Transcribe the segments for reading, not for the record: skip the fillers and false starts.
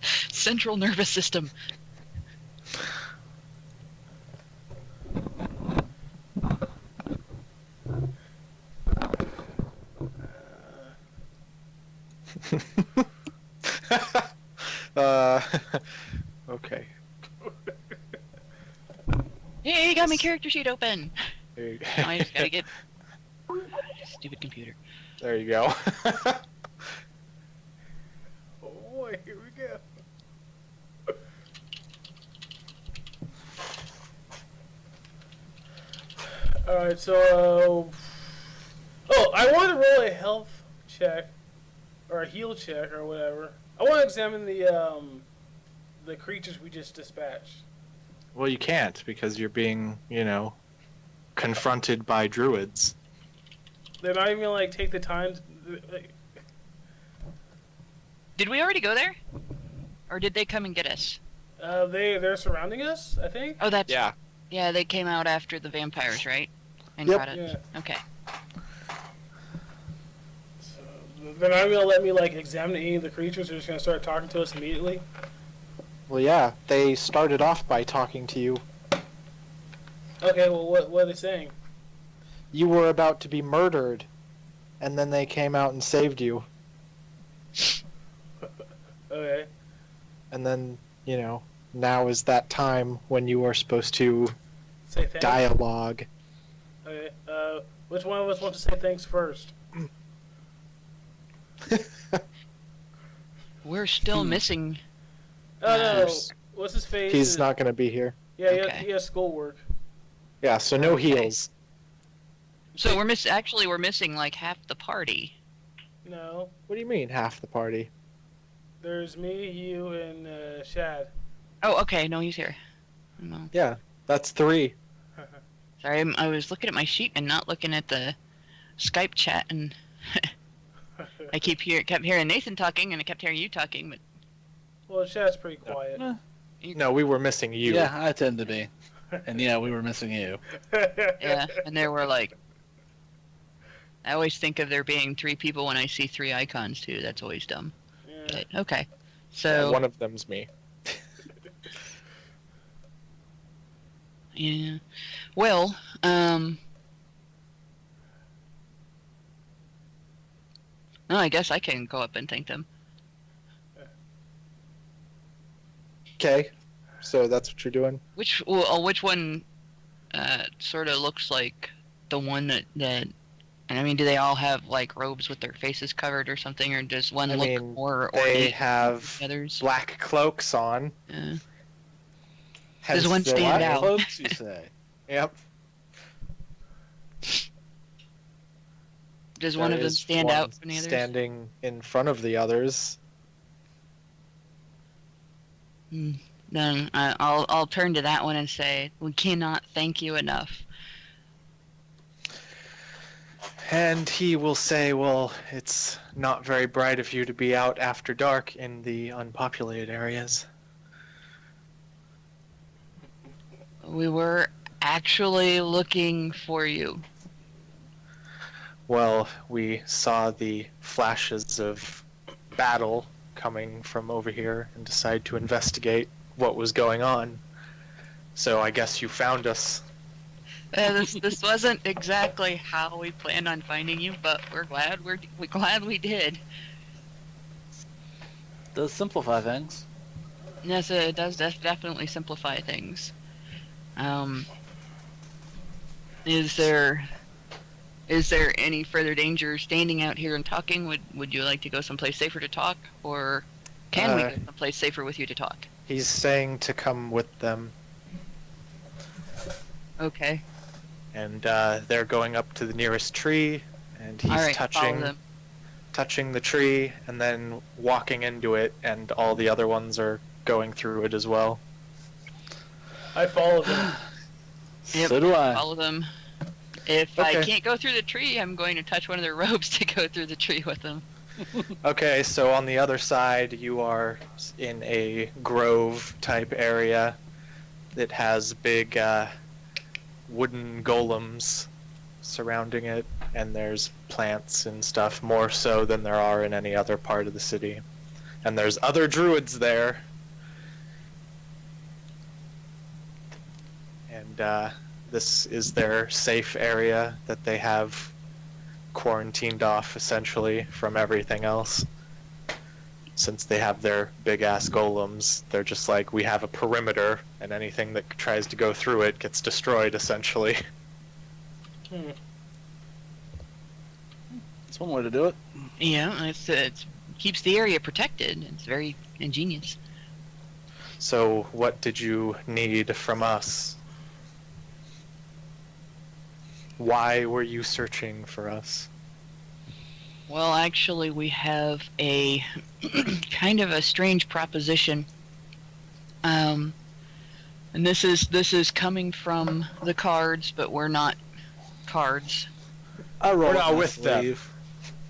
Central nervous system. Okay. Hey, you got my character sheet open. There you, Now I just gotta get... Stupid computer. there you go. Oh boy, here we go. Alright, so... oh, I want to roll a health check, or a heal check, or whatever. I want to examine the creatures we just dispatched. Well, you can't because you're being, confronted by druids. They're not even gonna, take the time to... Did we already go there? Or did they come and get us? They're surrounding us, I think? Oh, that's... Yeah. Yeah, they came out after the vampires, right? And Yep. got us. Yeah. Okay. So, they're not gonna let me, examine any of the creatures. They're just gonna start talking to us immediately. Well, yeah. They started off by talking to you. Okay, well, what are they saying? You were about to be murdered, and then they came out and saved you. Okay. And then, now is that time when you are supposed to Say thanks. dialogue. Okay, which one of us wants to say thanks first? We're still missing... Oh, no. Yes. What's his face? He's not going to be here. Yeah, Okay. he has schoolwork. Yeah, so no Okay. heals. So we're missing, half the party. No. What do you mean, half the party? There's me, you, and Shad. Oh, okay. No, he's here. No. Yeah, that's 3. Sorry, I was looking at my sheet and not looking at the Skype chat, and I kept hearing Nathan talking, and I kept hearing you talking, but... Well, Shad's pretty quiet. No, we were missing you. Yeah, I tend to be. And yeah, we were missing you. Yeah, and there were, I always think of there being 3 people when I see 3 icons, too. That's always dumb. Yeah. But, okay. Yeah, So... one of them's me. Yeah. Well, no, I guess I can go up and thank them. Okay, so that's what you're doing? Which one sort of looks like the one that and I mean, do they all have robes with their faces covered or something, or does one look more they ornate have than others? black cloaks on. Does Hence one the stand black out? Cloaks, you say? Yep. Does one There of them is stand one out from the others? standing in front of the others. Then I'll turn to that one and say, we cannot thank you enough. And he will say, well, it's not very bright of you to be out after dark in the unpopulated areas. We were actually looking for you. Well, we saw the flashes of battle coming from over here and decided to investigate what was going on. So I guess you found us. This wasn't exactly how we planned on finding you, but we're glad we did. Does simplify things. Yes, it does definitely simplify things. Is there any further danger standing out here and talking? Would you like to go someplace safer to talk, or can we go someplace safer with you to talk? He's saying to come with them, Okay. and they're going up to the nearest tree, and he's All right, follow them. touching the tree, and then walking into it, and all the other ones are going through it as well. I follow them. Yep, So do I. follow them. If I Okay. can't go through the tree, I'm going to touch one of their robes to go through the tree with them. Okay, so on the other side, you are in a grove-type area that has big wooden golems surrounding it, and there's plants and stuff, more so than there are in any other part of the city. And there's other druids there. And this is their safe area that they have quarantined off, essentially, from everything else. Since they have their big-ass golems, they're just like, we have a perimeter, and anything that tries to go through it gets destroyed, essentially. That's one way to do it. Yeah, it's keeps the area protected. It's very ingenious. So, what did you need from us? Why were you searching for us? Well, actually, we have a kind of a strange proposition. And this is coming from the cards, but we're not cards. I roll We're not up my with them. sleeve.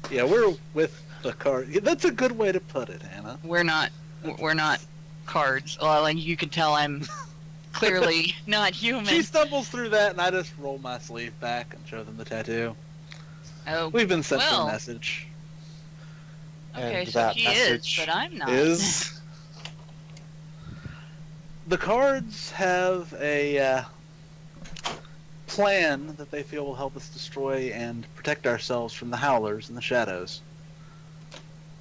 Yeah, we're with the card. Yeah, that's a good way to put it, Hannah. We're not cards. Well, and you can tell I'm clearly not human. She stumbles through that, and I just roll my sleeve back and show them the tattoo. Oh, We've been sent well. a message. Okay, And so that he is, message but I'm not. Is The cards have a plan that they feel will help us destroy and protect ourselves from the Howlers and the Shadows.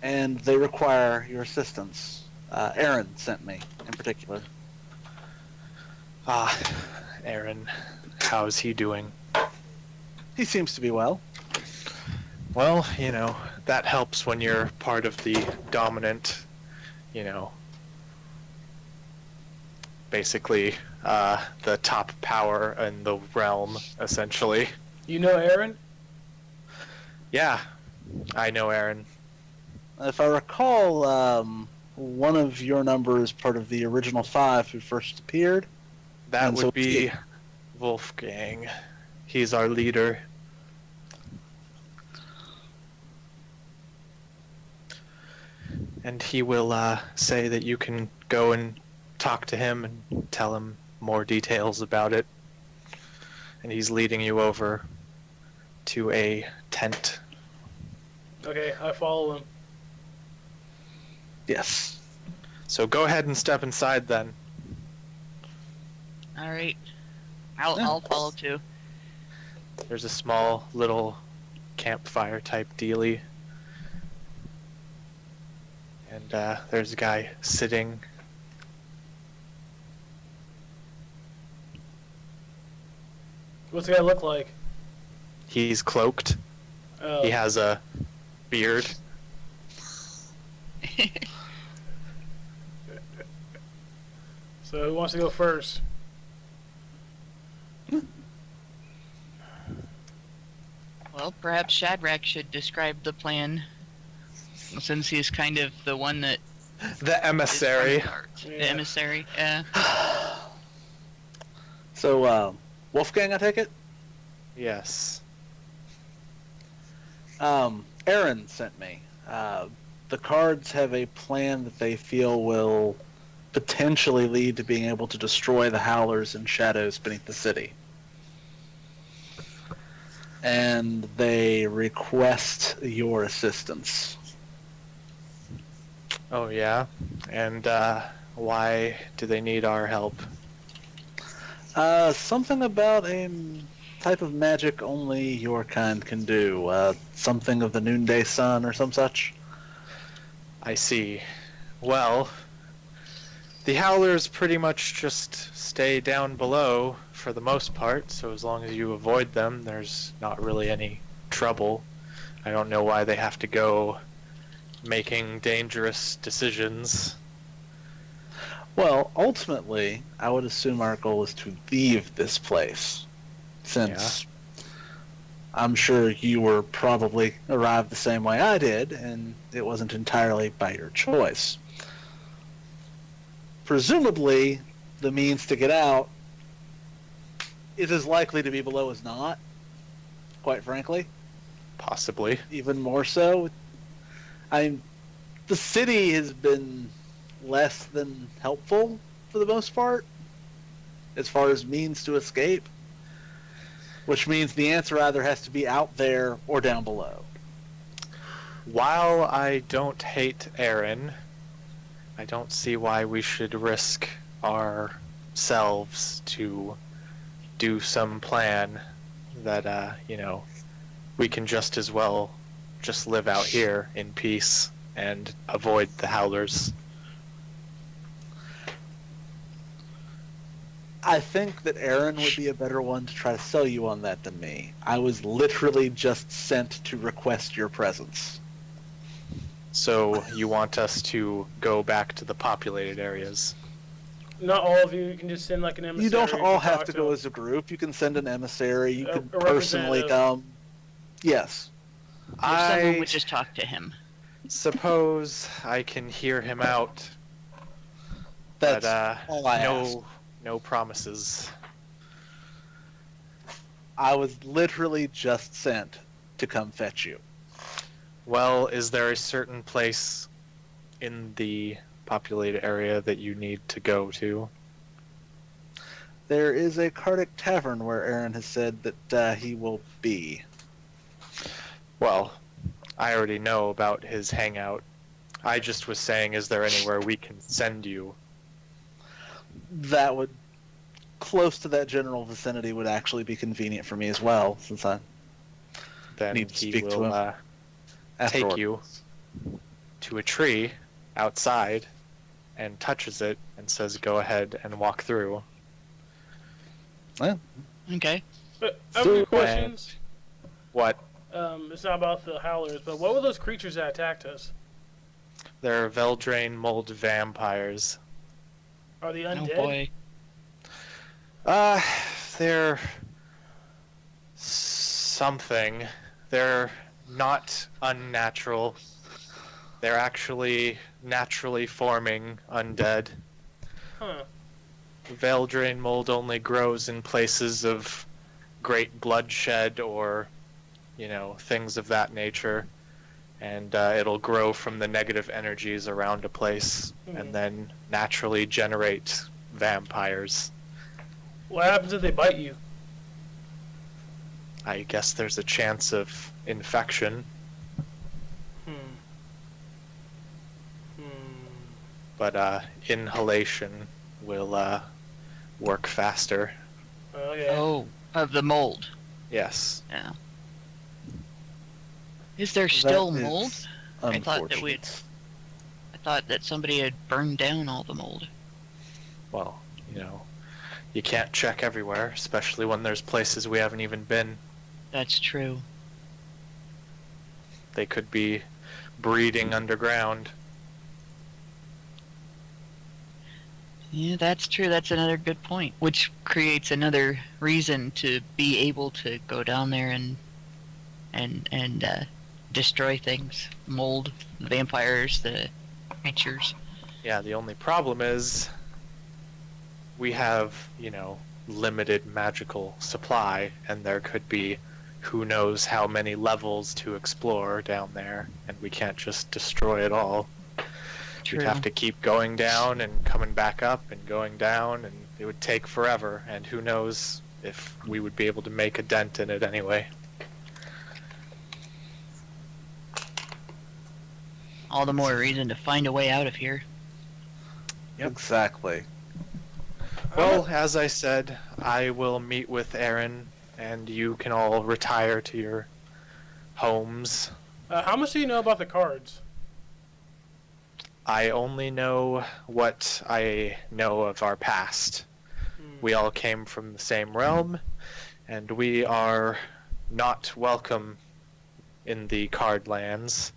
And they require your assistance. Aaron sent me, in particular. Aaron, how's he doing? He seems to be well. Well, that helps when you're part of the dominant, basically the top power in the realm, essentially. You know Aaron? Yeah, I know Aaron. If I recall, one of your number is part of the original 5 who first appeared. That And would so be Wolfgang. He's our leader. And he will say that you can go and talk to him and tell him more details about it. And he's leading you over to a tent. Okay, I follow him. Yes. So go ahead and step inside then. All right, I'll follow too. There's a small little campfire type dealie. And there's a guy sitting. What's the guy look like? He's cloaked. Oh. He has a beard. So who wants to go first? Well, perhaps Shadrach should describe the plan, since he's kind of the one that The is emissary. from the cards. Yeah. The emissary. So, Wolfgang, I take it? Yes. Aaron sent me. The cards have a plan that they feel will potentially lead to being able to destroy the Howlers and Shadows beneath the city. And they request your assistance. Oh, yeah? And why do they need our help? Something about a type of magic only your kind can do. Something of the noonday sun or some such. I see. Well, the Howlers pretty much just stay down below for the most part, so as long as you avoid them, there's not really any trouble. I don't know why they have to go making dangerous decisions. Well, ultimately, I would assume our goal is to leave this place. Since I'm sure you were probably arrived the same way I did, and it wasn't entirely by your choice. Presumably, the means to get out is as likely to be below as not, quite frankly. Possibly. Even more so. The city has been less than helpful for the most part, as far as means to escape. Which means the answer either has to be out there or down below. While I don't hate Aaron, I don't see why we should risk ourselves to do some plan that, we can just as well just live out here in peace and avoid the howlers. I think that Aaron would be a better one to try to sell you on that than me. I was literally just sent to request your presence. So you want us to go back to the populated areas? Not all of you. You can just send like an emissary. You don't all have talk to go as a group. You can send an emissary. You A- can a personally representative. come. Yes. If someone I would just talk to him. suppose I can hear him out, That's but all I ask. no promises. I was literally just sent to come fetch you. Well, is there a certain place in the populated area that you need to go to? There is a Cardic Tavern where Aaron has said that he will be. Well, I already know about his hangout. I just was saying, is there anywhere we can send you? That would, close to that general vicinity, would actually be convenient for me as well, since I Then need to he speak to will him take afterward. you to a tree outside and touches it and says, go ahead and walk through. Okay. But I have a few So- questions. What? It's not about the howlers, but what were those creatures that attacked us? They're Veldrain mold vampires. Are they Oh undead? boy. They're something. They're not unnatural. They're actually naturally forming undead. Huh. Veldrain mold only grows in places of great bloodshed or, things of that nature. And it'll grow from the negative energies around a place and then naturally generate vampires. What happens if they bite you? I guess there's a chance of infection, Hmm. Hmm. but inhalation will work faster. Okay. Oh, of the mold. Yes. Yeah. Is there still That is mold? I thought that unfortunate. I thought that somebody had burned down all the mold. Well, you can't check everywhere, especially when there's places we haven't even been. That's true. They could be breeding underground. Yeah, that's true. That's another good point. Which creates another reason to be able to go down there and destroy things. Mold, vampires, the creatures. Yeah, the only problem is we have, limited magical supply, and there could be who knows how many levels to explore down there, and we can't just destroy it all. True. We'd have to keep going down and coming back up and going down, and it would take forever, and who knows if we would be able to make a dent in it anyway. All the more reason to find a way out of here. Yep. Exactly. Well, as I said, I will meet with Aaron, and you can all retire to your homes. How much do you know about the cards? I only know what I know of our past. We all came from the same realm, and we are not welcome in the card lands.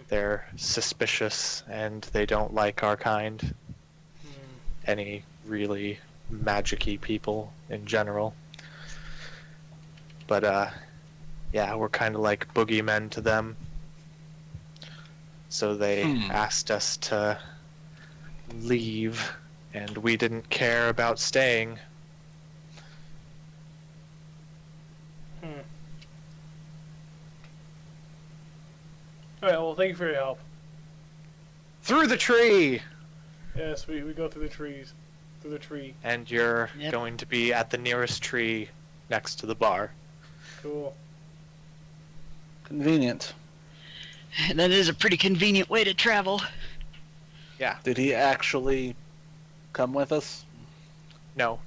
They're suspicious, and they don't like our kind. Any really magic-y people in general. But, yeah, we're kind of like boogeymen to them. So they asked us to leave, and we didn't care about staying. Alright, well, thank you for your help. Through the tree! Yes, we go through the trees. Through the tree. And you're Yep. going to be at the nearest tree next to the bar. Cool. Convenient. That is a pretty convenient way to travel. Yeah. Did he actually come with us? No.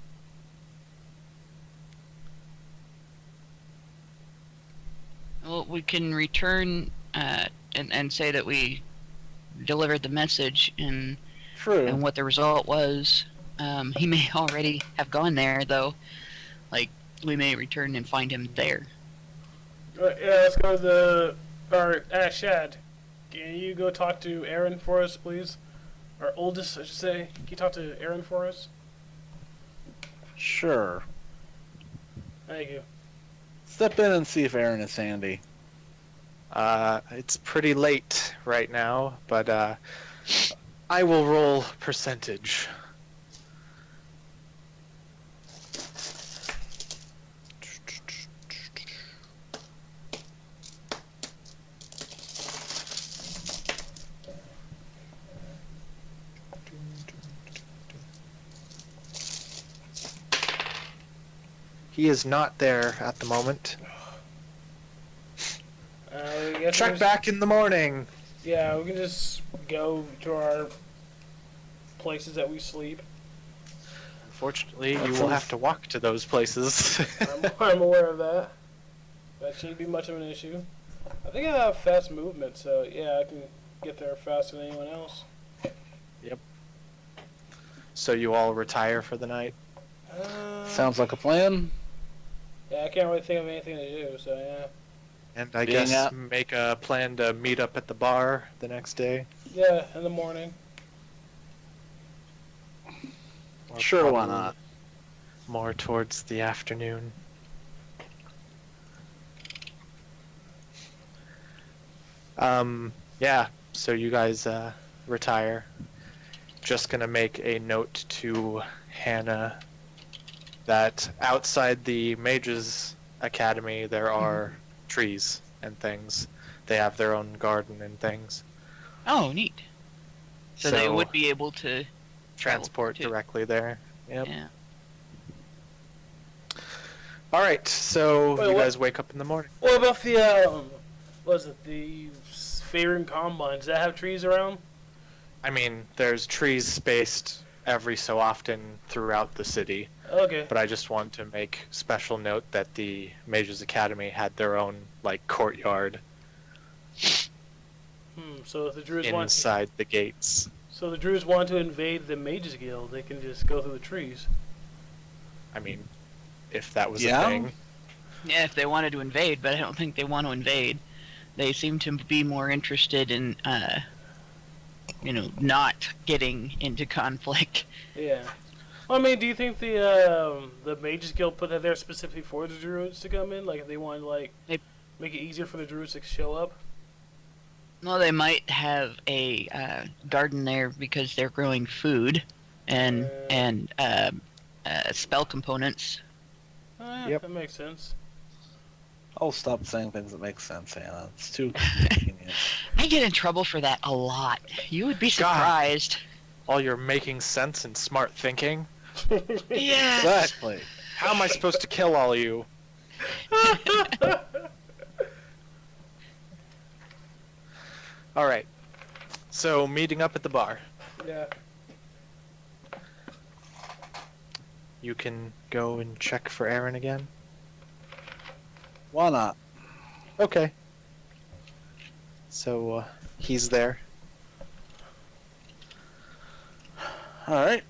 Well, we can return and say that we delivered the message and True. what the result was. He may already have gone there, though. Like, we may return and find him there. Yeah, let's go to Shad. Can you go talk to Aaron for us, please? Our oldest, I should say. Can you talk to Aaron for us? Sure. Thank you. Step in and see if Aaron is handy. It's pretty late right now, but I will roll percentage. He is not there at the moment. Check back in the morning. Yeah, we can just go to our places that we sleep. Unfortunately, you will have to walk to those places. I'm aware of that. That shouldn't be much of an issue. I think I have fast movement, so yeah, I can get there faster than anyone else. Yep. So you all retire for the night? Sounds like a plan. Yeah, I can't really think of anything to do, so yeah. And I guess make a plan to meet up at the bar the next day? Yeah, in the morning. Or Sure, why not? More towards the afternoon. Yeah, so you guys retire. Just gonna make a note to Hannah that outside the Mages Academy there are trees and things. They have their own garden and things. Oh, neat. So they would be able to transport directly there. Yep. Yeah. All right, so Wait, you guys wake up in the morning. What about the the Faerun Combine? Does that have trees around? I mean, there's trees spaced every so often throughout the city. Okay. But I just want to make special note that the Mages Academy had their own courtyard So if the Druids inside the gates. So the Druids want to invade the Mages Guild, they can just go through the trees. I mean, if that was Yeah. a thing. Yeah, if they wanted to invade, but I don't think they want to invade. They seem to be more interested in, not getting into conflict. Yeah. Well, I mean, do you think the Mages Guild put that there specifically for the Druids to come in? Like, if they wanted to make it easier for the Druids to show up? Well, they might have a garden there because they're growing food and spell components. Yep. That makes sense. I'll stop saying things that make sense, Hannah. It's too convenient. I get in trouble for that a lot. You would be surprised. All your making sense and smart thinking. Yeah. Exactly. How am I supposed to kill all of you? All right. So meeting up at the bar. Yeah. You can go and check for Aaron again. Why not? Okay. So he's there. All right.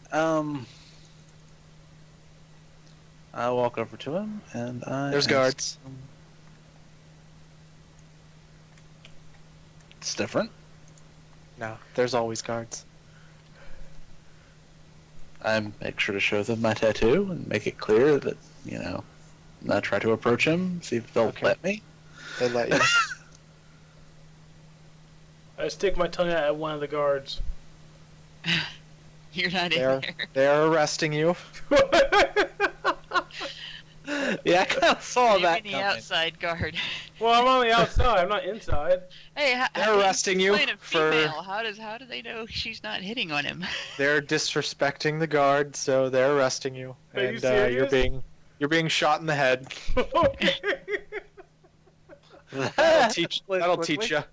I walk over to him and There's guards. It's different. No, there's always guards. I make sure to show them my tattoo and make it clear that, I try to approach him, see if they'll let me. They let you. I stick my tongue out at one of the guards. You're not in there. They're arresting you. Yeah, I kind of saw that the coming. outside guard. Well, I'm on the outside. I'm not inside. Hey, They're arresting you for female. How do they know she's not hitting on him? They're disrespecting the guard, so they're arresting you. Are you And serious? you're being shot in the head. Okay. That'll teach you.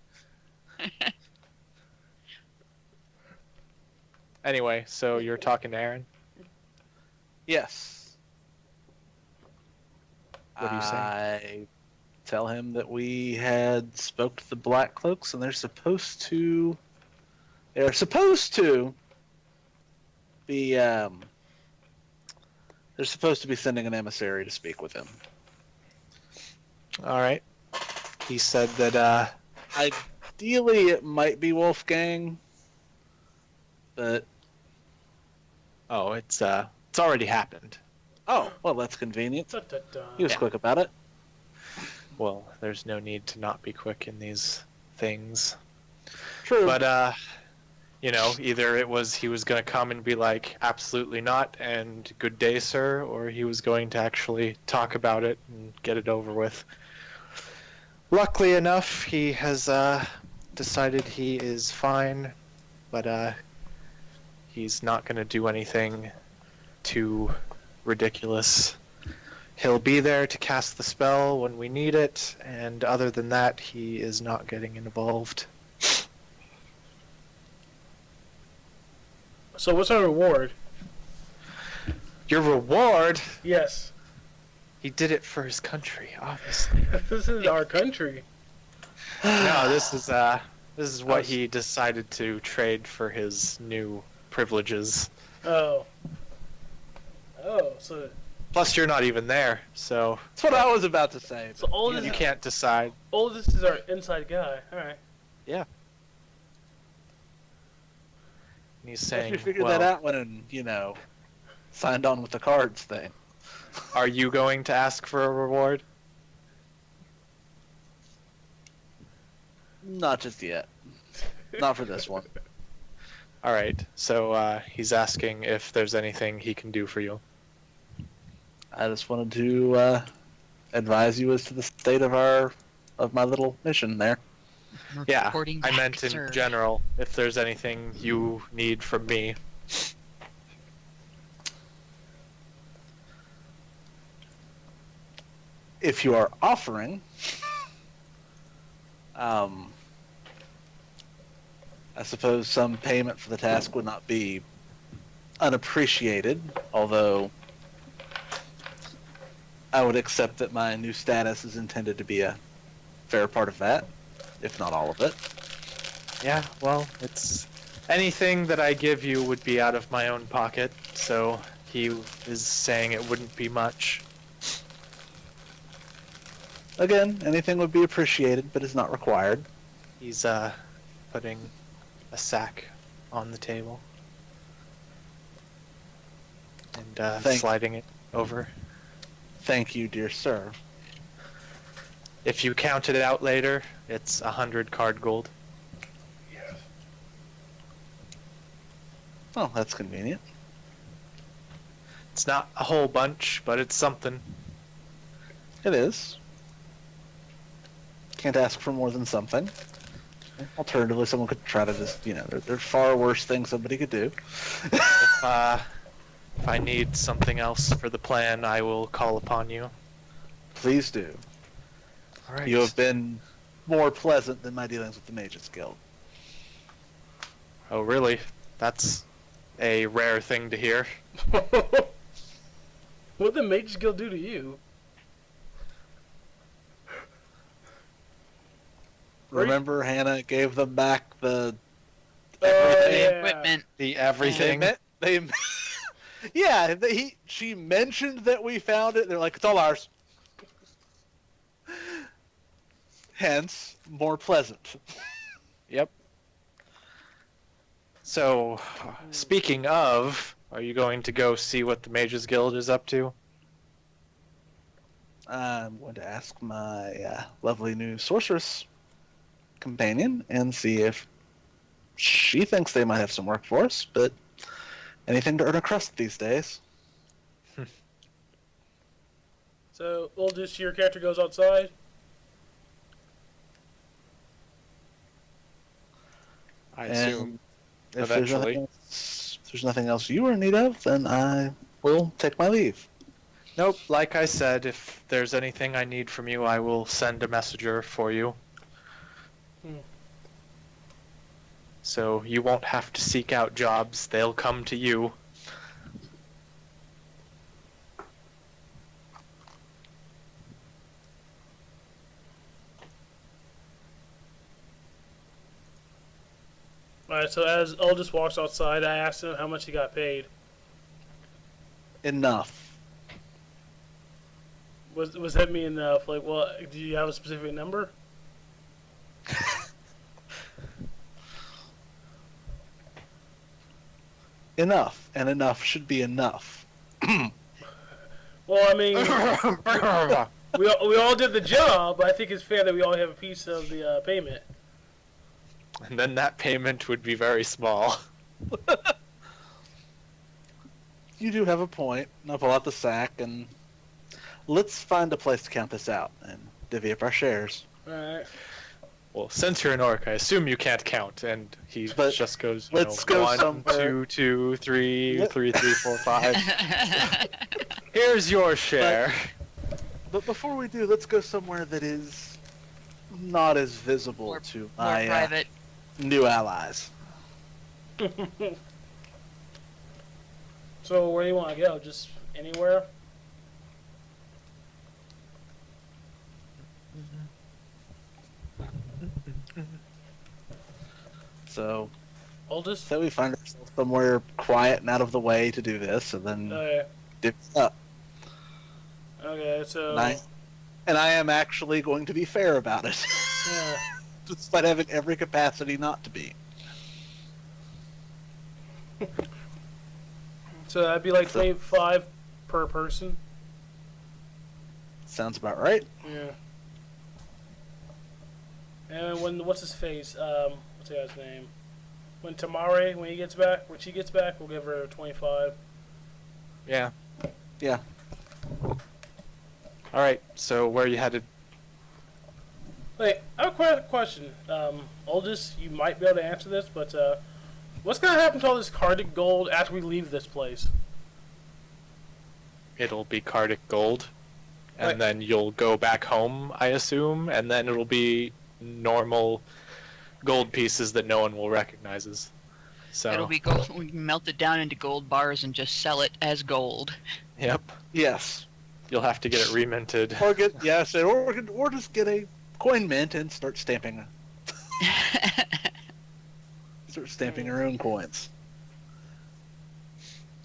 Anyway, so you're talking to Aaron? Yes. What are you saying? I tell him that we had spoke to the Black Cloaks, and they're supposed to be they're supposed to be sending an emissary to speak with him. All right. He said that Ideally, it might be Wolfgang, but it's already happened. oh, well, that's convenient. Dun, dun, dun. He was Yeah. quick about it. Well, there's no need to not be quick in these things. True. But either it was he was going to come and be like, absolutely not, and good day, sir, or he was going to actually talk about it and get it over with. Luckily enough, he has decided he is fine, but he's not going to do anything too ridiculous. He'll be there to cast the spell when we need it, and other than that, he is not getting involved. So what's our reward? Your reward? Yes. He did it for his country, obviously. This is our country. No, this is what he decided to trade for his new privileges. Oh. So Plus, you're not even there, so That's what I was about to say. So all you this, can't decide. all this is our inside guy. All right. And he's Once saying, we figured well, that out when, signed on with the cards thing. are you going to ask for a reward? Not just yet. Not for this one. All right, so he's asking if there's anything he can do for you. I just wanted to advise you as to the state of my little mission there. Yeah, Reporting I back, meant in sir. general, if there's anything you need from me. If you are offering, I suppose some payment for the task would not be unappreciated, although I would accept that my new status is intended to be a fair part of that, if not all of it. Yeah, well, it's anything that I give you would be out of my own pocket, so he is saying it wouldn't be much. Again, anything would be appreciated, but is not required. He's putting a sack on the table and sliding it over. Thank you, dear sir. If you counted it out later, it's 100 card gold. Yes. Oh, that's convenient. It's not a whole bunch, but it's something. It is. Can't ask for more than something. Alternatively, someone could try to just, there are far worse things somebody could do. If I need something else for the plan, I will call upon you. Please do. All right. You have been more pleasant than my dealings with the Mages Guild. Oh, really? That's a rare thing to hear. What did the Mages Guild do to you? Remember, Hannah gave them back the Everything. Yeah. Equipment. The everything. She mentioned that we found it. They're like, it's all ours. Hence, more pleasant. Yep. So, speaking of, are you going to go see what the Mages Guild is up to? I'm going to ask my lovely new sorceress companion and see if she thinks they might have some work for us, but anything to earn a crust these days. So, oldest your character goes outside. I And assume. If Eventually. there's nothing else you are in need of, then I will take my leave. Nope, like I said, if there's anything I need from you, I will send a messenger for you. So you won't have to seek out jobs, they'll come to you. Alright, so as Aldous walks outside, I asked him how much he got paid. Enough. Was that me enough? Like, well, do you have a specific number? Enough, and enough should be enough. Well, I mean, we all did the job. I think it's fair that we all have a piece of the payment. And then that payment would be very small. You do have a point. I'll pull out the sack and let's find a place to count this out and divvy up our shares. Alright. Well, since you're an orc, I assume you can't count, and he But just goes, let's go 1, somewhere. 2, 2, 3, Let- 3, 3, 4, 5. Here's your share. But before we do, let's go somewhere that is not as visible More- to More my private. new allies. So where do you want to go? Just anywhere? So, Aldous? say we find ourselves somewhere quiet and out of the way to do this, and then Okay. divvy it up. Okay, so... And I am actually going to be fair about it, Yeah. despite having every capacity not to be. So that'd be like 25 per person? Sounds about right. Yeah. And what's his face? What's the guy's name? When Temara, when she gets back, we'll give her 25. Yeah. Yeah. Alright, so where are you headed? Wait, I have a question. Aldous, you might be able to answer this, but what's gonna happen to all this Cardic gold after we leave this place? It'll be Cardic gold, and Right. then you'll go back home, I assume, and then it'll be normal gold pieces that no one will recognize. So, It'll be gold. We can melt it down into gold bars and just sell it as gold. yep, Yes. you'll have to get it reminted. Or or just get a coin mint and start stamping. Start stamping our own coins.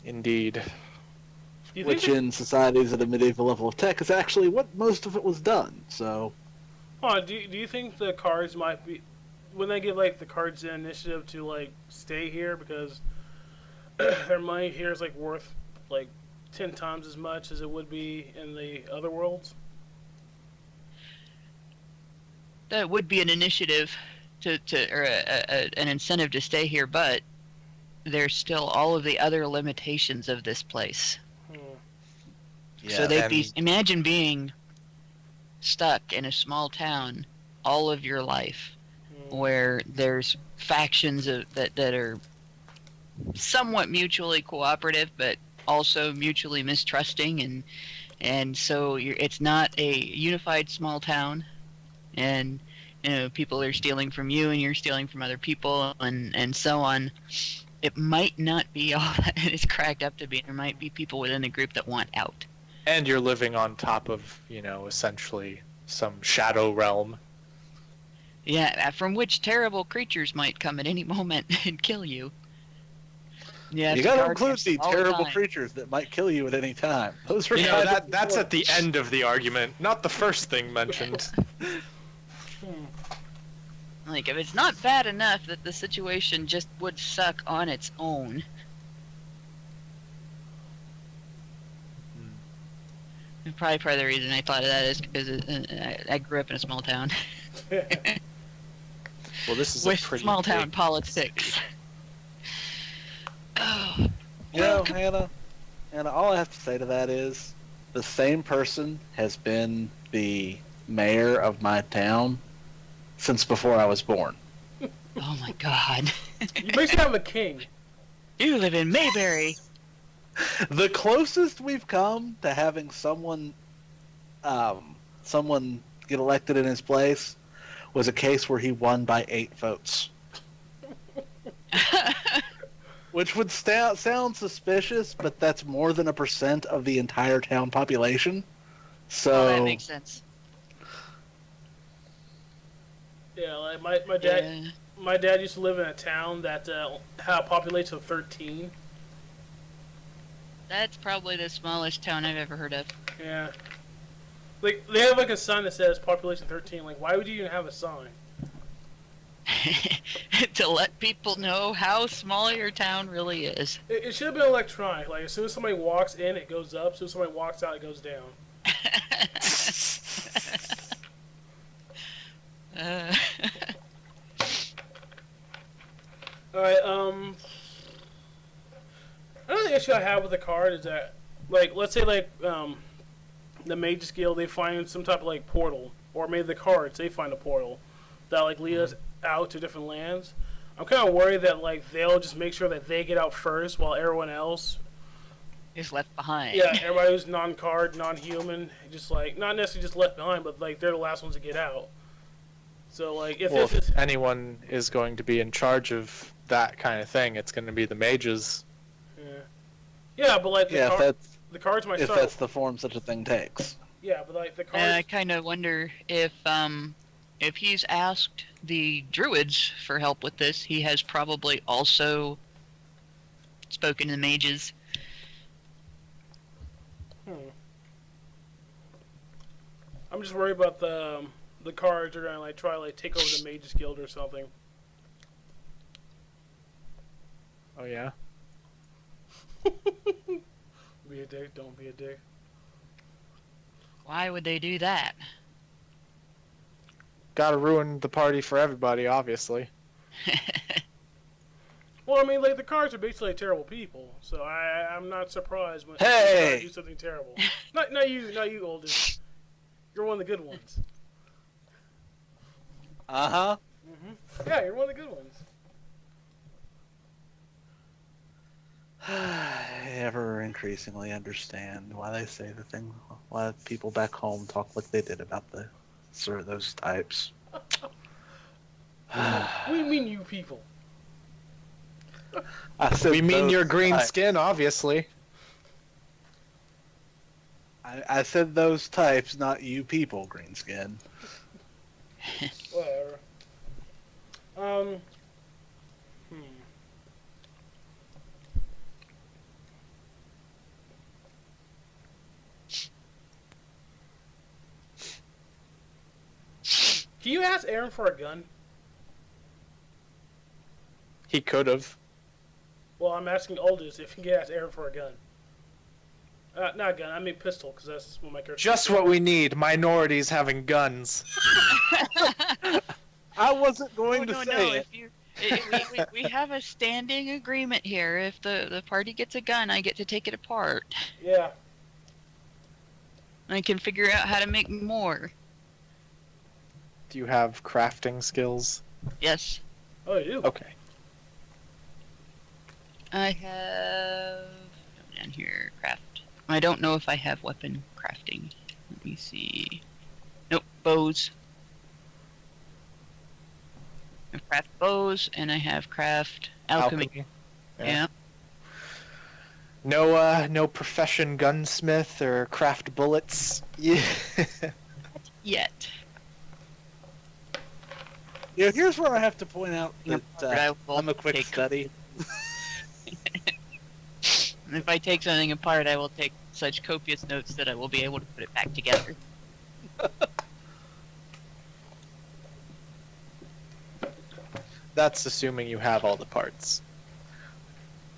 Indeed. Do you Which think in societies at a medieval level of tech is actually what most of it was done. So do you think the cards might be when they give like the cards the initiative to like stay here because their money here is like worth like 10 times as much as it would be in the other worlds? That would be an initiative or an incentive to stay here, but there's still all of the other limitations of this place. yeah, So they'd and- be imagine being stuck in a small town all of your life, where there's factions that are somewhat mutually cooperative, but also mutually mistrusting, and so it's not a unified small town, and people are stealing from you, and you're stealing from other people, and so on. It might not be all that it's cracked up to be. There might be people within the group that want out. And you're living on top of, essentially some shadow realm. Yeah, from which terrible creatures might come at any moment and kill you. Yeah, you to got to guard include against the them all the terrible time. creatures that might kill you at any time. Those are That's at the end of the argument, not the first thing mentioned. Like, if it's not bad enough that the situation just would suck on its own. And probably part of the reason I thought of that is because I grew up in a small town Well, this is with a pretty small town big- politics. Oh, Hannah, all I have to say to that is the same person has been the mayor of my town since before I was born. oh my God! You basically have a king. You live in Mayberry. The closest we've come to having someone get elected in his place was a case where he won by 8 votes. Which would sound suspicious, but that's more than 1% of the entire town population. So Well, that makes sense. Yeah, like my dad used to live in a town that had a population of 13. That's probably the smallest town I've ever heard of. Yeah. Like, they have like a sign that says population 13. Like, why would you even have a sign? To let people know how small your town really is. It should have been electronic. Like, as soon as somebody walks in, it goes up. As soon as somebody walks out, it goes down. uh, Alright, another issue I have with the card is that, like, let's say, like, the Mage's Guild, they find some type of, like, portal. Or maybe the cards, they find a portal that, like, lead us out to different lands. I'm kind of worried that, like, they'll just make sure that they get out first while everyone else is left behind. Yeah, everybody who's non-card, non-human, just like, not necessarily just left behind, but like they're the last ones to get out. So like, if anyone is going to be in charge of that kind of thing, it's going to be the mages. Yeah, but like the cards might start. If that's the form such a thing takes. Yeah, but like the cards. And I kind of wonder if he's asked the druids for help with this, he has probably also spoken to the mages. I'm just worried about the cards are gonna like try to like take over the Mages Guild or something. Oh yeah. Be a dick. Don't be a dick. Why would they do that? Gotta ruin the party for everybody, obviously. Well, I mean, like the cards are basically terrible people, so I'm not surprised when they do something terrible. not you, oldest. You're one of the good ones. Uh-huh. Yeah, you're one of the good ones. I ever increasingly understand why they say the thing, why people back home talk like they did about those types. What do you mean, you people? We mean your green skin, obviously. I said those types, not you people, green skin. Whatever. Can you ask Aaron for a gun? He could have. Well, I'm asking Aldous if he can ask Aaron for a gun. Not a gun, I mean pistol, because that's what my character. Just what we need, minorities having guns. I wasn't going to say it. We have a standing agreement here. If the party gets a gun, I get to take it apart. Yeah. I can figure out how to make more. Do you have crafting skills? Yes. Oh, you do? Okay. I have down here craft. I don't know if I have weapon crafting. Let me see. Nope, bows. I have craft bows and I have craft alchemy. Yeah. No profession gunsmith or craft bullets. Yeah. Yet. Yeah, here's where I have to point out that I'm a quick study. If I take something apart, I will take such copious notes that I will be able to put it back together. That's assuming you have all the parts.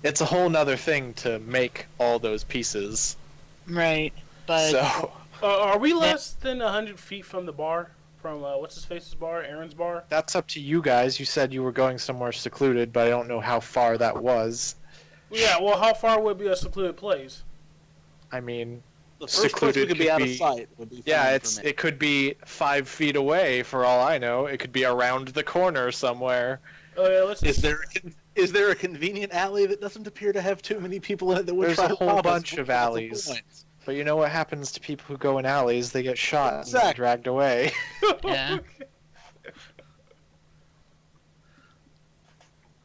It's a whole nother thing to make all those pieces. Right, but... So... are we less than 100 feet from the bar? From, what's-his-face's bar? Aaron's bar? That's up to you guys. You said you were going somewhere secluded, but I don't know how far that was. Yeah, well, how far would be a secluded place? I mean... The first place we could be out of sight would be yeah, it could be 5 feet away for all I know. It could be around the corner somewhere. Oh yeah, let's. Is there a convenient alley that doesn't appear to have too many people in it that would There's try a to whole rob us? bunch of alleys. But you know what happens to people who go in alleys? They get shot and get dragged away. Yeah.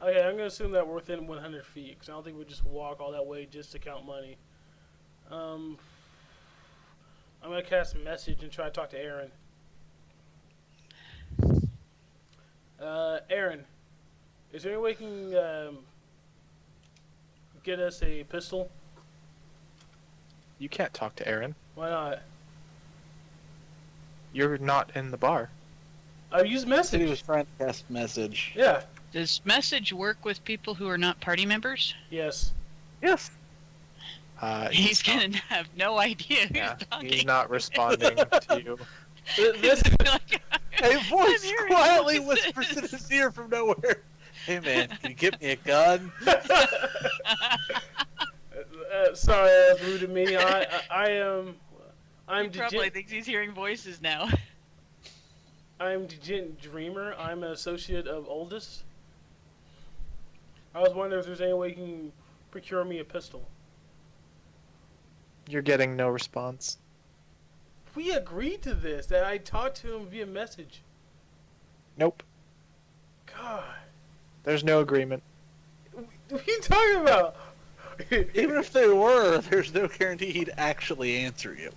Okay, I'm gonna assume that we're within 100 feet, because I don't think we just walk all that way just to count money. I'm gonna cast a message and try to talk to Aaron. Aaron, is there any way you can get us a pistol? You can't talk to Aaron. Why not? You're not in the bar. I used He said he message. was trying to cast message. Yeah. Does message work with people who are not party members? Yes. Yes. He's gonna have no idea who's Yeah, talking. he's not responding to you. This, Like, A voice I'm hearing quietly voices. whispers in his ear from nowhere. Hey man, can you get me a gun? sorry, that's rude of me. I am. I'm he probably Degen- thinks he's hearing voices now. I'm Degen Dreamer. I'm an associate of Oldest. I was wondering if there's any way you can procure me a pistol. You're getting no response. We agreed to this. That I talked to him via message. Nope. God, There's no agreement. what are you talking about? Even if there were, there's no guarantee he'd actually answer you.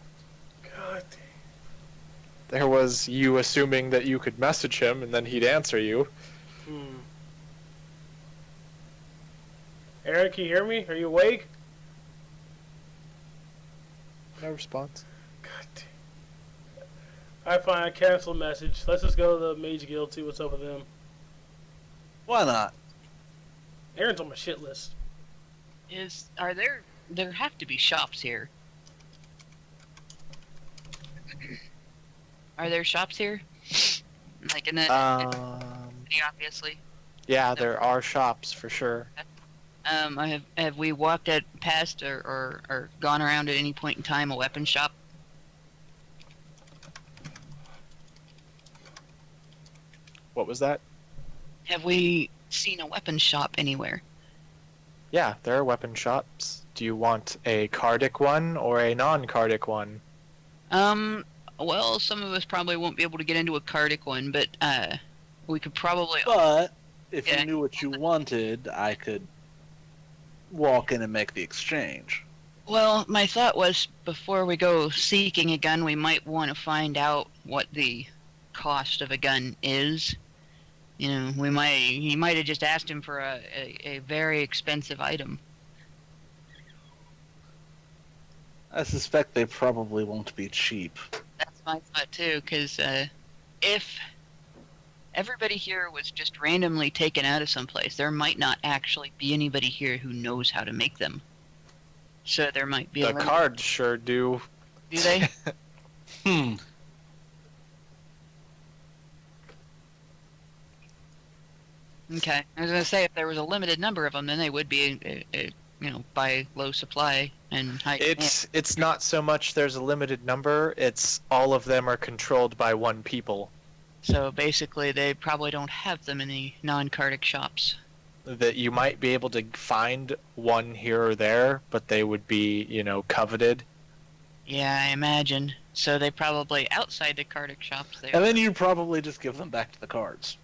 God damn. There was you assuming that you could message him and then he'd answer you. Aaron, can you hear me? Are you awake? No response. God damn. Alright, fine. I cancel message. Let's just go to the Mage Guild, see what's up with them. Why not? Aaron's on my shit list. Are there have to be shops here? Are there shops here? Like in the city, obviously. Yeah, there are shops for sure. Have we walked past or gone around at any point in time a weapon shop? What was that? Have we seen a weapon shop anywhere? Yeah, there are weapon shops. Do you want a Cardic one or a non-Cardic one? Well, some of us probably won't be able to get into a Cardic one, but we could probably. But if Yeah. you knew what you wanted, I could walk in and make the exchange. Well, my thought was before we go seeking a gun, we might want to find out what the cost of a gun is. You know, he might have just asked him for a very expensive item. I suspect they probably won't be cheap. That's my thought too, because if everybody here was just randomly taken out of someplace, there might not actually be anybody here who knows how to make them. So there might be The cards sure do. Do they? Okay. I was gonna say if there was a limited number of them, then they would be, by low supply and high demand. It's not so much there's a limited number, it's all of them are controlled by one people. So basically, they probably don't have them in the non-Cardic shops. That you might be able to find one here or there, but they would be, coveted. Yeah, I imagine. So they probably outside the Cardic shops. And then you probably just give them back to the cards.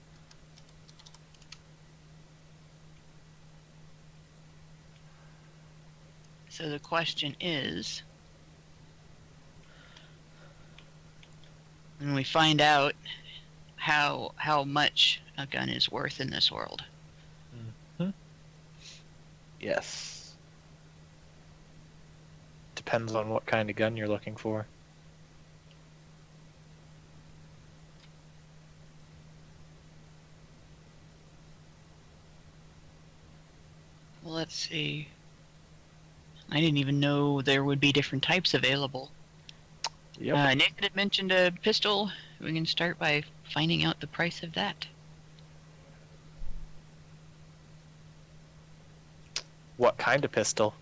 So the question is, when we find out how much a gun is worth in this world. Yes. Depends on what kind of gun you're looking for. Well, let's see. I didn't even know there would be different types available. Yep. Nathan had mentioned a pistol. We can start by finding out the price of that. What kind of pistol?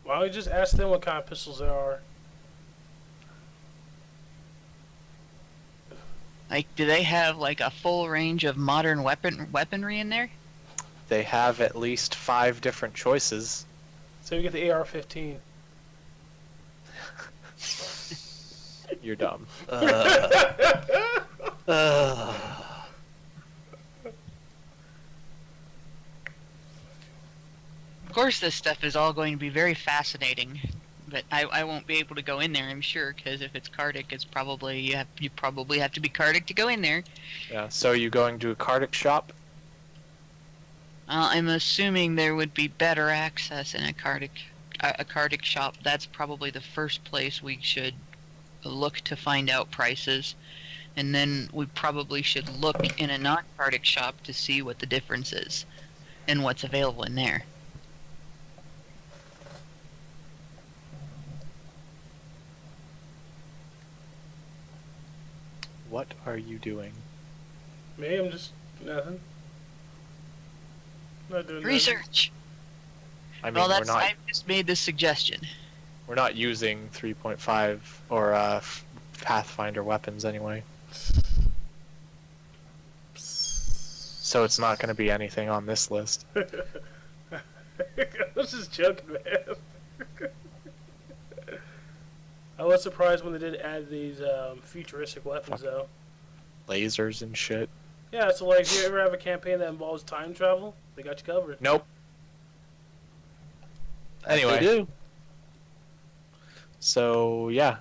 Why don't we just ask them what kind of pistols there are? Like, do they have like a full range of modern weaponry in there? They have at least 5 different choices. So we get the AR-15. You're dumb. Of course, this stuff is all going to be very fascinating, but I won't be able to go in there, I'm sure, because if it's Cardic, it's probably you probably have to be Cardic to go in there. Yeah. So are you going to a Cardic shop? I'm assuming there would be better access in a Cardic shop. That's probably the first place we should look to find out prices, and then we probably should look in a non-Cardic shop to see what the difference is and what's available in there. What are you doing? Me, I'm just nothing. Not doing Research. I mean, Well, we're not I've just made this suggestion. using 3.5 or Pathfinder weapons anyway. So it's not going to be anything on this list. nothing. I was just joking, man. I was surprised when they did add these futuristic weapons, though. Lasers and shit. Yeah, so like, if you ever have a campaign that involves time travel, they got you covered. Nope. Anyway. They do. So, yeah.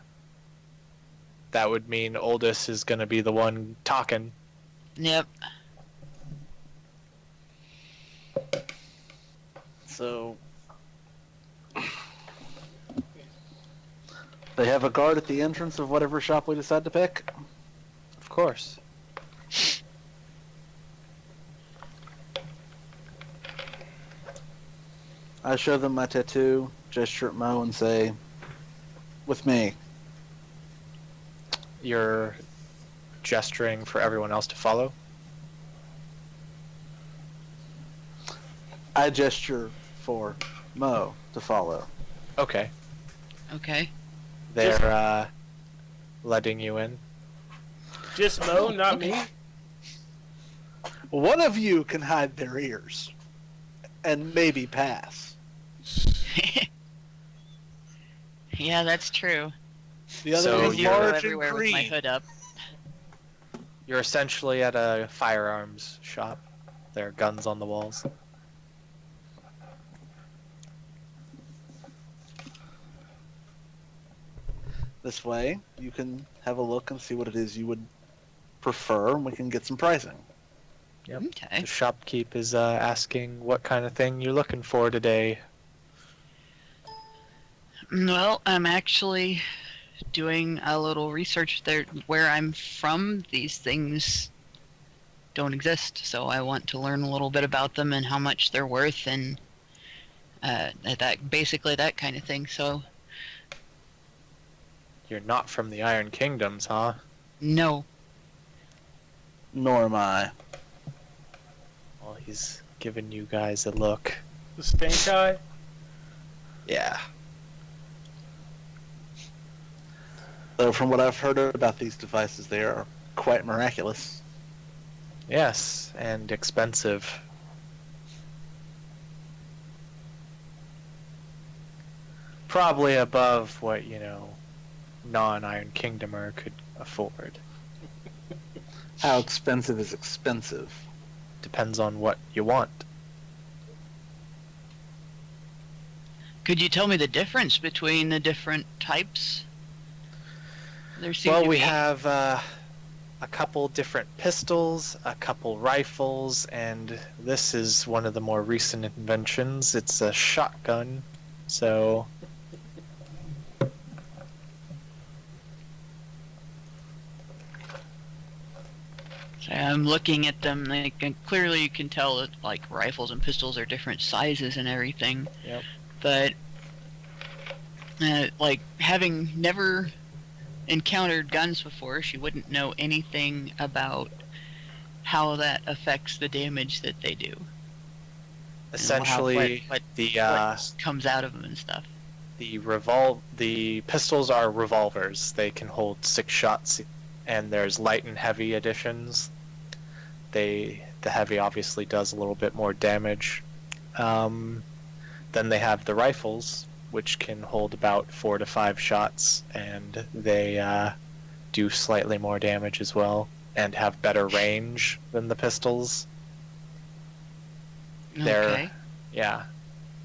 That would mean Oldest is going to be the one talking. Yep. So they have a guard at the entrance of whatever shop we decide to pick. Of course. I show them my tattoo, gesture at Mo, and say, "With me." You're gesturing for everyone else to follow? I gesture for Mo to follow. Okay. Okay. They're letting you in. Just Mo, not me. One of you can hide their ears, and maybe pass. Yeah, that's true. The other So is you're- I go large and everywhere with my green. hood up. You're essentially at a firearms shop. There are guns on the walls. This way, you can have a look and see what it is you would prefer, and we can get some pricing. Yep. Okay. The shopkeep is asking what kind of thing you're looking for today. Well, I'm actually doing a little research there. Where I'm from, these things don't exist, so I want to learn a little bit about them and how much they're worth, and basically that kind of thing. So, You're not from the Iron Kingdoms, huh? no. Nor am I. Well, he's giving you guys a look. The stink eye. Yeah. Though from what I've heard about these devices, they are quite miraculous. Yes, and expensive. Probably above what, non-Iron Kingdomer could afford. How expensive is expensive? Depends on what you want. Could you tell me the difference between the different types? There seem Well, to we be... have a couple different pistols, a couple rifles, and this is one of the more recent inventions. It's a shotgun, so... I'm looking at them, and clearly you can tell that, like, rifles and pistols are different sizes and everything. Yep. But, like, having never encountered guns before, she wouldn't know anything about how that affects the damage that they do. Essentially, what comes out of them and stuff. the pistols are revolvers. They can hold 6 shots, and there's light and heavy editions. The heavy obviously does a little bit more damage. Then they have the rifles, which can hold about 4 to 5 shots, and they do slightly more damage as well, and have better range than the pistols. Okay. Yeah,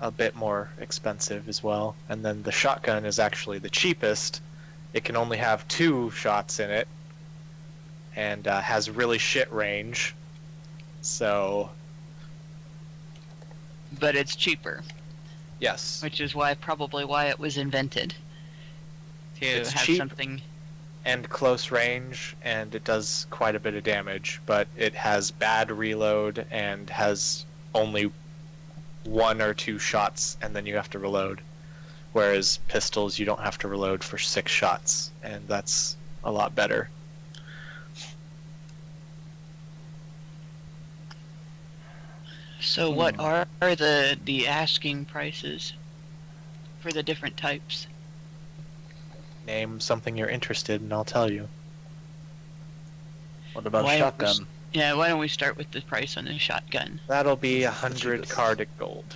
a bit more expensive as well. And then the shotgun is actually the cheapest. It can only have 2 shots in it, and has really shit range. So, But it's cheaper, yes. which is probably why it was invented. To It's have cheap. something. And close range, and it does quite a bit of damage, but it has bad reload and has only 1 or 2 shots, and then you have to reload. Whereas pistols, you don't have to reload for 6 shots, and that's a lot better. So what are the asking prices for the different types? Name something you're interested in, I'll tell you. What about Why a don't we shotgun? Yeah, why don't we start with the price on the shotgun? That'll be This is the 100 cheapest. Cardic gold.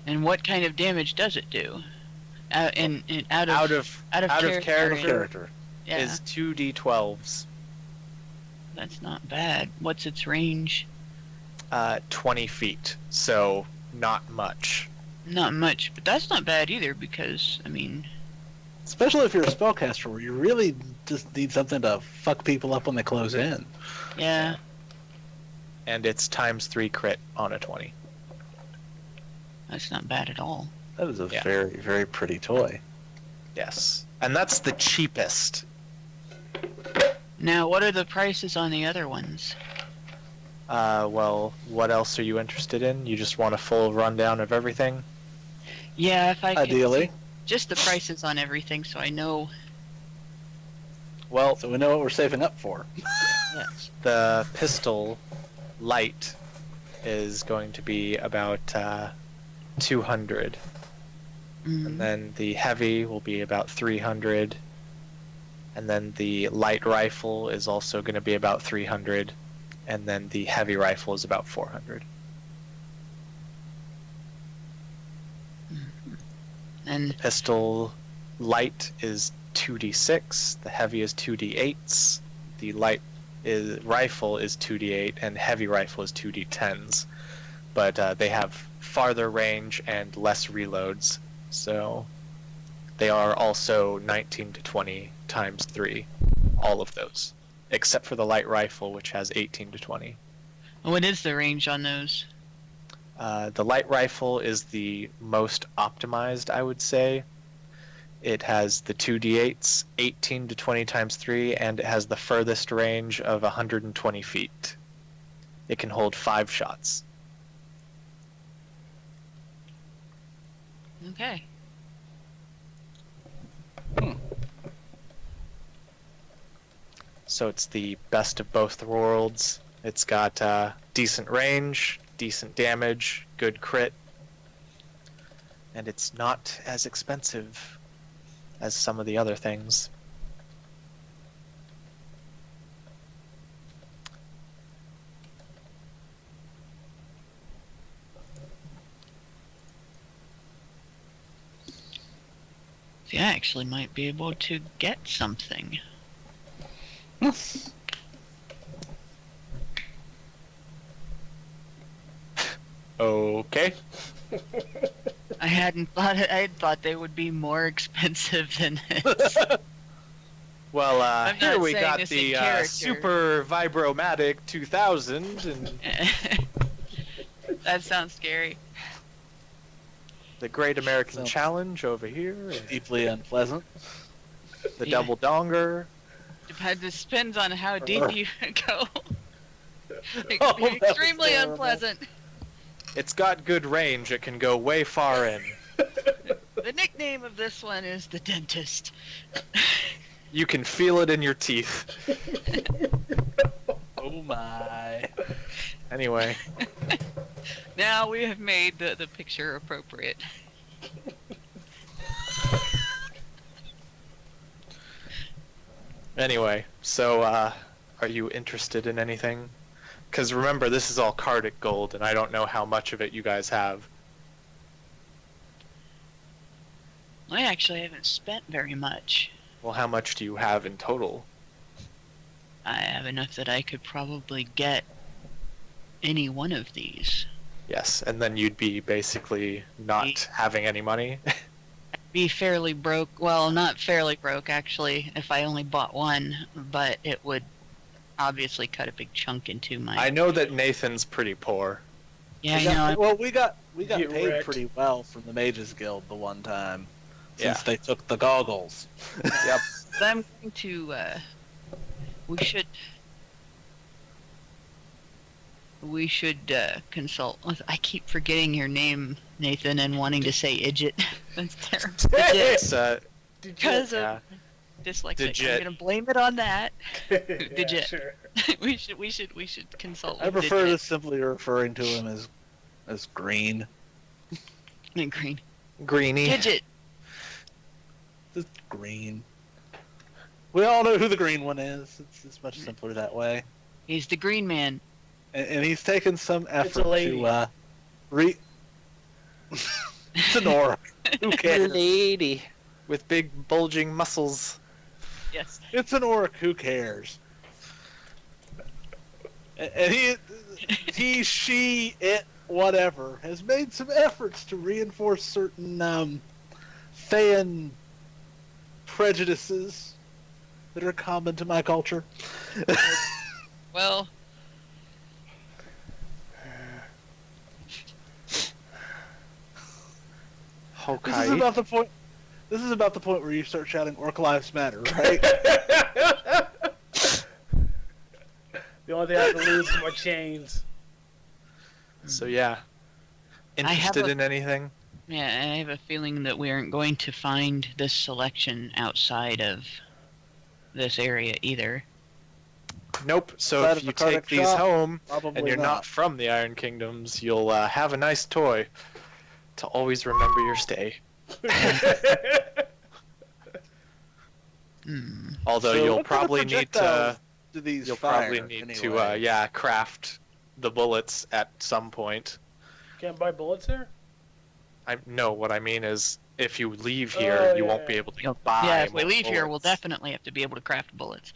And what kind of damage does it do? Out Out of of character Character. yeah, is 2d12s, that's not bad. What's its range? 20 feet, so not much. Not much, but that's not bad either because I mean, Especially if you're a spellcaster where you really just need something to fuck people up when they close in. yeah, And it's ×3 crit on a 20. that's not bad at all. That is a Yeah. very, very pretty toy. Yes. And that's the cheapest. Now, what are the prices on the other ones? Well, what else are you interested in? You just want a full rundown of everything? Yeah, if I could Ideally. see just the prices on everything, so I know. Well, So we know what we're saving up for. Yes. the pistol light is going to be about 200. Mm. And then the heavy will be about 300. And then the light rifle is also going to be about 300. And then the heavy rifle is about 400. And Pistol light is 2d6, the heavy is 2d8s, the light rifle is 2d8, and heavy rifle is 2d10s. But they have farther range and less reloads, so they are also 19 to 20 ×3, all of those, except for the light rifle, which has 18 to 20. what is the range on those? The light rifle is the most optimized, I would say. It has the 2d8s, 18 to 20 ×3, and it has the furthest range of 120 feet. It can hold 5 shots. Okay. So it's the best of both worlds. It's got decent range, decent damage, good crit, and it's not as expensive as some of the other things. See, I actually might be able to get something. Okay. I hadn't thought I had thought they would be more expensive than this. Well, I'm here not we saying got this in the character. Super Vibromatic 2000 and That sounds scary. the Great American So- Challenge over here, and Deeply unpleasant. the Yeah. Double Donger. This depends on how deep you go. Oh, that was Extremely terrible. unpleasant. It's got good range. It can go way far in. The nickname of this one is the dentist. You can feel it in your teeth. Oh my. Anyway, Now we have made the picture appropriate. so are you interested in anything? Because remember, this is all Cardic gold, and I don't know how much of it you guys have. I actually haven't spent very much. Well, how much do you have in total? I have enough that I could probably get any one of these. Yes, and then you'd be basically not having any money. Be fairly broke. Well, not fairly broke, actually, if I only bought one, but it would obviously cut a big chunk into my... I know that Nathan's pretty poor. Yeah, I know. Well, we got Get paid wrecked. pretty well from the Mages Guild the one time, since Yeah. they took the goggles. Yep. But I'm going to, we should consult with... I keep forgetting your name, Nathan, and wanting to say Idjit. That's terrible. It's, Because yeah. of dyslexic. Digit. I'm gonna blame it on that. Yeah, Digit. sure. we should consult. I with prefer Digit to simply referring to him as Green. and Green. Greeny. Digit. Just Green. We all know who the green one is. It's much simpler that way. He's the Green Man. And he's taken some effort lady. to It's an orc. Who cares? Lady. With big bulging muscles. Yes. It's an orc. Who cares? And he, she, it, whatever, has made some efforts to reinforce certain fan prejudices that are common to my culture. Well, Okay. This is about the point. This is about the point where you start shouting "Orc Lives Matter," right? The only thing I have to lose is my chains. So yeah. I have Interested a- in anything? yeah, I have a feeling that we aren't going to find this selection outside of this area either. Nope. So Outside if of you the Karnak take these shop? home Probably and you're not from the Iron Kingdoms, you'll have a nice toy to always remember your stay. Hmm. Although So you'll what kind of probably need to projectiles do these you'll fire, probably need anyway? to craft the bullets at some point. Can't buy bullets there? What I mean is if you leave here, Oh, you yeah, won't be yeah. able to buy Yeah, if we more leave here, we'll bullets. definitely have to be able to craft bullets.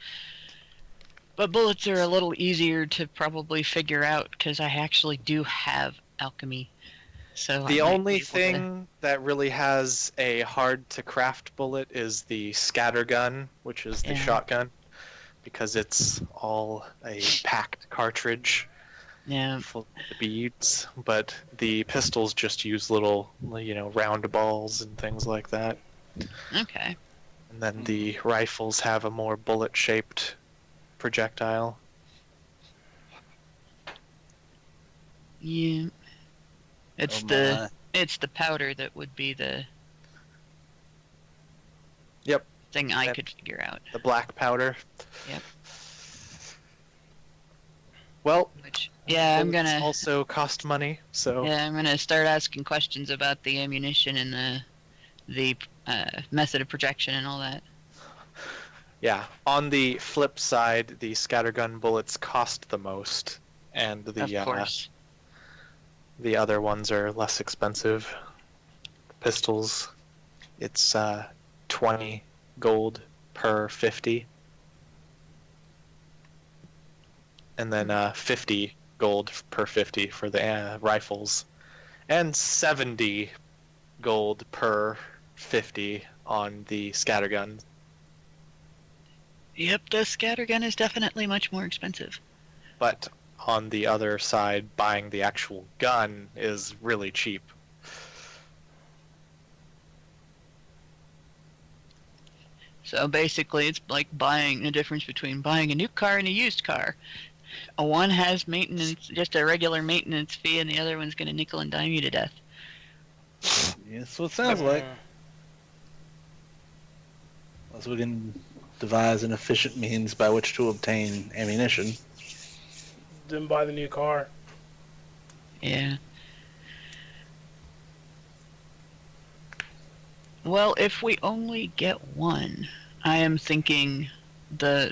But bullets are a little easier to probably figure out because I actually do have alchemy. So The I might only be able to- thing that really has a hard to craft bullet is the scatter gun, which is the Yeah. shotgun, because it's all a packed cartridge Yeah. full of beads. But the pistols just use little, round balls and things like that. Okay. And then the rifles have a more bullet-shaped projectile. Yeah. It's Oh it's the powder that would be the Yep. thing I Yep. could figure out. The black powder. Yep. Well, Which I'm bullets gonna also cost money, so I'm gonna start asking questions about the ammunition and the method of projection and all that. yeah. On the flip side, the scattergun bullets cost the most, and Of the course. the other ones are less expensive. Pistols, it's 20 gold per 50, and then 50 gold per 50 for the rifles, and 70 gold per 50 on the scattergun. Yep, the scattergun is definitely much more expensive. But on the other side, buying the actual gun is really cheap. So basically, it's like buying the difference between buying a new car and a used car. One has maintenance, just a regular maintenance fee, and the other one's going to nickel and dime you to death. Yes, what it sounds like. Unless we can devise an efficient means by which to obtain ammunition. Didn't buy the new car. Yeah. Well, if we only get one, I am thinking the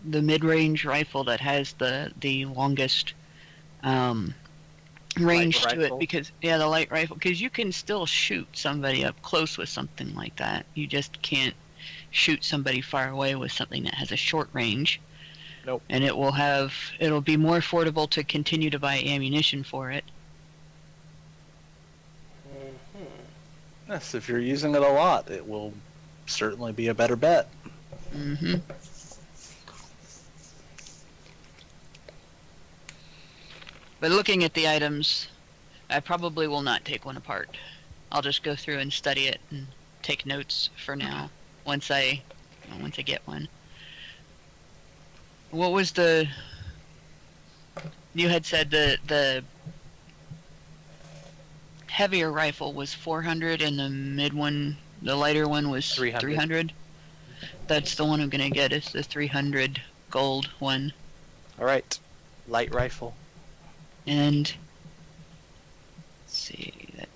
mid-range rifle that has the longest range Light to rifle? it because the light rifle, because you can still shoot somebody up close with something like that. You just can't shoot somebody far away with something that has a short range. Nope. And it'll be more affordable to continue to buy ammunition for it. Yes, if you're using it a lot, it will certainly be a better bet. Mm-hmm. But looking at the items, I probably will not take one apart. I'll just go through and study it and take notes for now. Once I get one. What was the? You had said the heavier rifle was 400 and the lighter one was 300. That's the one I'm gonna get. Is the 300 gold one. All right, light rifle. And let's see that.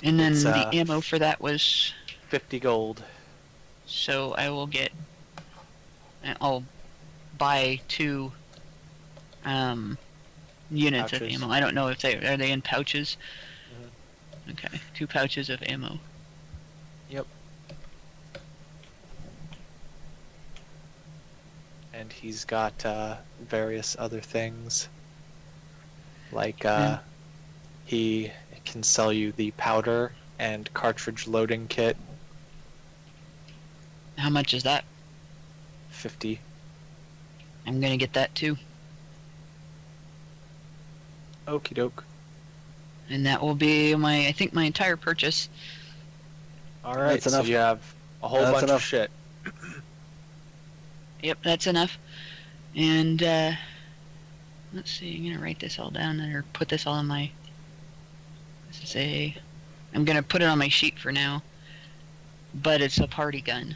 And then It's, the ammo for that was 50 gold. so I'll buy 2 units Pouches. of ammo. I don't know if are they in pouches. Mhm. Okay, 2 pouches of ammo. Yep. And he's got various other things. Like he can sell you the powder and cartridge loading kit. How much is that? 50. I'm gonna get that too, Okie doke. and that will be I think my entire purchase. All right, That's so enough. you have a whole That's bunch enough. of shit. Yep, that's enough. And let's see, I'm gonna write this all down or put this all on my. I'm gonna put it on my sheet for now. But it's a party gun.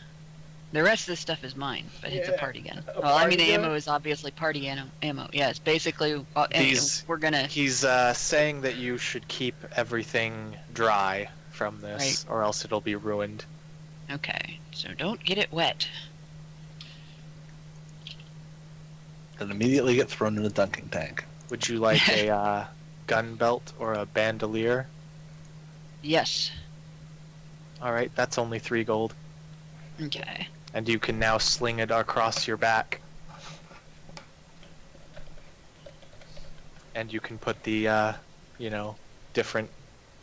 The rest of this stuff is mine, but it's a Yeah, party gun. a Well, I mean, party the gun? ammo is obviously party ammo. Yeah, it's basically. These- We're gonna. He's saying that you should keep everything dry from this, or else it'll be ruined. Okay, so don't get it wet. And immediately get thrown in a dunking tank. Would you like a gun belt or a bandolier? Yes. All right, that's only 3 gold. Okay. And you can now sling it across your back. And you can put the, different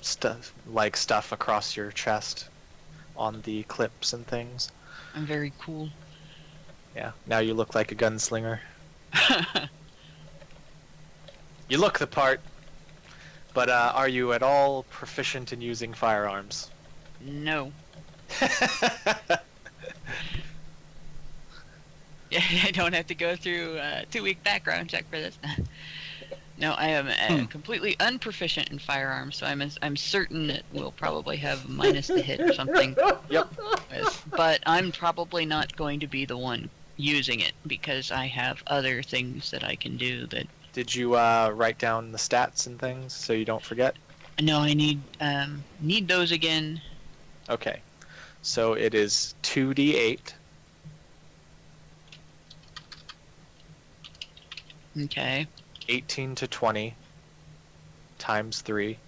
stuff across your chest on the clips and things. I'm very cool. Yeah, now you look like a gunslinger. You look the part, but are you at all proficient in using firearms? No. Yeah, I don't have to go through a 2-week background check for this. No, I am completely unproficient in firearms, so I'm certain that we'll probably have minus the hit or something. Yep. But I'm probably not going to be the one using it because I have other things that I can do that. Did you write down the stats and things so you don't forget? No, I need those again. Okay. So it is 2d8. Okay. 18 to 20 times 3.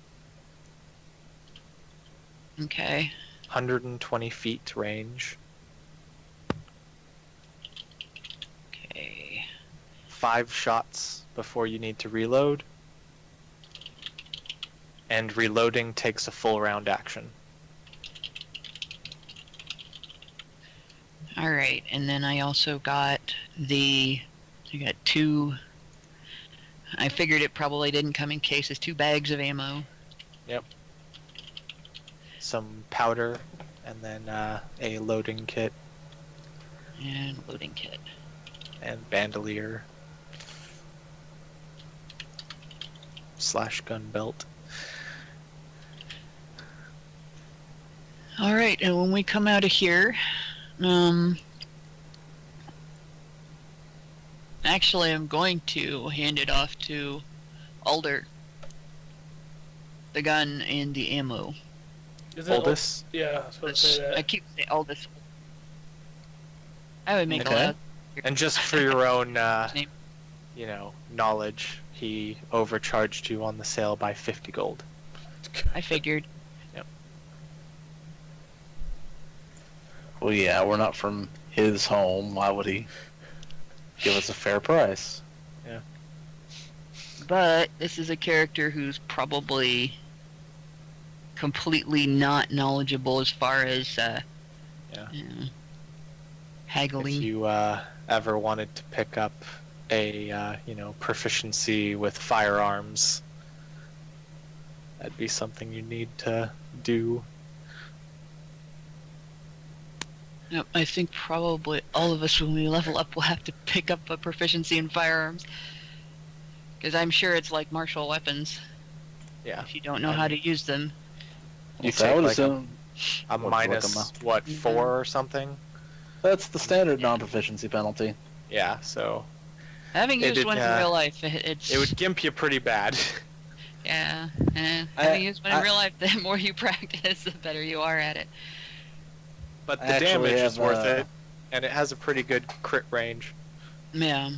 Okay. 120 feet range. Okay. 5 shots before you need to reload. And reloading takes a full round action. All right, and then I also got I got 2. I figured it probably didn't come in cases. 2 bags of ammo. Yep. Some powder, and then a loading kit And loading kit. and bandolier / gun belt. All right, and when we come out of here, actually, I'm going to hand it off to Alder. The gun and the ammo. Is it Oldest. Yeah, I was supposed to say I that. keep saying Aldous. I would make Okay. a loud. And just for your own, Name. knowledge, he overcharged you on the sale by 50 gold. I figured. Well, yeah, we're not from his home. Why would he give us a fair price? But this is a character who's probably completely not knowledgeable as far as you know, haggling. If you ever wanted to pick up a proficiency with firearms, that'd be something you need to do. Yep, I think probably all of us when we level up will have to pick up a proficiency in firearms. Because I'm sure it's like martial weapons. Yeah. If you don't know how to use them. You So I take would like assume a What's minus, like what, Mhm. 4 or something? that's the standard non-proficiency penalty. Yeah, so Having used It- one in yeah. real life, it's it would gimp you pretty bad. yeah. Having I- used one in real life, the more you practice, the better you are at it. But I the actually damage is have, worth it, and it has a pretty good crit range. Yeah.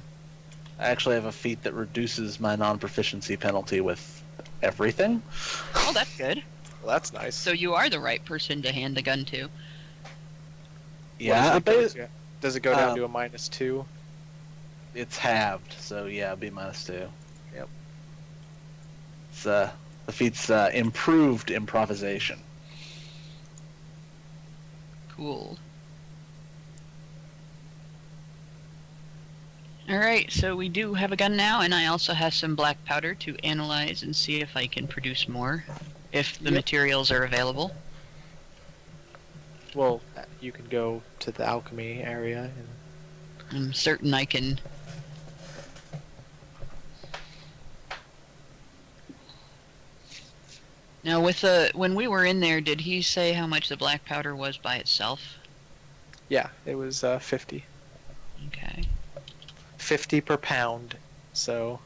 I actually have a feat that reduces my non-proficiency penalty with everything. Oh, that's good. Well, that's nice. So you are the right person to hand the gun to. Yeah, Does it go down Um, to a -2? it's halved, so yeah, it'd be -2. Yep. It's the feat's improved improvisation. Cool. Alright, so we do have a gun now, and I also have some black powder to analyze and see if I can produce more, if the Yep. materials are available. Well, you can go to the alchemy area. And I'm certain I can. Now, when we were in there, did he say how much the black powder was by itself? yeah, it was 50. Okay. 50 per pound. So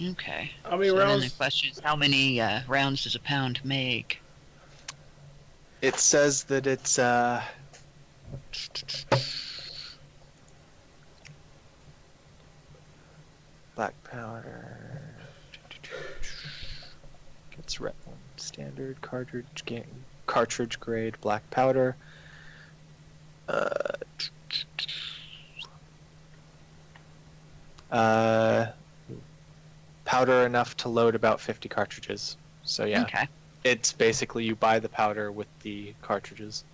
Okay. How many So then the rounds? question is, how many rounds does a pound make? it says that it's black powder. Gets standard cartridge grade black powder. Powder enough to load about 50 cartridges. So yeah, Okay. it's basically you buy the powder with the cartridges.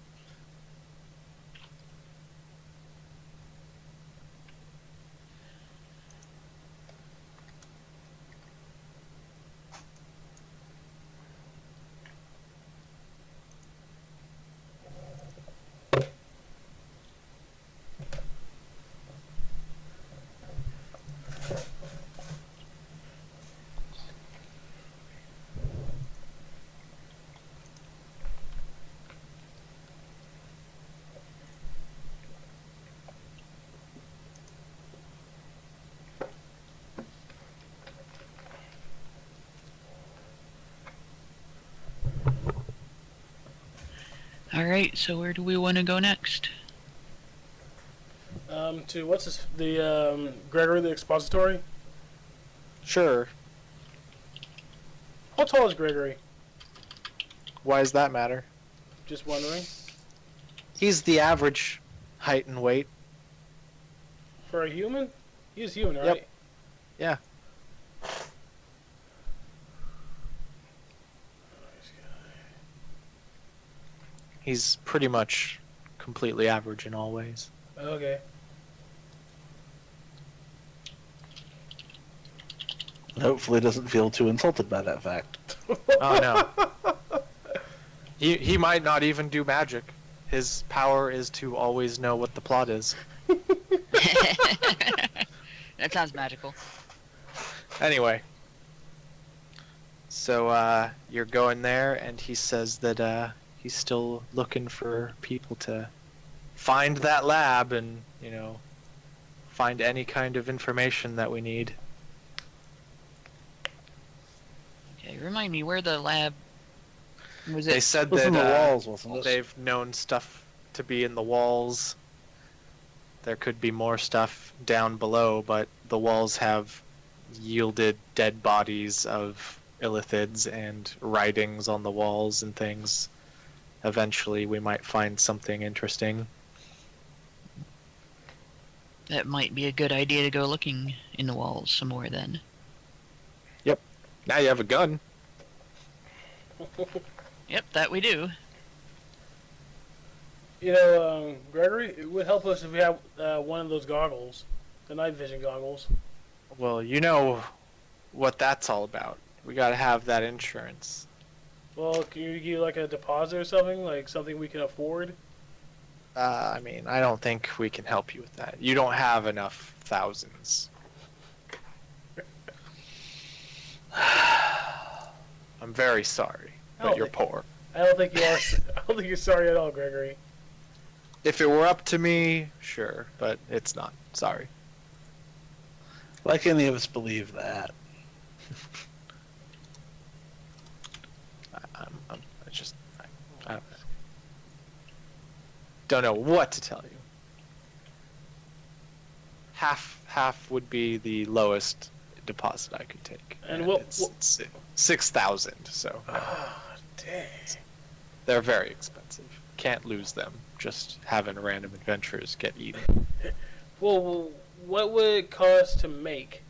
Alright, so where do we want to go next? To what's this? The Gregory the Expository. Sure. How tall is Gregory? Why does that matter? Just wondering. He's the average height and weight. For a human, he's human, right? Yep. Yeah. He's pretty much completely average in all ways. Okay. Hopefully doesn't feel too insulted by that fact. Oh no. He might not even do magic. His power is to always know what the plot is. That sounds magical. Anyway. So you're going there and he says that he's still looking for people to find that lab and, find any kind of information that we need. Okay, remind me where the lab was. They It said It was that in the walls, wasn't it? they've known stuff to be in the walls. there could be more stuff down below, but the walls have yielded dead bodies of illithids and writings on the walls and things. Eventually, we might find something interesting. That might be a good idea to go looking in the walls some more then. Now you have a gun. Yep, that we do. You know, Gregory, it would help us if we had one of those goggles, the night vision goggles. Well, you know what that's all about. We gotta have that insurance. Well, can you give like a deposit or something, like something we can afford? I mean, I don't think we can help you with that. You don't have enough thousands. I'm very sorry, but you're poor. I don't think you are. I don't think you're sorry at all, Gregory. If it were up to me, sure, but it's not. Sorry. Like any of us believe that. I don't know what to tell you. Half would be the lowest deposit I could take. And what? It's 6,000. So Oh, dang. they're very expensive. Can't lose them. Just having random adventures get eaten. Well, what would it cost to make?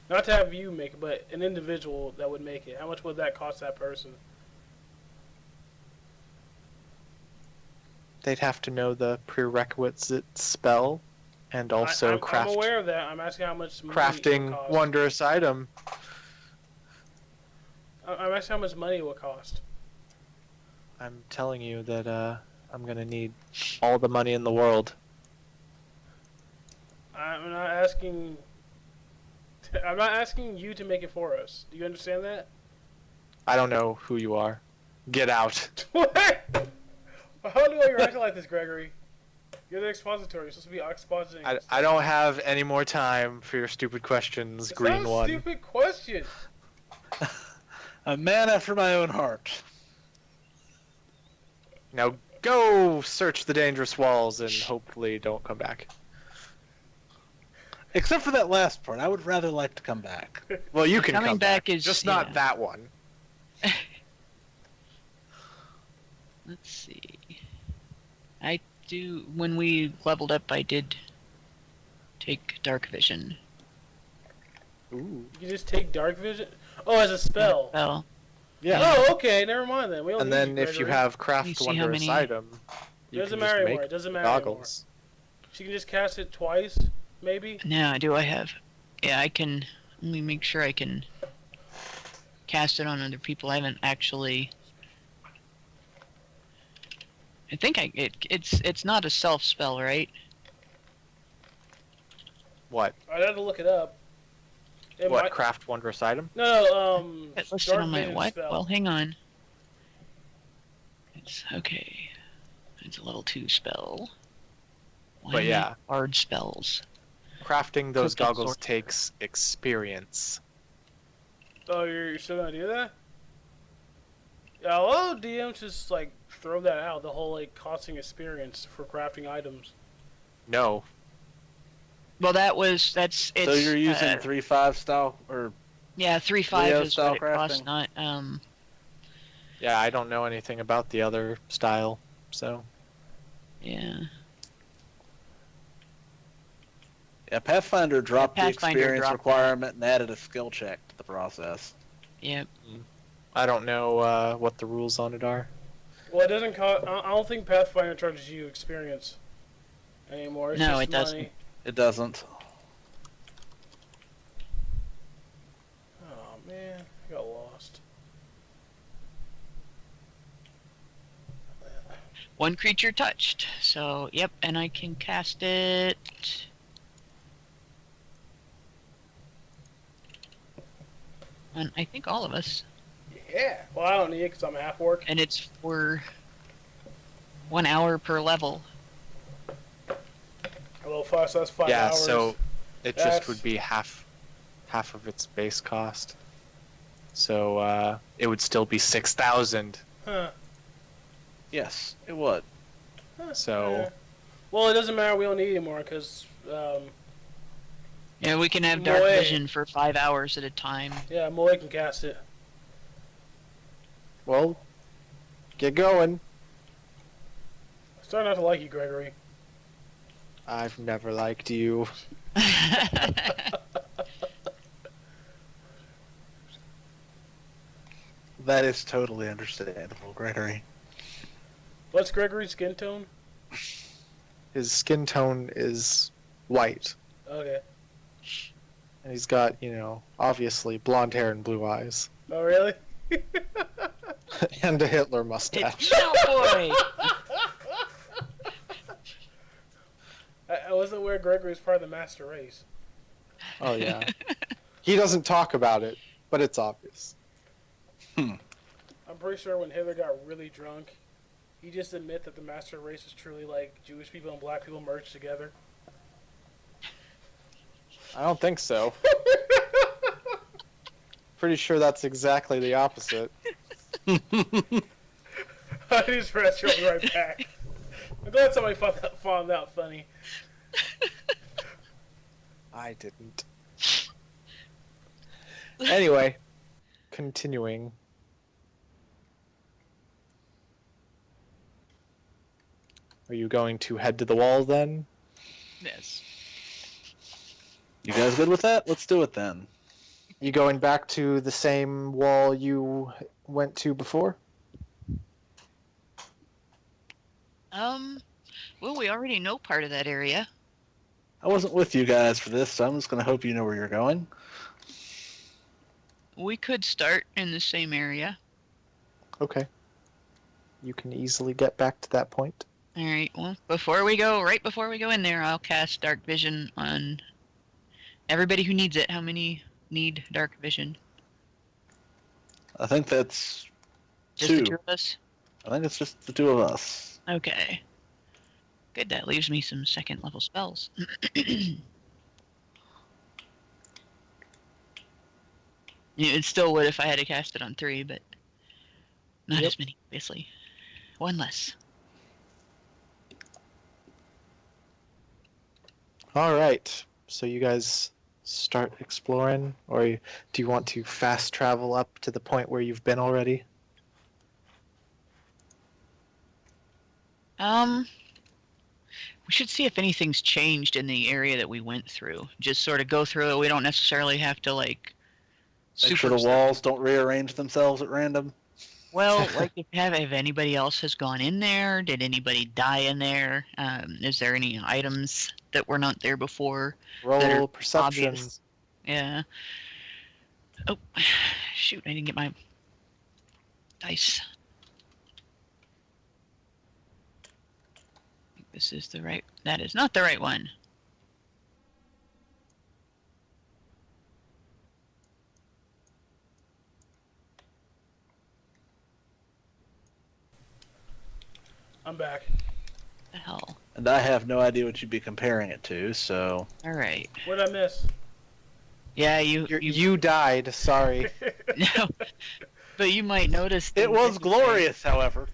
Not to have you make it, but an individual that would make it. How much would that cost that person? They'd have to know the prerequisite spell, and also I'm aware of that. I'm asking how much money crafting it would cost. wondrous item. I'm asking how much money it would cost. I'm telling you that I'm gonna need all the money in the world. I'm not asking. I'm not asking you to make it for us. Do you understand that? I don't know who you are. Get out. What? How do you acting like this, Gregory? You're the expository. You're supposed to be expositing. I don't have any more time for your stupid questions, It's green not a one. stupid question. A man after my own heart. Now go search the dangerous walls and hopefully don't come back. Except for that last part, I would rather like to come back. Well, you can Coming come back is- just yeah. not that one. Let's see. When we leveled up, I did take dark vision. Ooh. You can just take dark vision. Oh, as a spell. Well, Yeah. Oh, okay. Never mind then. We don't And need then you, if you Gregory. have You craft see how wondrous many- item, you Doesn't can just matter make anymore. It doesn't matter goggles. She can just cast it twice, maybe. now do I have? Yeah, I can. Let me make sure I can cast it on other people. I haven't actually. I think it's not a self spell, right? What? I'd have to look it up. It What? might- Craft wondrous item? No, It's listed dark on my vision what? spell. Well, hang on. It's okay. It's a level 2 spell. Why But am I yeah. Bard spells. Crafting those Cryptic goggles sword. takes experience. Oh, you're still gonna do that? Yeah, a lot of DMs just like throw that out. The whole like costing experience for crafting items. No. Well, that's it's. So you're using 3-5 style, or Yeah, 3-5 Leo is style what it costs, crafting? not Yeah, I don't know anything about the other style, so. yeah. yeah, Pathfinder dropped the Pathfinder experience dropped requirement and added a skill check to the process. Yep. I don't know what the rules on it are. Well, it doesn't cost. I don't think Pathfinder charges you experience anymore. It's No, just it doesn't. money. It doesn't. Oh man, I got lost. One creature touched. So, yep, and I can cast it. On, I think, all of us. Yeah. Well, I don't need it because I'm half orc. And it's for 1 hour per level. A little fast. So that's 5 Yeah, hours. so it That's- just would be half of its base cost. So it would still be 6,000. Huh. Yes, it would. Huh. So- Yeah. Well, it doesn't matter. We don't need it anymore because. Yeah, we can have dark Moe. vision for 5 hours at a time. Yeah, Moe can cast it. Well, get going. I'm starting not to like you, Gregory. I've never liked you. That is totally understandable, Gregory. What's Gregory's skin tone? His skin tone is white. Okay. And he's got, obviously blonde hair and blue eyes. Oh, really? And a Hitler mustache. Boy! I wasn't aware Gregory was part of the master race. Oh, yeah. He doesn't talk about it, but it's obvious. I'm pretty sure when Hitler got really drunk, he just admitted that the master race is truly like Jewish people and black people merged together. I don't think so. Pretty sure that's exactly the opposite. I just pressed you right back. I'm glad somebody found that funny. I didn't. Anyway, continuing. Are you going to head to the wall then? Yes. You guys good with that? Let's do it then. You going back to the same wall you went to before? Well, we already know part of that area. I wasn't with you guys for this, so I'm just going to hope you know where you're going. We could start in the same area. Okay. You can easily get back to that point. Alright, well, right before we go in there, I'll cast Dark Vision on everybody who needs it. How many need Dark Vision? I think that's Just two. the two of us? I think it's just the two of us. Okay. Good, that leaves me some second level spells. Yeah, it still would if I had to cast it on 3, but not as many, obviously. One less. All right. So you guys start exploring, or do you want to fast travel up to the point where you've been already? We should see if anything's changed in the area that we went through. Just sort of go through it. We don't necessarily have to, like... Make sure the walls don't rearrange themselves at random. Well, like, if anybody else has gone in there, did anybody die in there? Is there any items that were not there before? Roll perception. Obvious? Yeah. Oh, shoot, I didn't get my dice. I think this is the right... That is not the right one. I'm back. The hell? And I have no idea what you'd be comparing it to, so... Alright. What did I miss? Yeah, You died, sorry. No, but you might notice... It was glorious, however.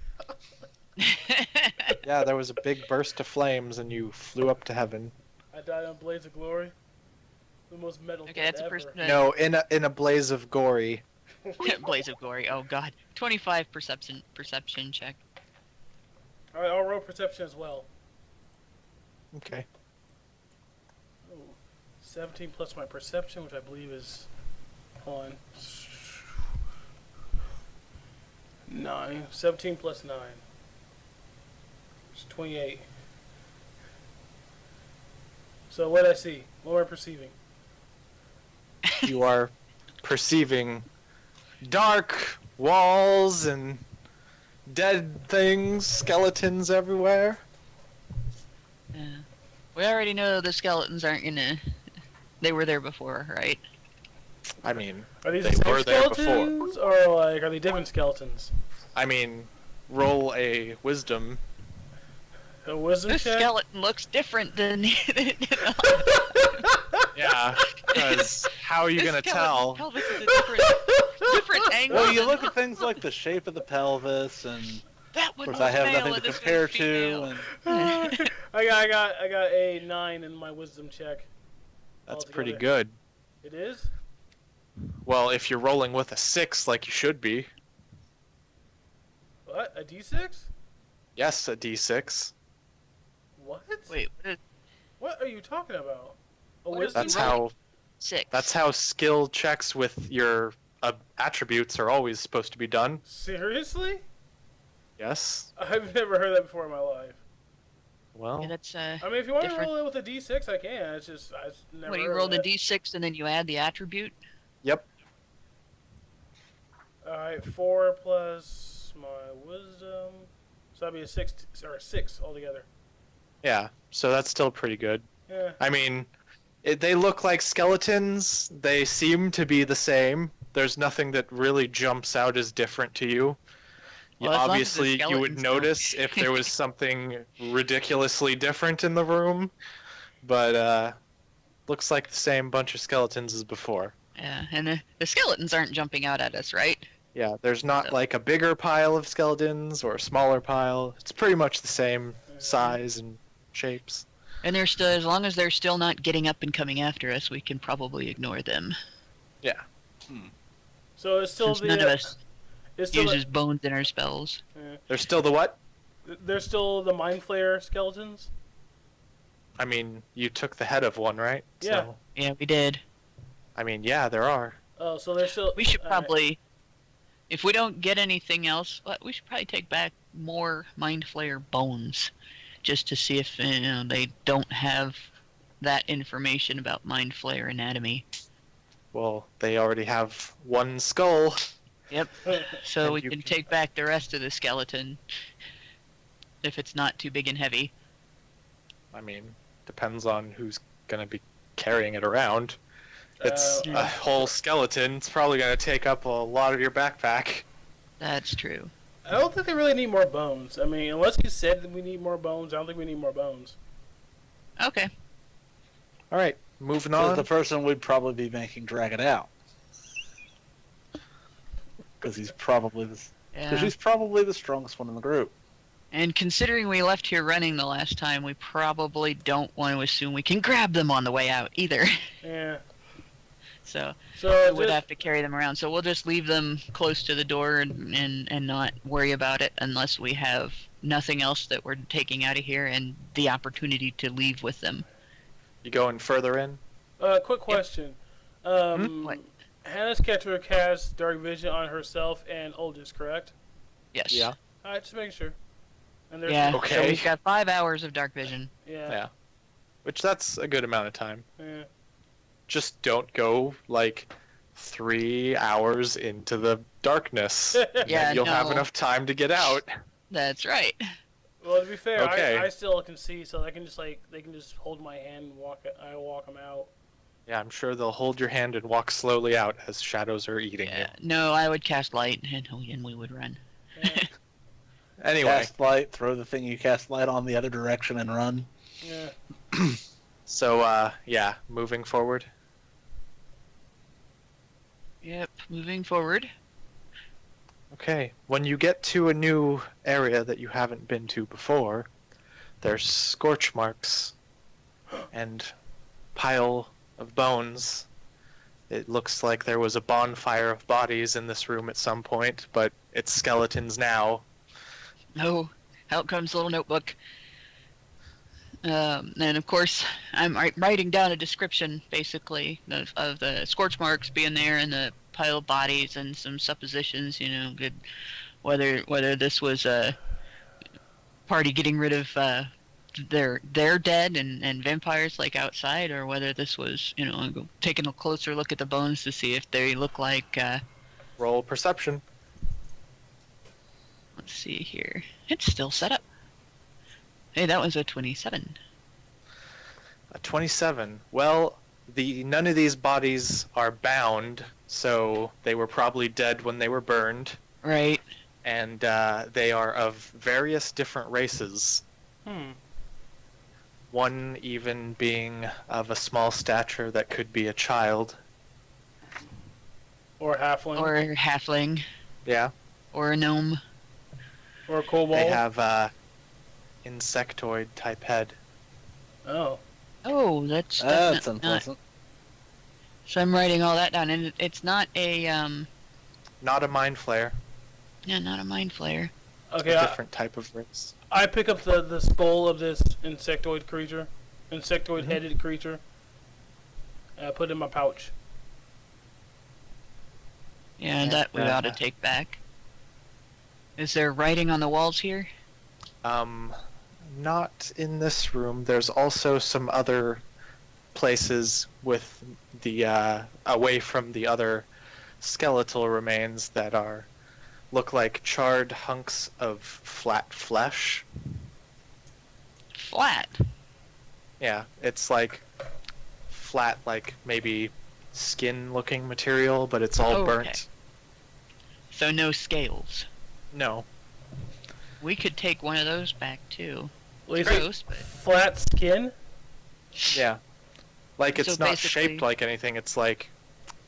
Yeah, there was a big burst of flames and you flew up to heaven. I died on Blades of Glory. The most metal Okay, death that's a ever. person. No, in a blaze of gory. Blaze of Glory. Oh god. 25 perception check. Alright, I'll roll perception as well. Okay. Ooh, 17 plus my perception, which I believe is... Hold on. 9. 17 plus 9. It's 28. So what did I see? What am I perceiving? You are perceiving dark walls and dead things, skeletons everywhere. We already know the skeletons aren't gonna... They were there before, right? I mean, Are these They the same were there before. skeletons? Or like, are they different skeletons? roll a wisdom. A wisdom This check? skeleton looks different than... Yeah, because how are you This gonna skeleton tell? pelvis is a different angle. Well, you look at things like the shape of the pelvis and... That Of course, I have nothing to compare to. And I got a 9 in my wisdom check. That's altogether. pretty good. It is? Well, if you're rolling with a 6 like you should be. What? A D6? Yes, a D6. What? Wait, What are you talking about? A What is wisdom That's check? how 6. that's how skill checks with your attributes are always supposed to be done. Seriously? Yes. I've never heard that before in my life. Well, Yeah, that's I mean, if you want Different. to roll it with a D6, I can. It's just I just never. what, you heard rolled a of that. d6 and then you add the attribute? yep. All right, 4 plus my wisdom, so that'd be a 6 altogether. Yeah. So that's still pretty good. Yeah. I mean, they look like skeletons. They seem to be the same. There's nothing that really jumps out as different to you. Well, as long as the Obviously, you would skeletons don't- notice if there was something ridiculously different in the room, but looks like the same bunch of skeletons as before. Yeah, and the skeletons aren't jumping out at us, right? Yeah, there's not So- like a bigger pile of skeletons or a smaller pile. It's pretty much the same size and shapes. And they're still, as long as they're still not getting up and coming after us, we can probably ignore them. So it's still Since none of us it's still uses bones in our spells. There's still the what? there's still the mind flayer skeletons. I mean, you took the head of one, right? Yeah. So, Yeah, we did. I mean, yeah, there are. Oh, so there's still. We should all right. probably, if we don't get anything else, we should probably take back more Mind Flayer bones, just to see if they don't have that information about Mind Flayer anatomy. Well, they already have one skull. So And we you can can- take back the rest of the skeleton, if it's not too big and heavy. I mean, depends on who's gonna be carrying it around. It's Uh, a whole skeleton. It's probably gonna take up a lot of your backpack. That's true. I don't think they really need more bones. I mean, unless you said that we need more bones, I don't think we need more bones. Okay. All right, moving so on. the person we'd probably be making drag it out. Because he's probably the strongest one in the group. And considering we left here running the last time, we probably don't want to assume we can grab them on the way out either. Yeah. So So we would just, have to carry them around. So we'll just leave them close to the door and not worry about it unless we have nothing else that we're taking out of here and the opportunity to leave with them. You going further in? quick question. What? Hannah's character casts dark vision on herself and Oldest, correct? Yes. Yeah. All right, just making sure. And there's Yeah. Okay. So we've got 5 hours of dark vision. Yeah. Yeah. Which that's a good amount of time. Yeah. Just don't go like 3 hours into the darkness. Yeah, You'll have no. enough time to get out. That's right. Well, to be fair, Okay. I still can see, so they can just hold my hand and I walk them out. Yeah, I'm sure they'll hold your hand and walk slowly out as shadows are eating Yeah. No, I would cast light and we would run. Yeah. you. Anyway, Cast light, throw the thing you cast light on the other direction and run. Yeah. so yeah, moving forward. Yep. Moving forward. Okay, when you get to a new area that you haven't been to before, there's scorch marks and pile of bones. It looks like there was a bonfire of bodies in this room at some point, but it's skeletons now. Oh, out comes the little notebook. And of course, I'm writing down a description, basically, of the scorch marks being there and the pile of bodies and some suppositions, good, whether this was a party getting rid of their dead and vampires like outside, or whether this was, taking a closer look at the bones to see if they look like. Roll perception. Let's see here. It's still set up. Hey, that was a 27. A 27. Well, none of these bodies are bound, so they were probably dead when they were burned, Right. and they are of various different races. One even being of a small stature that could be a child. Or halfling. Or halfling. Yeah. Or a gnome. Or a cobalt? They have insectoid type head. Oh. Oh, that's That's definitely not. unpleasant. So I'm writing all that down, and it's not a Not a mind flare. yeah, not a mind flayer. Okay, A different type of race. I pick up the skull of this insectoid creature. Insectoid-headed creature. And I put it in my pouch. Yeah, Yeah, that we ought to take back. Is there writing on the walls here? Not in this room. There's also some other places with the away from the other skeletal remains that look like charred hunks of flat flesh. Flat. Yeah, it's like flat, like maybe skin-looking material, but it's all Oh, okay. burnt. So no scales. No. We could take one of those back too. Well, It's you say gross, but flat skin? Yeah. Like it's So not basically- shaped like anything. It's like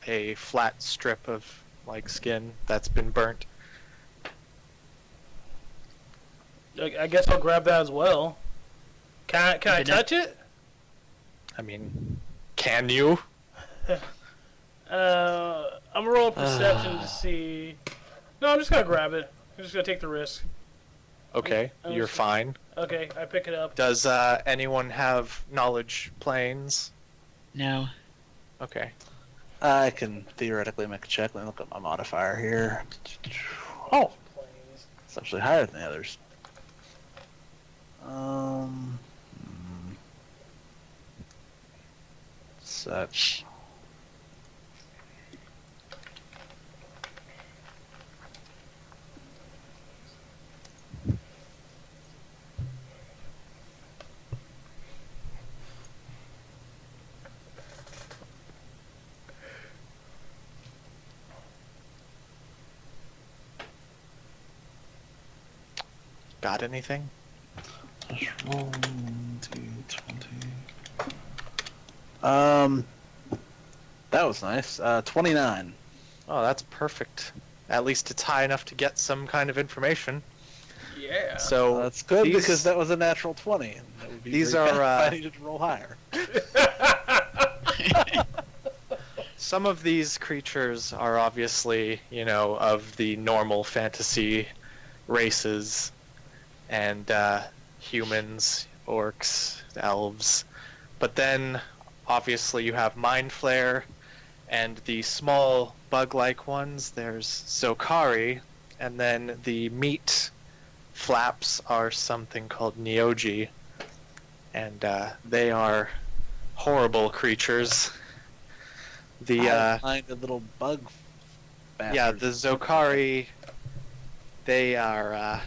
a flat strip of like skin that's been burnt. I guess I'll grab that as well. Can I Good enough. touch it? I mean, can you? I'm gonna roll a perception to see. No, I'm just gonna grab it. I'm just gonna take the risk. Okay, I'm you're just- fine. Okay, I pick it up. Does anyone have knowledge planes? no. Okay. I can theoretically make a check. Let me look at my modifier here. Oh, Planes. it's actually higher than the others. Hmm. Such. Got anything? Just roll 20. That was nice. 29. Oh, that's perfect. At least it's high enough to get some kind of information. Yeah. So Well, that's good these- because that was a natural 20. And that would be These very are, bad if I needed to roll higher. some of these creatures are obviously, of the normal fantasy races, and humans, orcs, elves. But then, obviously, you have Mind Flayer, and the small bug-like ones, there's Zokari, and then the meat flaps are something called Neogi, and they are horrible creatures. The Hive-minded little bug. yeah, the bastards. Zokari, they are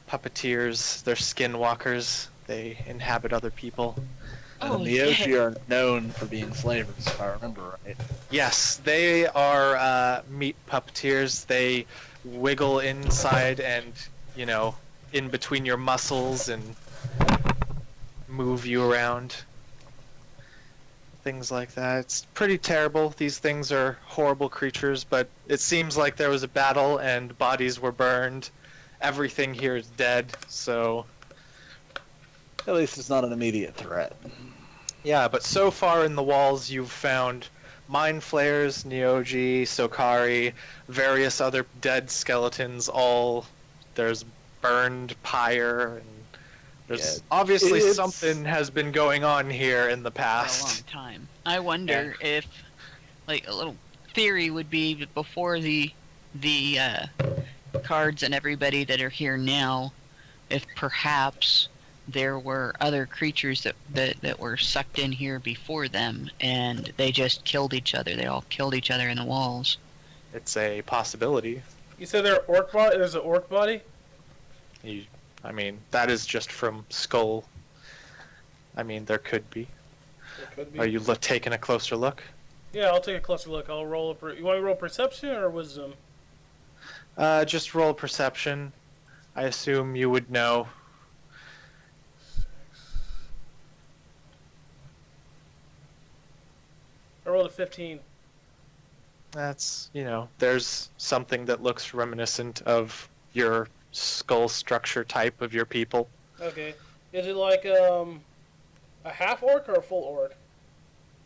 puppeteers. They're skinwalkers. They inhabit other people. And Oh, the Neogi yeah. are known for being slavers, if I remember right. Yes, they are meat puppeteers. They wiggle inside and, in between your muscles and move you around. Things like that. It's pretty terrible. These things are horrible creatures, but it seems like there was a battle and bodies were burned. Everything here is dead, so... At least it's not an immediate threat. Yeah, but so far in the walls you've found Mind Flayers, Neogi, Sokari, various other dead skeletons, there's burned pyre, and there's Yeah, obviously it's- something has been going on here in the For a long past. time. I wonder if, like, a little theory would be that before the cards and everybody that are here now, if perhaps there were other creatures that were sucked in here before them, and they just killed each other. They all killed each other in the walls. It's a possibility. You said there are orc body. There's an orc body. I mean, that is just from Skull. I mean, there could be. There could be. Are you taking a closer look? Yeah, I'll take a closer look. I'll roll a. You want me to roll perception or wisdom? Just roll perception. I assume you would know. I rolled a 15. That's, there's something that looks reminiscent of your skull structure type of your people. Okay. Is it like a half orc or a full orc?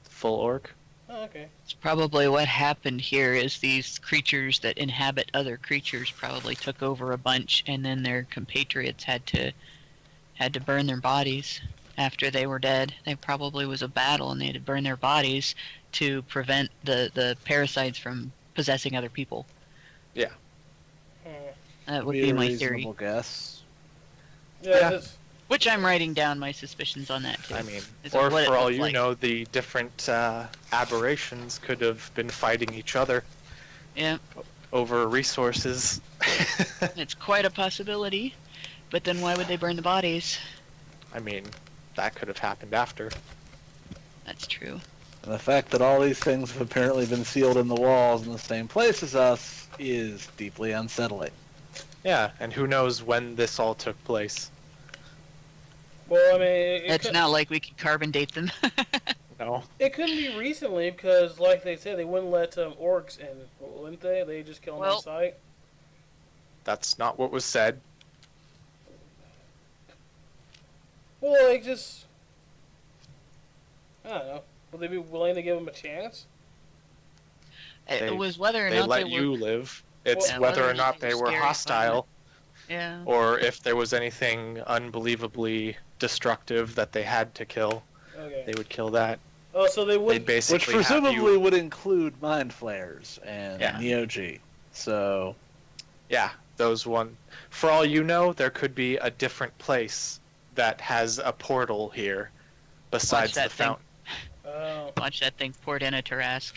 Full orc. Oh, okay. It's probably what happened here is these creatures that inhabit other creatures probably took over a bunch, and then their compatriots had to burn their bodies after they were dead. There probably was a battle, and they had to burn their bodies to prevent the parasites from possessing other people. Yeah. Hmm. That would Be be a my reasonable theory. guess. Yeah. Yeah. Which I'm writing down my suspicions on that too. I mean, Is or what it for all looked you like. know, the different aberrations could have been fighting each other Yeah, over resources. it's quite a possibility. But then why would they burn the bodies? I mean, that could have happened after. That's true. And the fact that all these things have apparently been sealed in the walls in the same place as us is deeply unsettling. Yeah, and who knows when this all took place. Well, I mean, It's not like we could carbon date them. No. it couldn't be recently because, like they said, they wouldn't let orcs in, wouldn't they? They just kill them Well- on sight. That's not what was said. Well, like just, I don't know. Would they be willing to give them a chance? It was whether or They not let they you were. live. It's Yeah, whether or not they were scary hostile, Yeah. or if there was anything unbelievably destructive that they had to kill, Okay. they would kill that. Oh, so they They'd would. basically Which have presumably you, would include mind flayers and Yeah. Neo-G. So, yeah, those one. For all you know, there could be a different place that has a portal here, besides that the thing. fountain. Oh. Watch that thing poured in a Tarask.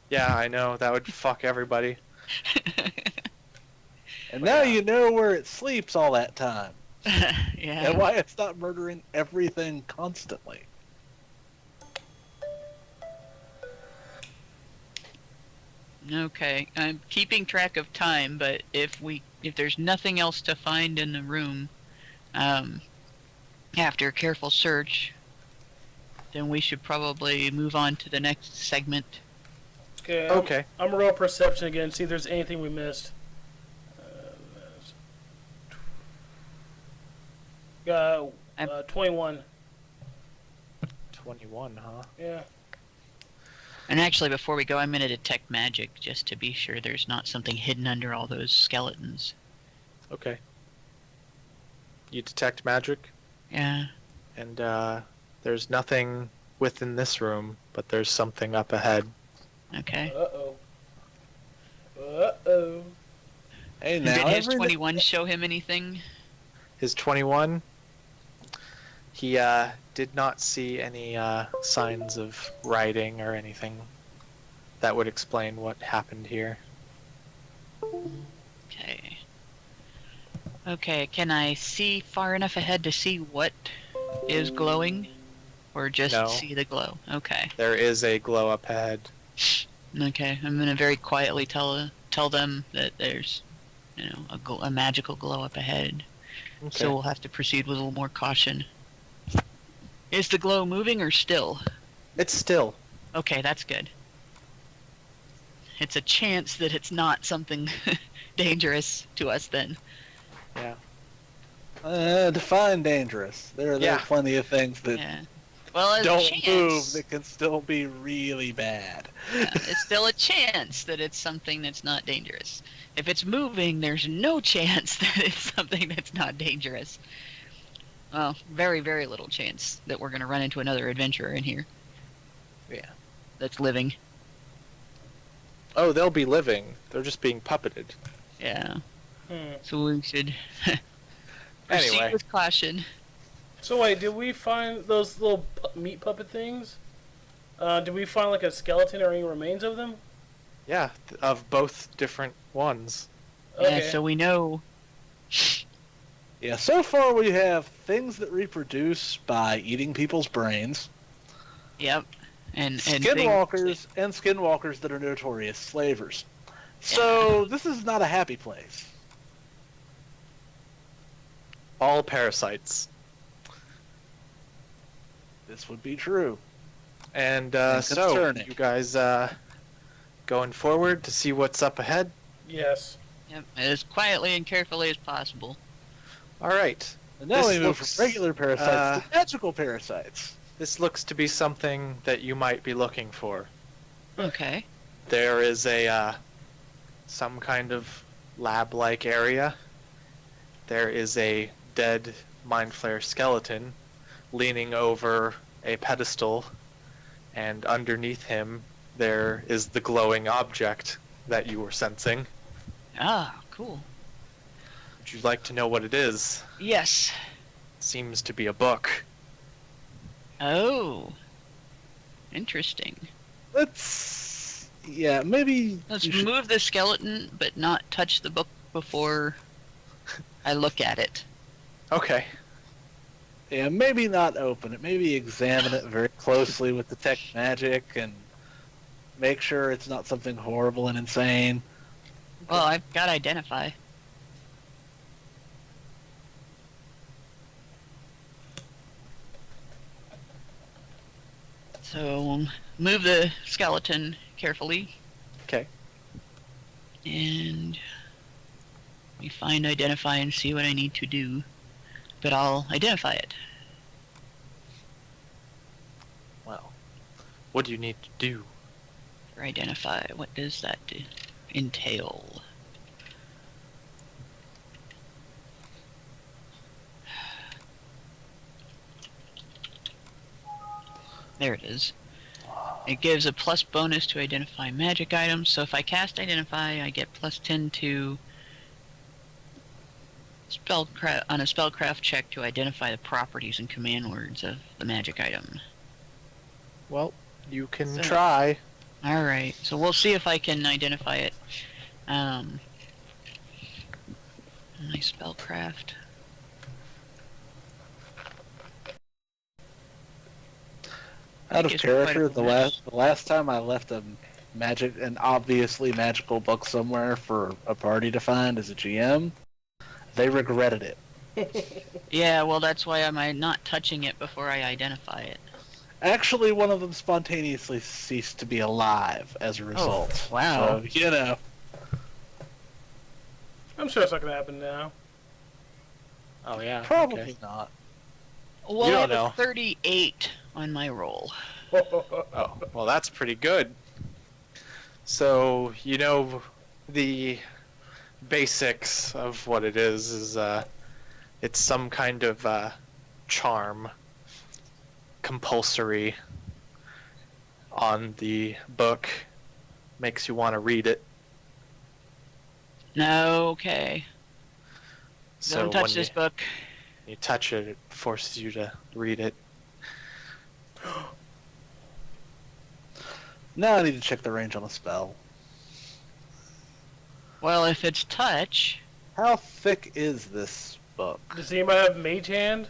Yeah, I know that would fuck everybody. and now you know where it sleeps all that time. Yeah. And why it's not murdering everything constantly. Okay, I'm keeping track of time, but if there's nothing else to find in the room, after a careful search, then we should probably move on to the next segment. Okay. Okay. I'm gonna roll perception again. See if there's anything we missed. I'm- 21. 21, huh? Yeah. And actually, before we go, I'm going to detect magic just to be sure there's not something hidden under all those skeletons. Okay. You detect magic, Yeah. and there's nothing within this room, but there's something up ahead. Okay. Uh-oh. Uh-oh. Hey, And now did his every- 21 show him anything? His 21, he did not see any signs of writing or anything that would explain what happened here. Okay. Okay, can I see far enough ahead to see what is glowing? Or just No. see the glow? Okay. There is a glow up ahead. Okay, I'm going to very quietly tell them that there's, a magical glow up ahead. Okay. So we'll have to proceed with a little more caution. Is the glow moving or still? It's still. Okay, that's good. It's a chance that it's not something dangerous to us then. Yeah. Define dangerous. There are Yeah. plenty of things that Yeah. Well, a don't chance, move that can still be really bad. it's still a chance that it's something that's not dangerous. If it's moving, there's no chance that it's something that's not dangerous. Well, very, very little chance that we're going to run into another adventurer in here. Yeah. That's living. Oh, they'll be living. They're just being puppeted. Yeah. Hmm. So we should proceed Anyway. with caution. So wait, did we find those little meat puppet things? Did we find like a skeleton or any remains of them? Yeah, of both different ones. Okay. Yeah, so we know. Yeah, so far we have things that reproduce by eating people's brains, Yep. And skinwalkers, and skinwalkers that are notorious slavers. So this is not a happy place. All parasites. This would be true. And And so, concerning. you guys going forward to see what's up ahead? Yes. Yep, as quietly and carefully as possible. All right. And now This we move looks, from regular parasites to magical parasites. This looks to be something that you might be looking for. Okay. There is a some kind of lab-like area. There is a dead mind flare skeleton leaning over a pedestal, and underneath him there is the glowing object that you were sensing. Ah, cool. Would you like to know what it is? Yes. Seems to be a book. Oh. Interesting. Maybe Let's you should- move the skeleton, but not touch the book before I look at it. Okay. Yeah, maybe not open it. Maybe examine it very closely with detect magic and make sure it's not something horrible and insane. Well, I've got to identify. So, move the skeleton carefully. Okay. And we find, identify, and see what I need to do. But I'll identify it. Well, what do you need to do? Or identify, what does that entail? There it is. It gives a plus bonus to identify magic items, so if I cast identify, I get plus 10 to on a spellcraft check to identify the properties and command words of the magic item. Well, you can So- try. Alright, so we'll see if I can identify it. My spellcraft. Out of Think it's quite character, a the mess. last time I left an obviously magical book somewhere for a party to find as a GM, they regretted it. Yeah, well that's why I'm not touching it before I identify it. Actually, one of them spontaneously ceased to be alive as a result. wow. So, you know. I'm sure it's not gonna happen now. Oh yeah. Probably okay. not. Well, You I don't have a know. 38 on my roll. Oh, well, that's pretty good. So, you know, the basics of what it is it's some kind of charm, compulsory on the book, makes you want to read it. No, okay. So Don't touch when this book. you touch it, it forces you to read it. Now I need to check the range on a spell. Well, if it's touch, How thick is this book? Does anybody have Mage Hand?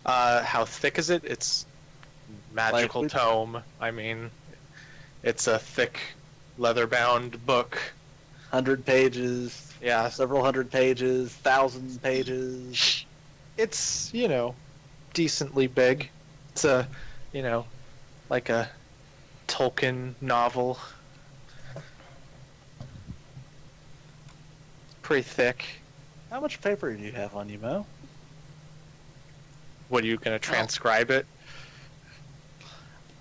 How thick is it? It's magical Like, tome. I mean, it's a thick, leather-bound book. 100 pages, Yeah, several hundred pages, 1,000 pages. it's, you know, decently big. It's a, you know, like a Tolkien novel. Pretty thick. How much paper do you have on you, Mo? What, are you going to transcribe it?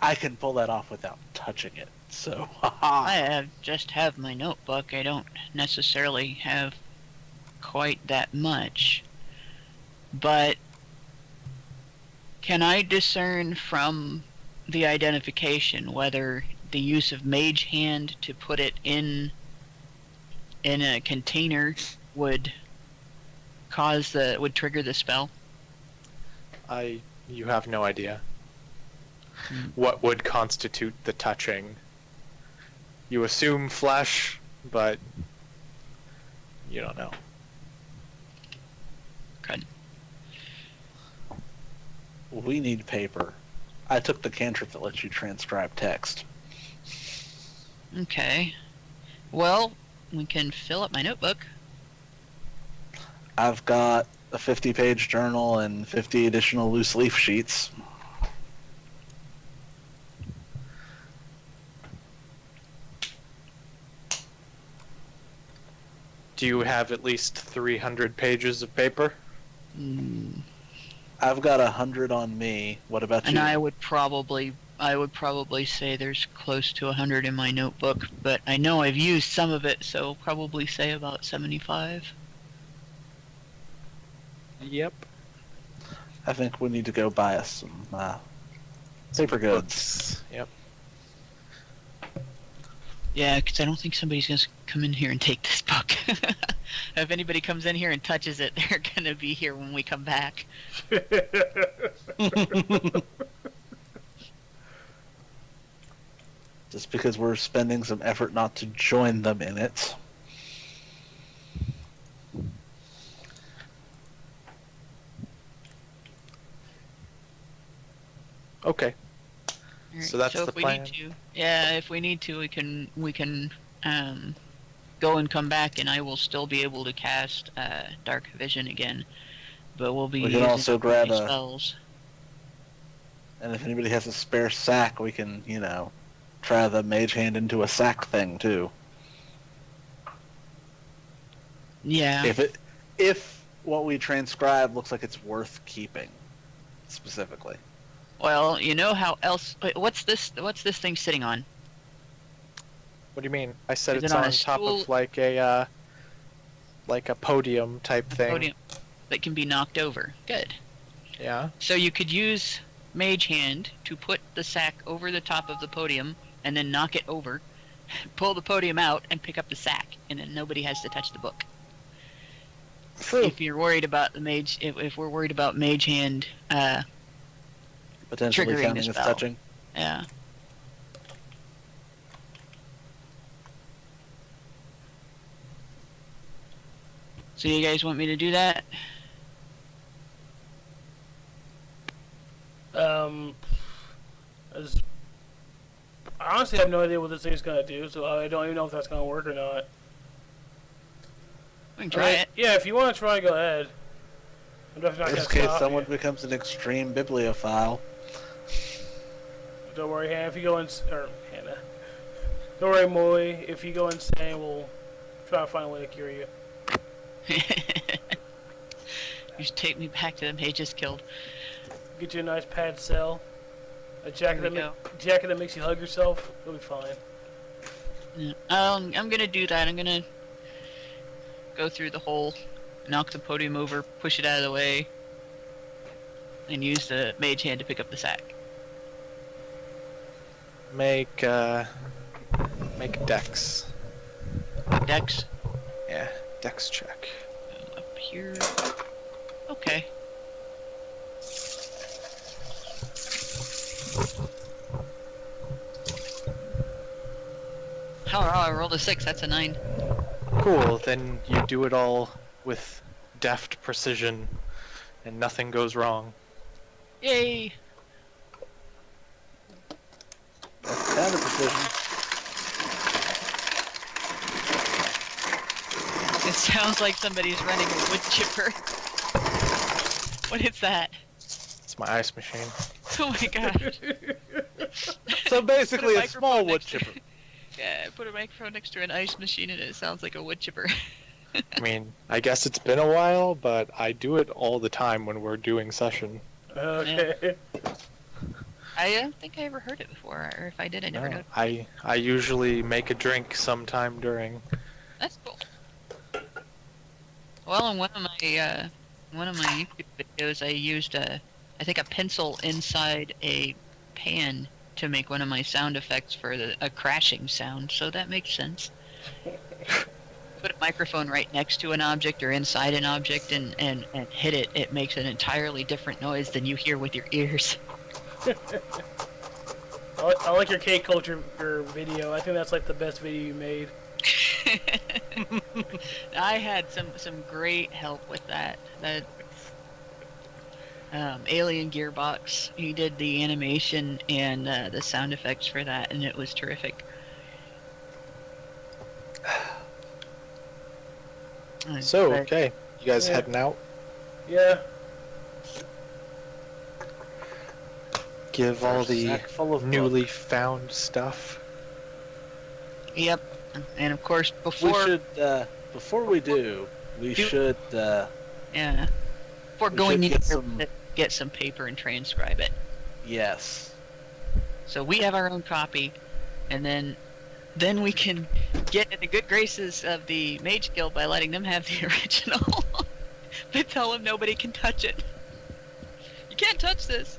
I can pull that off without touching it. So, I just have my notebook. I don't necessarily have quite that much. But can I discern from the identification whether the use of Mage Hand to put it in a container would trigger the spell? You have no idea. Hmm. What would constitute the touching? You assume flesh, but you don't know. Good. we need paper. I took the cantrip that lets you transcribe text. Okay. Well, we can fill up my notebook. I've got a 50-page journal and 50 additional loose leaf sheets. Do you have at least 300 pages of paper? I've got 100 on me. What about And you? I would probably say there's close to 100 in my notebook, but I know I've used some of it, so probably say about 75. Yep. I think we need to go buy us some paper goods. Yep. Yeah, because I don't think somebody's going to come in here and take this book. If anybody comes in here and touches it, they're going to be here when we come back. Just because we're spending some effort not to join them in it. Okay. Alright, So that's if the we plan? Need to, yeah, if we need to, we can go and come back, and I will still be able to cast Dark Vision again. But we'll be We can using also grab a- spells. And if anybody has a spare sack, we can, try the mage hand into a sack thing too. Yeah. If what we transcribe looks like it's worth keeping, specifically. Well, you know how else? Wait, what's this thing sitting on? What do you mean? I said Is it's it on on a top stool? of like a podium type thing. Podium that can be knocked over. Good. Yeah. So you could use Mage Hand to put the sack over the top of the podium and then knock it over, pull the podium out, and pick up the sack, and then nobody has to touch the book. True. If you're worried about the mage, if we're worried about Mage Hand, Potentially Triggering counting the as spell. touching. yeah. So you guys want me to do that? As- I honestly have no idea what this thing's gonna do, so I don't even know if that's gonna work or not. We can try it. Yeah, if you want to try, go ahead. I'm definitely not In gonna this case, stop someone you. becomes an extreme bibliophile. Don't worry, Hannah. If you go in, or Hannah. Don't worry, Molly. If you go insane, we'll try to find a way to cure you. Just take me back to the mages killed. Get you a nice pad cell. A jacket There we jacket that makes you hug yourself. You'll be fine. Yeah. I'm gonna do that. I'm gonna go through the hole, knock the podium over, push it out of the way, and use the mage hand to pick up the sack. Make Dex. Dex Yeah, Dex check. up here. Okay. Oh, I rolled a 6. That's a 9. Cool. Then you do it all with deft precision, and nothing goes wrong. Yay! That's kind of precision. It sounds like somebody's running a wood chipper. What is that? It's my ice machine. Oh my gosh. So basically, a microphone small wood next to- chipper. Yeah, put a microphone next to an ice machine and it sounds like a wood chipper. I mean, I guess it's been a while, but I do it all the time when we're doing session. Okay. I don't think I ever heard it before, or if I did, I never No, noticed. I usually make a drink sometime during. That's cool. Well, in one of my YouTube videos, I used I think a pencil inside a pan to make one of my sound effects for a crashing sound, so that makes sense. Put a microphone right next to an object or inside an object and hit it, it makes an entirely different noise than you hear with your ears. I like your cake culture video. I think that's like the best video you made. I had some great help with that. That Alien Gearbox, he did the animation and the sound effects for that, and it was terrific. So, But- okay. You guys Yeah. heading out? Yeah. Give all the Sack full of newly found stuff. Yep. And of course, We before should before we do, we should Yeah. Before We going should in get here, some- get some paper and transcribe it. yes. So we have our own copy, and then we can get in the good graces of the Mage Guild by letting them have the original. But tell them nobody can touch it. You can't touch this.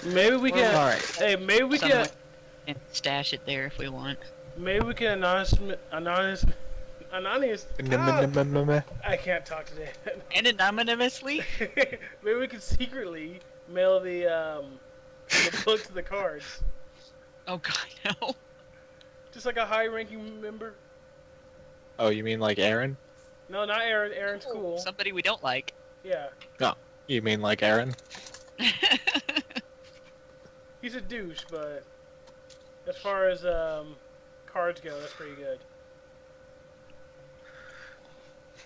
Maybe we can. All right. Hey, maybe we Somewhere. can. And stash it there if we want. Maybe we can anonymous. I can't talk today. And anonymously? Maybe we can secretly mail the book to the cards, Oh god, no. just like a high-ranking member. Oh, you mean like Aaron? No, not Aaron. Aaron's cool. Somebody we don't like. Yeah, You mean like Aaron? he's a douche, but as far as cards go, that's pretty good.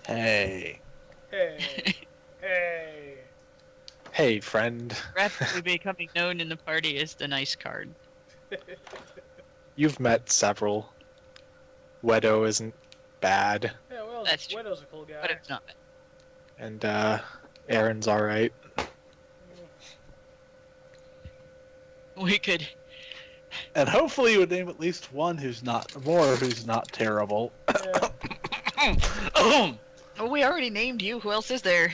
Hey. Hey, hey. Hey, friend. Rapidly becoming known in the party as the nice card. You've met several. Wedo isn't bad, Yeah, well, That's true. Widow's a cool guy. But it's not. and Aaron's all right. We could. And hopefully you would name at least one who's not terrible. Yeah. Oh, we already named you. Who else is there?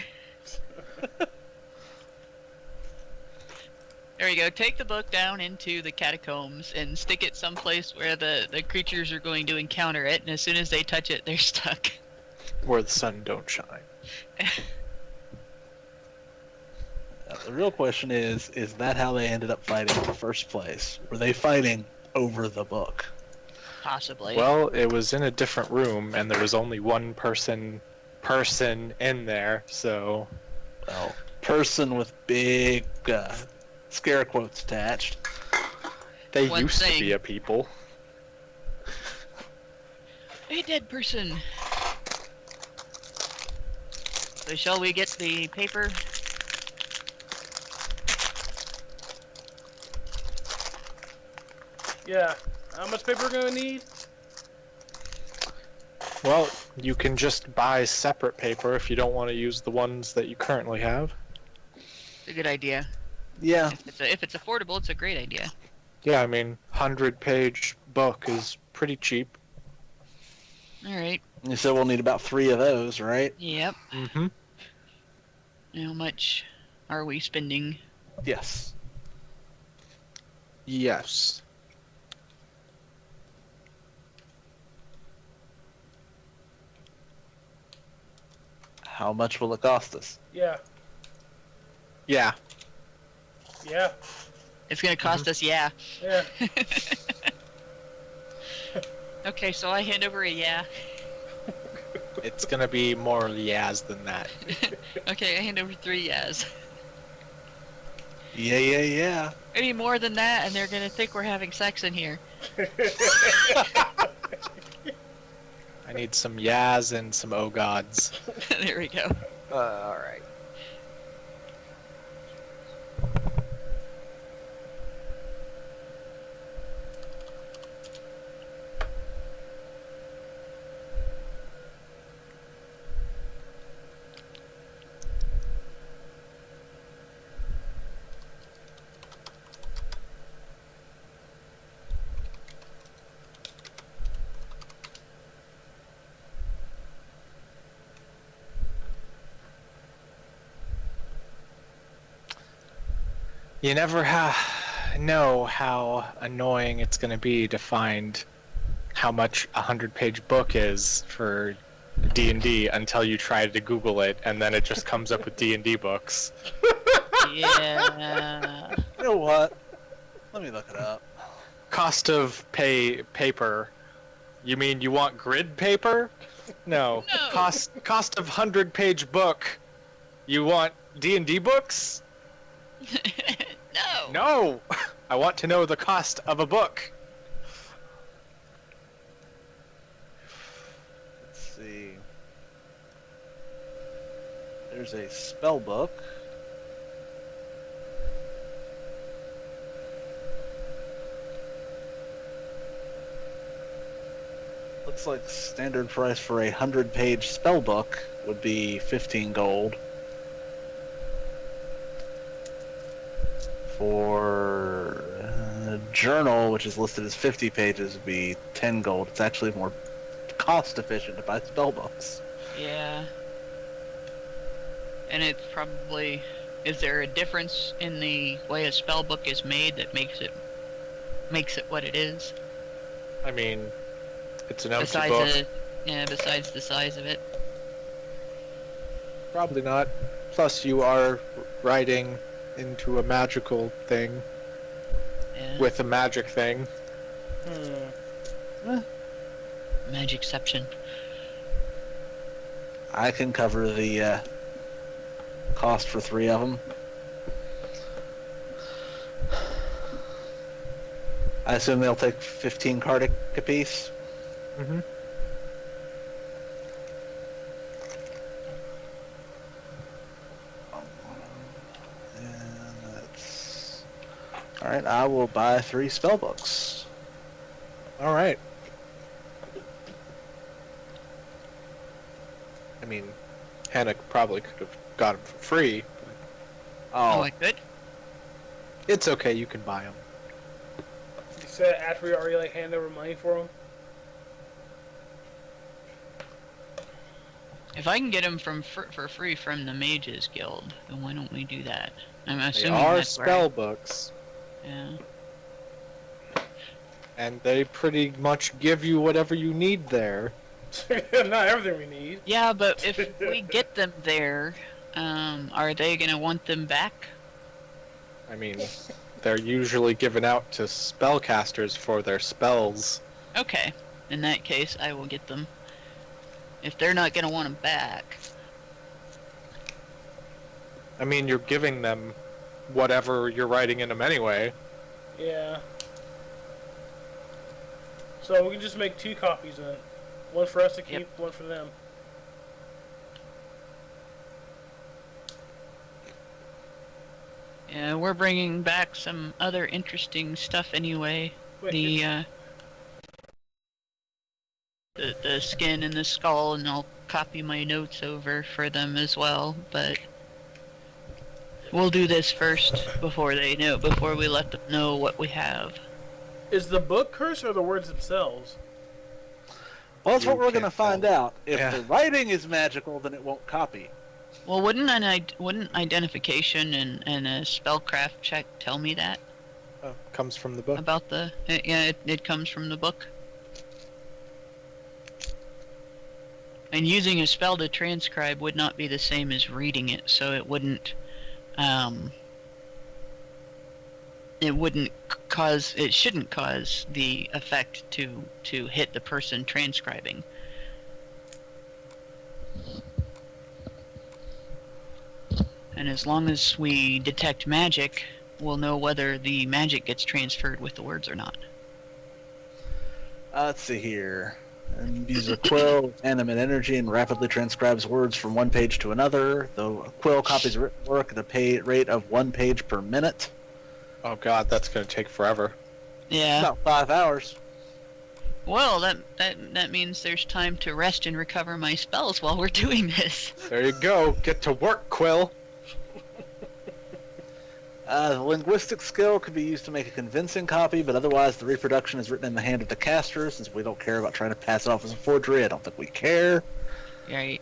There we go. Take the book down into the catacombs and stick it someplace where the creatures are going to encounter it, and as soon as they touch it, they're stuck. Where the sun don't shine. The real question is that how they ended up fighting in the first place? Were they fighting over the book? Possibly. Well, it was in a different room, and there was only one person in there, so Well, person with big scare quotes attached. they One used to thing. be a people. A dead person. So shall we get the paper? Yeah. How much paper we're gonna need? Well, you can just buy separate paper if you don't want to use the ones that you currently have. It's a good idea. Yeah. If it's affordable, it's a great idea. Yeah, I mean, 100-page book is pretty cheap. All right. You said we'll need about 3 of those, right? Yep. Mm-hmm. How much are we spending? Yes. Yes. How much will it cost us? Yeah. Yeah. Yeah. It's gonna cost us, yeah. Yeah. Okay, so I hand over a yeah. It's gonna be more yas than that. Okay, I hand over 3 yeahs. Yeah. Maybe more than that, and they're gonna think we're having sex in here. I need some yas and some oh gods. There we go. Alright. You never know how annoying it's going to be to find how much a 100-page book is for D&D until you try to Google it, and then it just comes up with D&D books. Yeah. You know what? Let me look it up. Cost of paper. You mean you want grid paper? No. No. Cost of 100-page book. You want D&D books? No. No! I want to know the cost of a book. Let's see. There's a spell book. looks like standard price for a 100-page spell book would be 15 gold. For a journal, which is listed as 50 pages, would be 10 gold. It's actually more cost efficient to buy spell books. Yeah. And it's probably... Is there a difference in the way a spell book is made that makes it what it is? I mean, it's an empty Besides book. besides the size of it. Probably not. Plus, you are writing into a magical thing Yeah. with a magic thing. Magicception. I can cover the cost for 3 of them. I assume they'll take 15 cardic a piece. Mm-hmm. And that's... Alright, I will buy 3 spell books. All right. I mean, Hannah probably could have got them for free. Oh, I could? It's okay, you can buy them. You said after we already like hand over money for them. If I can get them for free from the Mages Guild, then why don't we do that? I'm They assuming are that's where spell books, Yeah. and they pretty much give you whatever you need there. Not everything we need. Yeah, but if we get them there, are they gonna want them back? I mean, they're usually given out to spellcasters for their spells. Okay. In that case, I will get them. If they're not gonna want them back. I mean, you're giving them whatever you're writing in them anyway. Yeah. So we can just make 2 copies then. One for us to keep, one for them. Yeah, we're bringing back some other interesting stuff anyway. Wait, The skin and the skull, and I'll copy my notes over for them as well, but we'll do this first before we let them know what we have. is the book cursed or the words themselves? Well, that's You what we're going to can't find tell. out. If Yeah. the writing is magical, then it won't copy. Well, wouldn't identification and a spellcraft check tell me that Comes from the book. about the? Yeah, it comes from the book. And using a spell to transcribe would not be the same as reading it, so it wouldn't shouldn't cause the effect to hit the person transcribing. And as long as we detect magic, we'll know whether the magic gets transferred with the words or not. Let's see here. And use a quill with animate energy and rapidly transcribes words from one page to another. Though a quill copies written work at a rate of 1 page per minute. Oh god, that's gonna take forever. Yeah. About 5 hours. Well, that means there's time to rest and recover my spells while we're doing this. There you go. Get to work, Quill. The linguistic skill could be used to make a convincing copy, but otherwise the reproduction is written in the hand of the caster. Since we don't care about trying to pass it off as a forgery, I don't think we care. Right.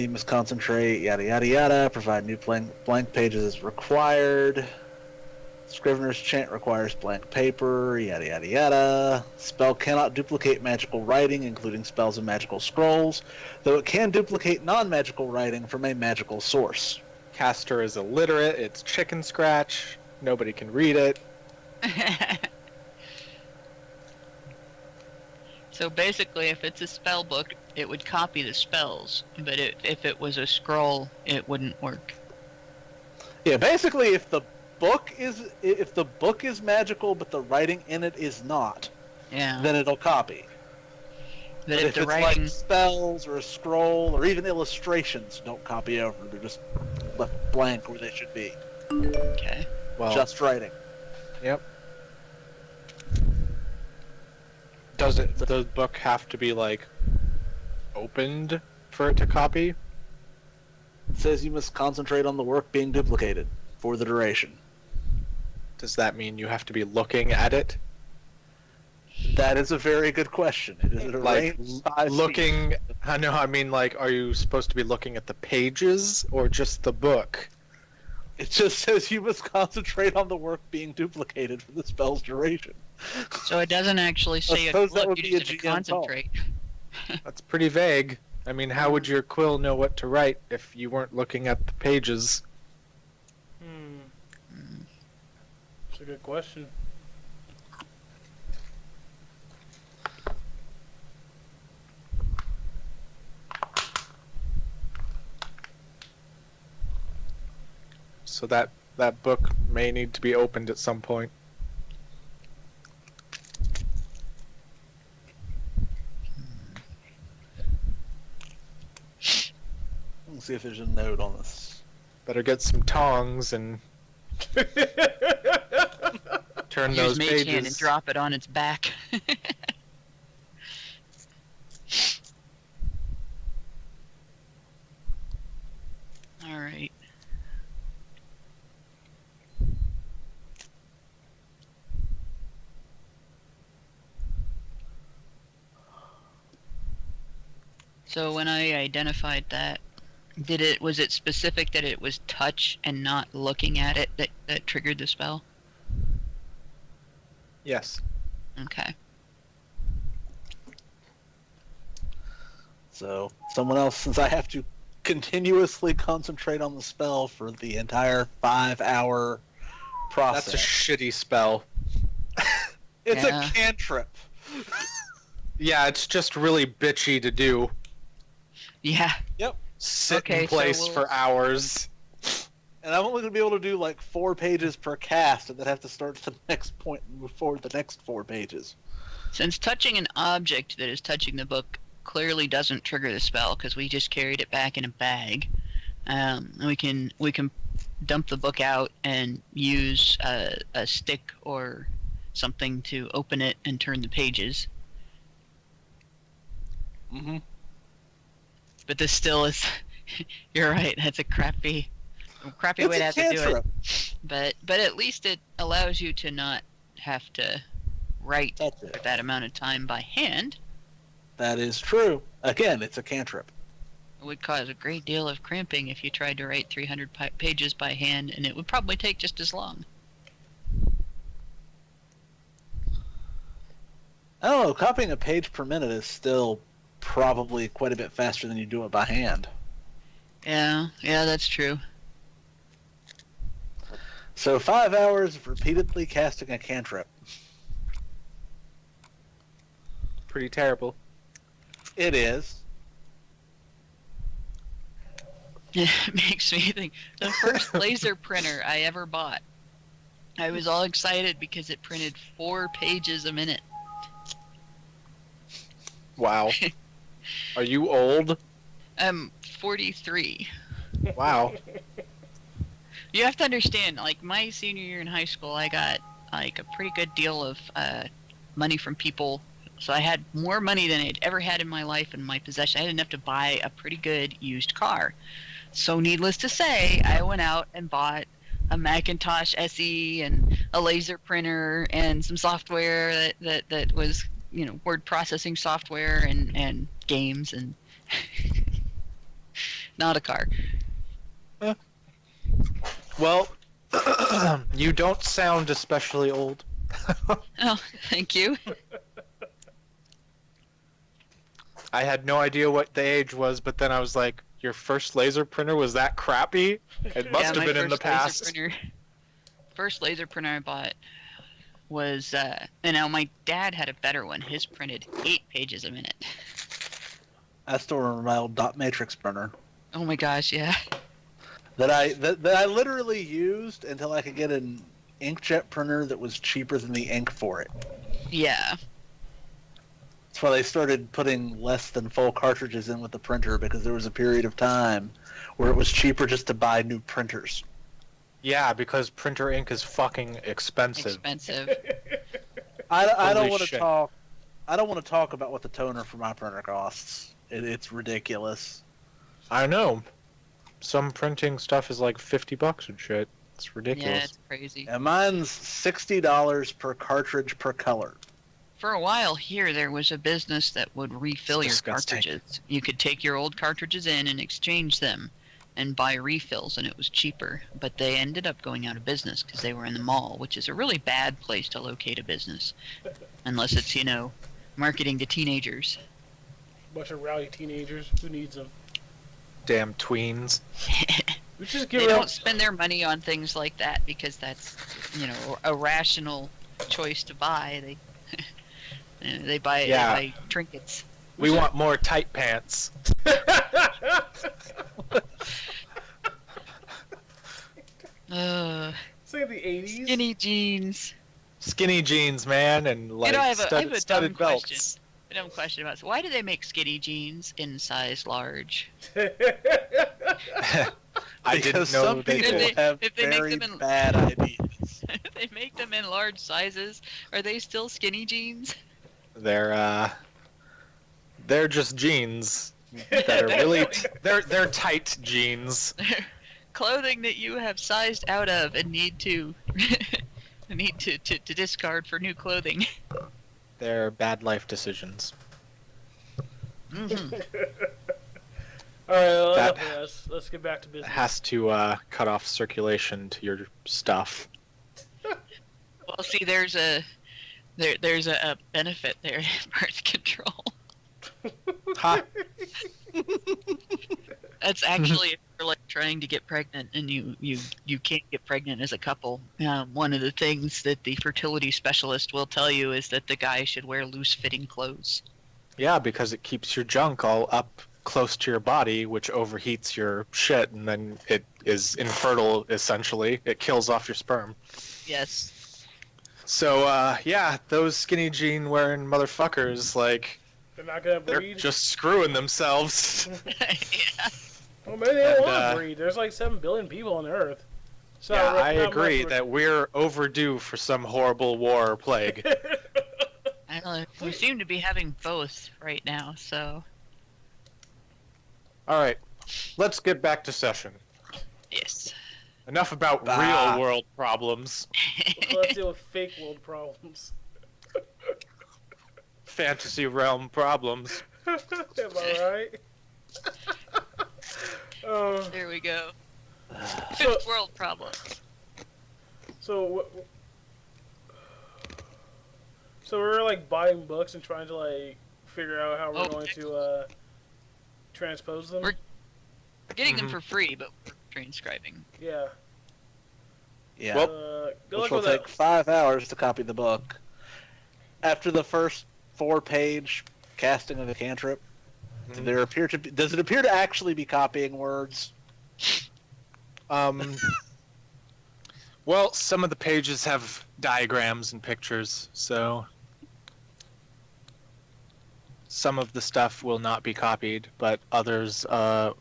You must concentrate, yada yada yada. Provide new blank pages as required. Scrivener's chant requires blank paper, yada yada yada. Spell cannot duplicate magical writing, including spells and magical scrolls, though it can duplicate non-magical writing from a magical source. Caster is illiterate. It's chicken scratch. Nobody can read it. So basically, if it's a spell book, it would copy the spells, but if it was a scroll, it wouldn't work. Yeah, basically, if the book is magical but the writing in it is not, Yeah. then it'll copy. But But if the it's writing, like spells or a scroll or even illustrations, don't copy over. They're just left blank where they should be. okay. Well, Just writing. yep. Does the book have to be like opened for it to copy? It says you must concentrate on the work being duplicated for the duration. Does that mean you have to be looking at it? That is a very good question. It is a Like range 5 looking? feet. I know. I mean, like, are you supposed to be looking at the pages or just the book? It just says you must concentrate on the work being duplicated for the spell's duration. So it doesn't actually say you suppose that look, would you be just a have to GM call. concentrate. That's pretty vague. I mean, how would your quill know what to write if you weren't looking at the pages? That's a good question. So that book may need to be opened at some point. Let's see if there's a note on this. Better get some tongs and turn Use those Mage pages. Hand and drop it on its back. All right. So when I identified that, was it specific that it was touch and not looking at it that triggered the spell? Yes. Okay. So, someone else, since I have to continuously concentrate on the spell for the entire 5-hour process. That's a shitty spell. It's Yeah. a cantrip. Yeah, it's just really bitchy to do. Yeah. Sit Okay, in so place for hours. And I'm only going to be able to do like 4 pages per cast and then have to start to the next point and move forward the next 4 pages. Since touching an object that is touching the book clearly doesn't trigger the spell because we just carried it back in a bag, we can dump the book out and use a stick or something to open it and turn the pages. Mm-hmm. But this still is. You're right. That's a crappy It's way to a have to do it. cantrip. But at least it allows you to not have to write That's for it. that amount of time by hand. That is true. Again, it's a cantrip. It would cause a great deal of cramping if you tried to write 300 pages by hand, and it would probably take just as long. I don't know, copying a page per minute is still probably quite a bit faster than you do it by hand. Yeah, that's true. So 5 hours of repeatedly casting a cantrip. Pretty terrible. It is. It makes me think. The first laser printer I ever bought, I was all excited because it printed 4 pages a minute. Wow. Are you old? I'm 43. Wow. You have to understand, like, my senior year in high school, I got, like, a pretty good deal of money from people. So I had more money than I'd ever had in my life in my possession. I had enough to buy a pretty good used car. So needless to say, I went out and bought a Macintosh SE and a laser printer and some software that was, word processing software and games and not a car. Well, you don't sound especially old. Oh, thank you. I had no idea what the age was, but then I was like, your first laser printer was that crappy? It must have my been in the first past. First laser printer I bought was, and now my dad had a better one. His printed 8 pages a minute. I still remember my old dot matrix printer Oh my gosh, yeah. that I literally used until I could get an inkjet printer that was cheaper than the ink for it. Yeah. That's why they started putting less than full cartridges in with the printer, because there was a period of time where it was cheaper just to buy new printers. Yeah, because printer ink is fucking expensive. Expensive. I don't Holy want to shit. talk I don't want to talk about what the toner for my printer costs. It's ridiculous. I know. Some printing stuff is like $50 and shit. It's ridiculous. Yeah, it's crazy. And mine's $60 per cartridge per color. For a while here, there was a business that would refill your Disgusting. cartridges. You could take your old cartridges in and exchange them and buy refills, and it was cheaper. But they ended up going out of business because they were in the mall, which is a really bad place to locate a business. Unless it's, marketing to teenagers. Bunch of rowdy teenagers. Who needs them? Damn tweens. We just give They it don't up. spend their money on things like that because that's, a rational choice to buy. They buy trinkets. We want more tight pants. It's like the 80s. Skinny jeans. Skinny jeans, man, and like I have a studded dumb belts. question. A dumb question about why do they make skinny jeans in size large? I Because didn't know some they people did. have if they make very them in- bad ideas. If they make them in large sizes, are they still skinny jeans? They're just jeans that are really they're tight jeans. Clothing that you have sized out of and need to to discard for new clothing. They're bad life decisions. Mm-hmm. All right, That- let's get back to It business. has to cut off circulation to your stuff. Well, see, there's a benefit there in birth control. Ha! That's actually if you're like trying to get pregnant and you can't get pregnant as a couple. One of the things that the fertility specialist will tell you is that the guy should wear loose-fitting clothes. Yeah, because it keeps your junk all up close to your body, which overheats your shit, and then it is infertile, essentially. It kills off your sperm. Yes. So, yeah, those skinny jean wearing motherfuckers, like, They're not gonna they're breed. just screwing themselves. Yeah. Well, maybe they don't And, want to breed. There's like 7 billion people on Earth. So Yeah, not I much agree for- that we're overdue for some horrible war or plague. I don't know. We seem to be having both right now, so All right, let's get back to session. yes. Enough about Bah. real world problems. Let's deal with fake world problems. Fantasy realm problems. Am I right? There we go. So, World problems. so we're like buying books and trying to like figure out how we're Oh, going to transpose them. We're getting them Mhm. for free, but we're transcribing. Yeah. Yeah. Well, Good Which luck will with take that. 5 hours to copy the book. After the first 4-page casting of the cantrip, Mhm. does it appear to actually be copying words? Well, some of the pages have diagrams and pictures, so some of the stuff will not be copied, but others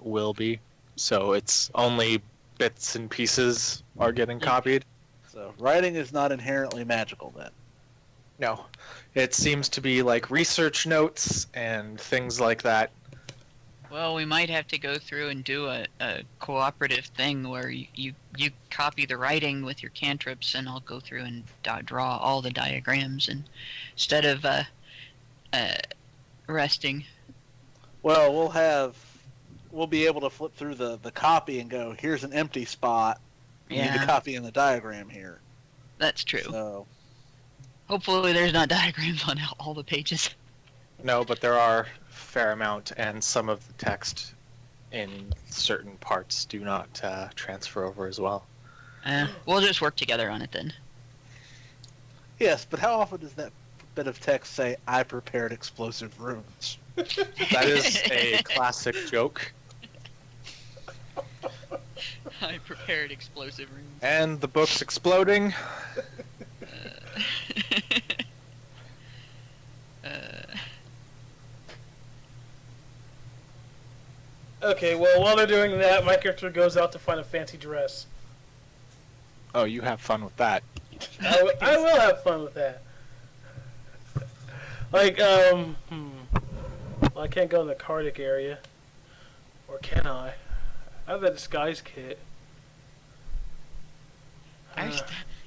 will be. So it's only bits and pieces are getting copied. So writing is not inherently magical then. No, it seems to be like research notes and things like that. Well, we might have to go through and do a cooperative thing where you copy the writing with your cantrips, and I'll go through and draw all the diagrams, and instead of resting. Well, we'll be able to flip through the copy and go, here's an empty spot. You need to Yeah, copy in the diagram here. that's true. So Hopefully, there's not diagrams on all the pages. No, but there are a fair amount, and some of the text in certain parts do not transfer over as well. We'll just work together on it then. yes, but how often does that bit of text say, I prepared explosive runes? That is a classic joke. I prepared explosive runes. And the book's exploding. Okay, well, while they're doing that, my character goes out to find a fancy dress. Oh, you have fun with that. I will have fun with that. Like, well, I can't go in the Cardic area. Or can I? I have that disguise kit.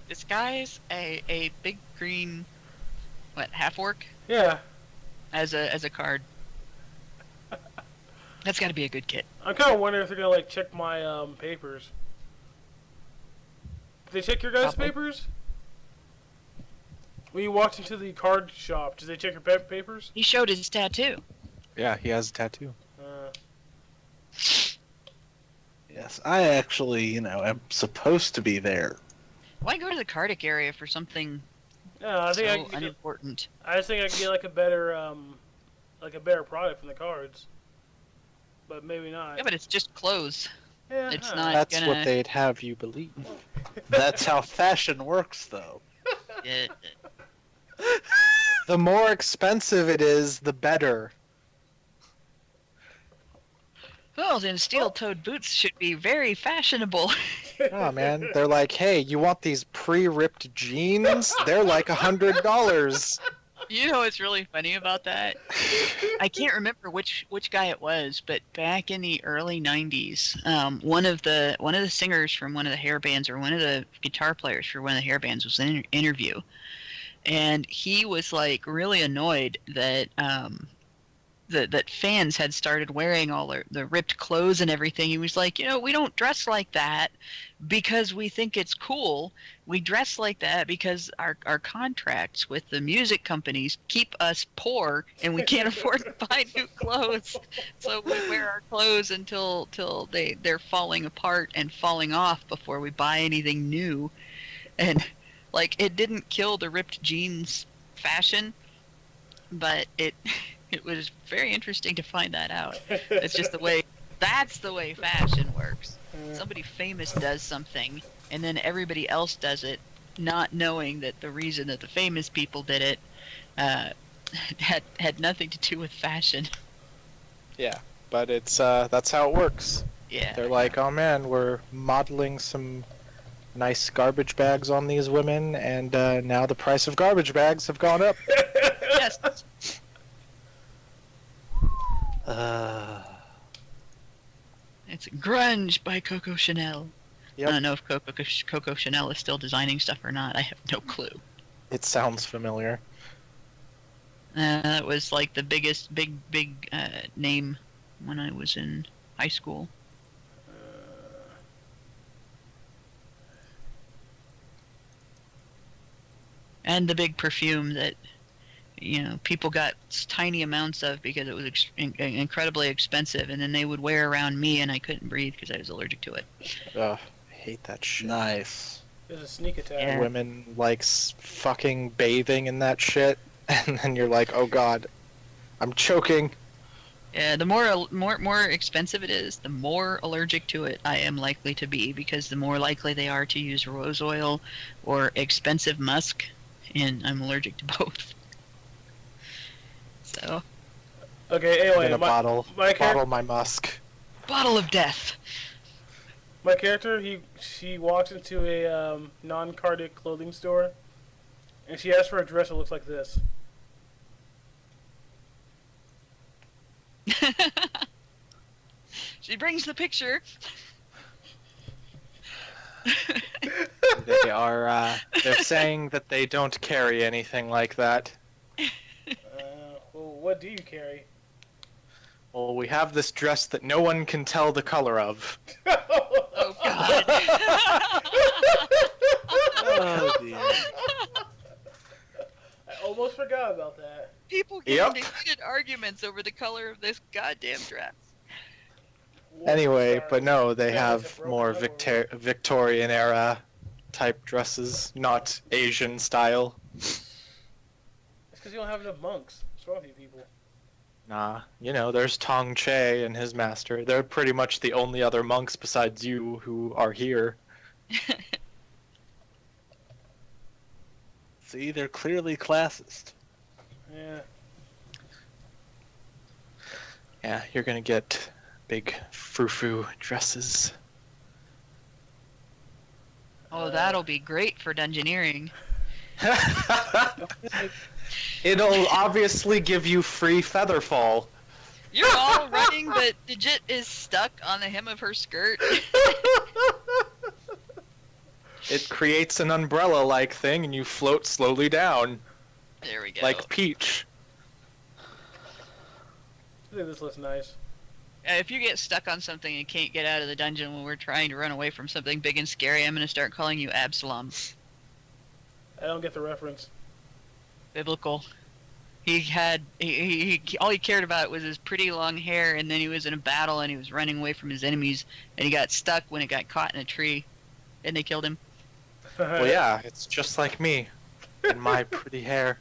Disguise a big green, half orc Yeah. as a card. That's got to be a good kit. I'm kind of wondering if they're gonna like check my papers. Did they check your guys' Probably. papers? When you walked into the card shop, did they check your papers? He showed his tattoo. Yeah, he has a tattoo. Yes, I actually, am supposed to be there. Why go to the Cardic area for something Yeah, I think so I can unimportant? I just think I can get like a better product from the cards. But maybe not. Yeah, but it's just clothes. Yeah, it's huh. not- That's gonna- what they'd have you believe. That's how fashion works, though. Yeah. The more expensive it is, the better. Well, then steel-toed boots should be very fashionable. Oh man, they're like, hey, you want these pre-ripped jeans? They're like $100. You know what's really funny about that? I can't remember which guy it was, but back in the early '90s, one of the singers from one of the hair bands, or one of the guitar players for one of the hair bands, was in an interview, and he was like really annoyed that that fans had started wearing all the ripped clothes and everything. He was like, we don't dress like that because we think it's cool. We dress like that because our contracts with the music companies keep us poor and we can't afford to buy new clothes. So we wear our clothes until they're falling apart and falling off before we buy anything new. And like, it didn't kill the ripped jeans fashion, but it was very interesting to find that out. It's just that's the way fashion works. Somebody famous does something, and then everybody else does it, not knowing that the reason that the famous people did it had nothing to do with fashion. Yeah, but it's that's how it works. Yeah. They're like, oh man, we're modeling some nice garbage bags on these women, and now the price of garbage bags have gone up. Yes. It's Grunge by Coco Chanel. Yep. I don't know if Coco Chanel is still designing stuff or not. I have no clue. It sounds familiar. It was like the biggest, big name when I was in high school. And the big perfume that, people got tiny amounts of because it was incredibly expensive, and then they would wear around me, and I couldn't breathe because I was allergic to it. Ugh, I hate that shit. Nice. There's a sneak attack. Yeah. Women likes fucking bathing in that shit, and then you're like, oh god, I'm choking. Yeah, the more expensive it is, the more allergic to it I am likely to be, because the more likely they are to use rose oil or expensive musk, and I'm allergic to both. So, Okay, anyway, In a bottle my my musk. bottle of death. my character, she walks into a non-Cardic clothing store, and she asks for a dress that looks like this. She brings the picture. They are, they're saying that they don't carry anything like that. Well, what do you carry? Well, we have this dress that no one can tell the color of. Oh God. Oh, dear. I almost forgot about that. People get Yep. into heated arguments over the color of this goddamn dress. Anyway, Sorry. but no, they Yeah, it's a have broken more memory. Victorian era type dresses, not Asian style. It's because you don't have enough monks. What's wrong with you people? Nah, there's Tong Che and his master. They're pretty much the only other monks besides you who are here. See, they're clearly classist. Yeah. Yeah, you're gonna get big frou-frou dresses. Oh, that'll be great for dungeoneering. It'll obviously give you free feather fall. You're all running, but Digit is stuck on the hem of her skirt. It creates an umbrella-like thing, and you float slowly down, There we go. like Peach. I think this looks nice. If you get stuck on something and can't get out of the dungeon when we're trying to run away from something big and scary, I'm going to start calling you Absalom. I don't get the reference. Biblical. He had he all he cared about was his pretty long hair, and then he was in a battle and he was running away from his enemies, and he got stuck when it got caught in a tree, and they killed him. Well, yeah, it's just like me and my pretty hair.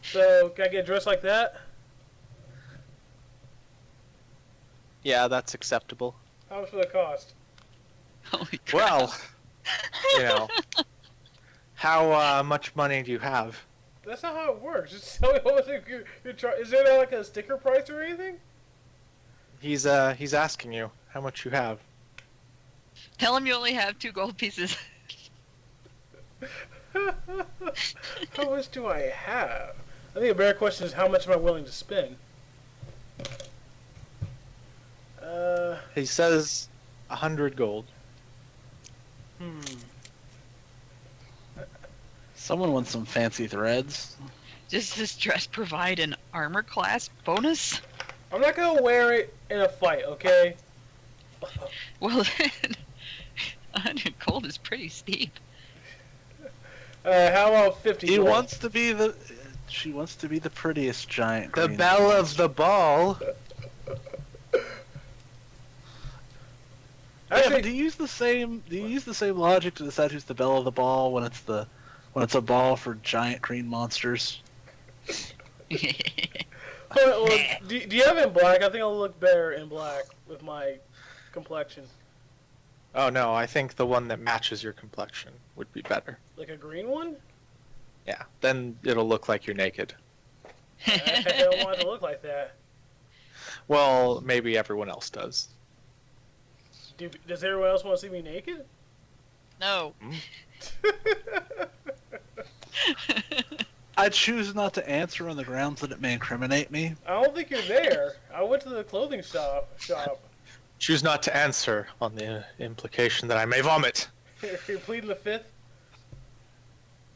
So, can I get dressed like that? Yeah, that's acceptable. How much will it cost? Holy crap. Well, you know, how much money do you have? That's not how it works. Just tell me how much is there like a sticker price or anything? He's asking you how much you have. Tell him you only have 2 gold pieces. How much do I have? I think a better question is how much am I willing to spend? He says 100 gold. Someone wants some fancy threads. Does this dress provide an armor class bonus? I'm not gonna wear it in a fight, okay? Well then, 100 gold is pretty steep. How about 50 He gold? wants to be the. She wants to be the prettiest giant. The green belle of the ball. Yeah, Actually, but do you use the same? Do you use the same logic to decide who's the belle of the ball when it's a ball for giant green monsters? well, do you have it in black? I think I'll look better in black with my complexion. Oh no, I think the one that matches your complexion would be better. Like a green one? Yeah, then it'll look like you're naked. I don't want it to look like that. Well, maybe everyone else does. Does everyone else want to see me naked? No. I choose not to answer on the grounds that it may incriminate me. I don't think you're there. I went to the clothing shop. Choose not to answer on the implication that I may vomit. You're pleading the fifth?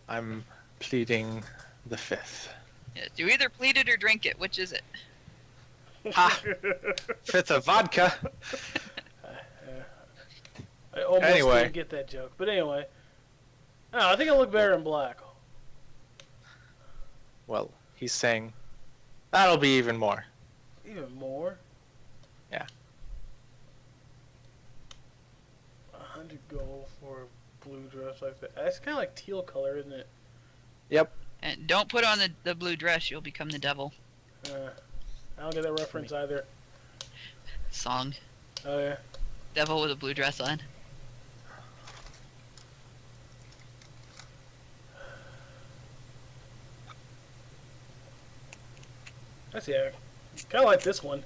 I'm pleading the fifth. Yes, you either plead it or drink it. Which is it? Ha! Fifth of vodka. I almost Anyway. didn't get that joke. But anyway. I think I look better in black. Well, he's saying that'll be even more. Even more? Yeah. 100 gold for a blue dress like that. That's kind of like teal color, isn't it? Yep. And don't put on the blue dress. You'll become the devil. I don't get that reference either. Song. Oh, yeah. Devil with a blue dress on. I see. I kind of like this one.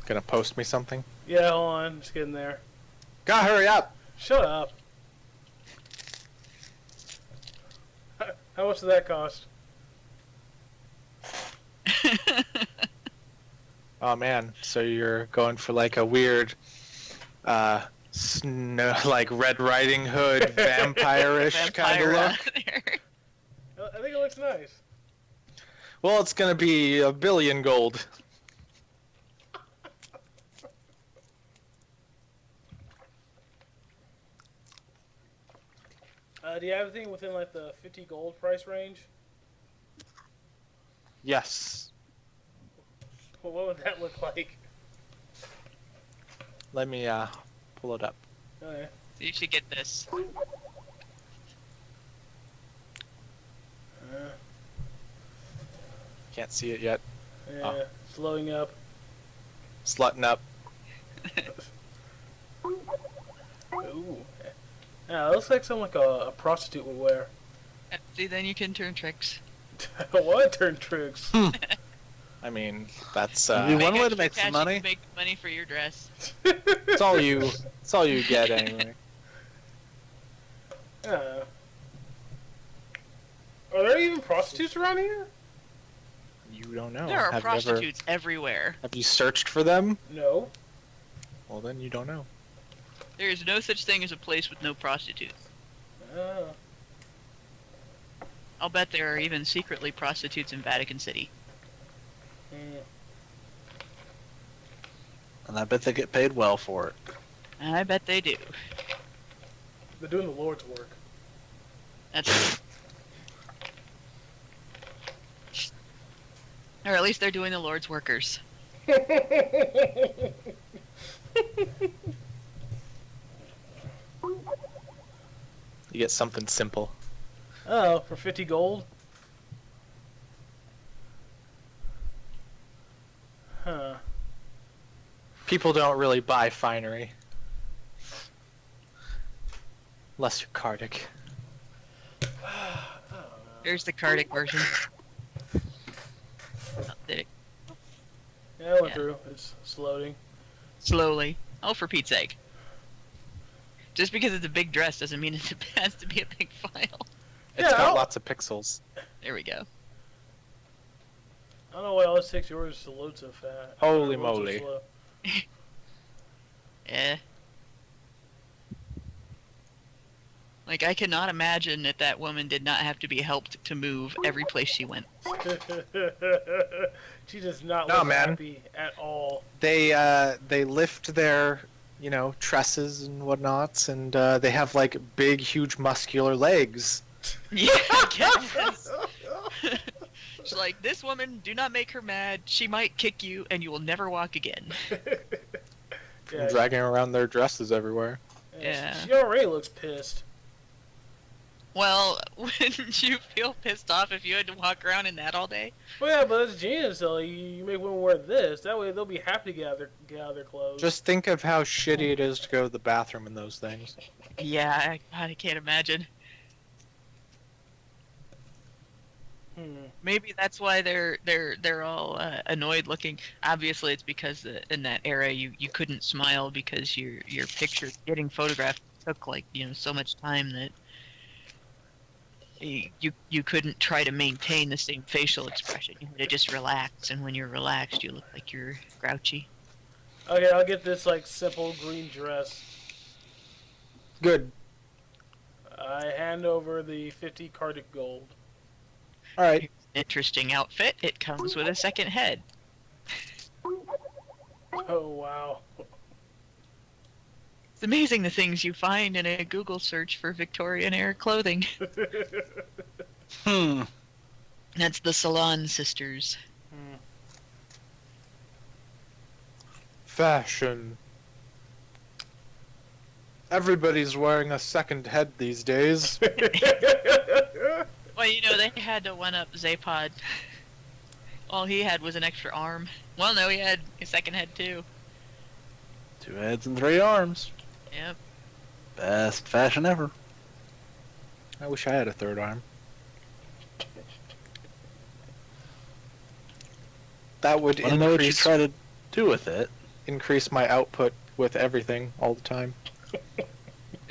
Gonna post me something? Yeah, hold on. Just getting there. Gotta hurry up! Shut up. How much did that cost? Oh man, so you're going for like a weird, like Red Riding Hood, vampire-ish kind of Vampire look? I think it looks nice. Well, it's gonna be $1 billion gold. Do you have anything within like the 50 gold price range? Yes. Well, what would that look like? Let me pull it up. Okay. You should get this. Can't see it yet. Yeah, it's loading up. Slutting up. Ooh. Yeah, it looks like something like a prostitute would wear. See, then you can turn tricks. What? Turn tricks. I mean, that's Maybe one way to extra make some cash, money. you can make money for your dress. it's all you get anyway. Are there even prostitutes around here? You don't know. There are Have prostitutes everywhere. Have you searched for them? No. Well, then you don't know. There is no such thing as a place with no prostitutes. I'll bet there are even secretly prostitutes in Vatican City. And I bet they get paid well for it. And I bet they do. They're doing the Lord's work. That's or at least they're doing the Lord's workers. You get something simple. Oh, for 50 gold? Huh. People don't really buy finery. Unless you're Kardik. Here's the Kardic version. Oh, did it Yeah, I went Yeah. through. It's loading. slowly. Oh, for Pete's sake. Just because it's a big dress doesn't mean it has to be a big file. It's Yeah, got I'll- lots of pixels. There we go. I don't know why always takes yours to load so fast. Holy Load so moly. slow. Yeah. Like, I cannot imagine that that woman did not have to be helped to move every place she went. She does not No, look man. happy at all. They lift their, tresses and whatnots, and they have like big, huge, muscular legs. Yeah, I guess. She's like, this woman, do not make her mad. She might kick you, and you will never walk again. From Yeah, dragging around their dresses everywhere. Yeah. She already looks pissed. Well, wouldn't you feel pissed off if you had to walk around in that all day? Well, yeah, but that's genius, though. You make women wear this. That way they'll be happy to get out of their clothes. Just think of how shitty it is to go to the bathroom in those things. Yeah, I can't imagine. Maybe that's why they're all annoyed looking. Obviously, it's because in that era you couldn't smile because your picture getting photographed took so much time that you couldn't try to maintain the same facial expression. You had to just relax, and when you're relaxed, you look like you're grouchy. Okay, I'll get this simple green dress. Good. I hand over the 50 Cardic gold. All right. Interesting outfit. It comes with a second head. Oh wow. It's amazing the things you find in a Google search for Victorian era clothing. That's the Salon Sisters. Fashion. Everybody's wearing a second head these days. Well, they had to one-up Zapod. All he had was an extra arm. Well, no, he had a second head, too. 2 heads and 3 arms. Yep. Best fashion ever. I wish I had a third arm. That would I don't know what you increase, try to do with it. increase my output with everything all the time.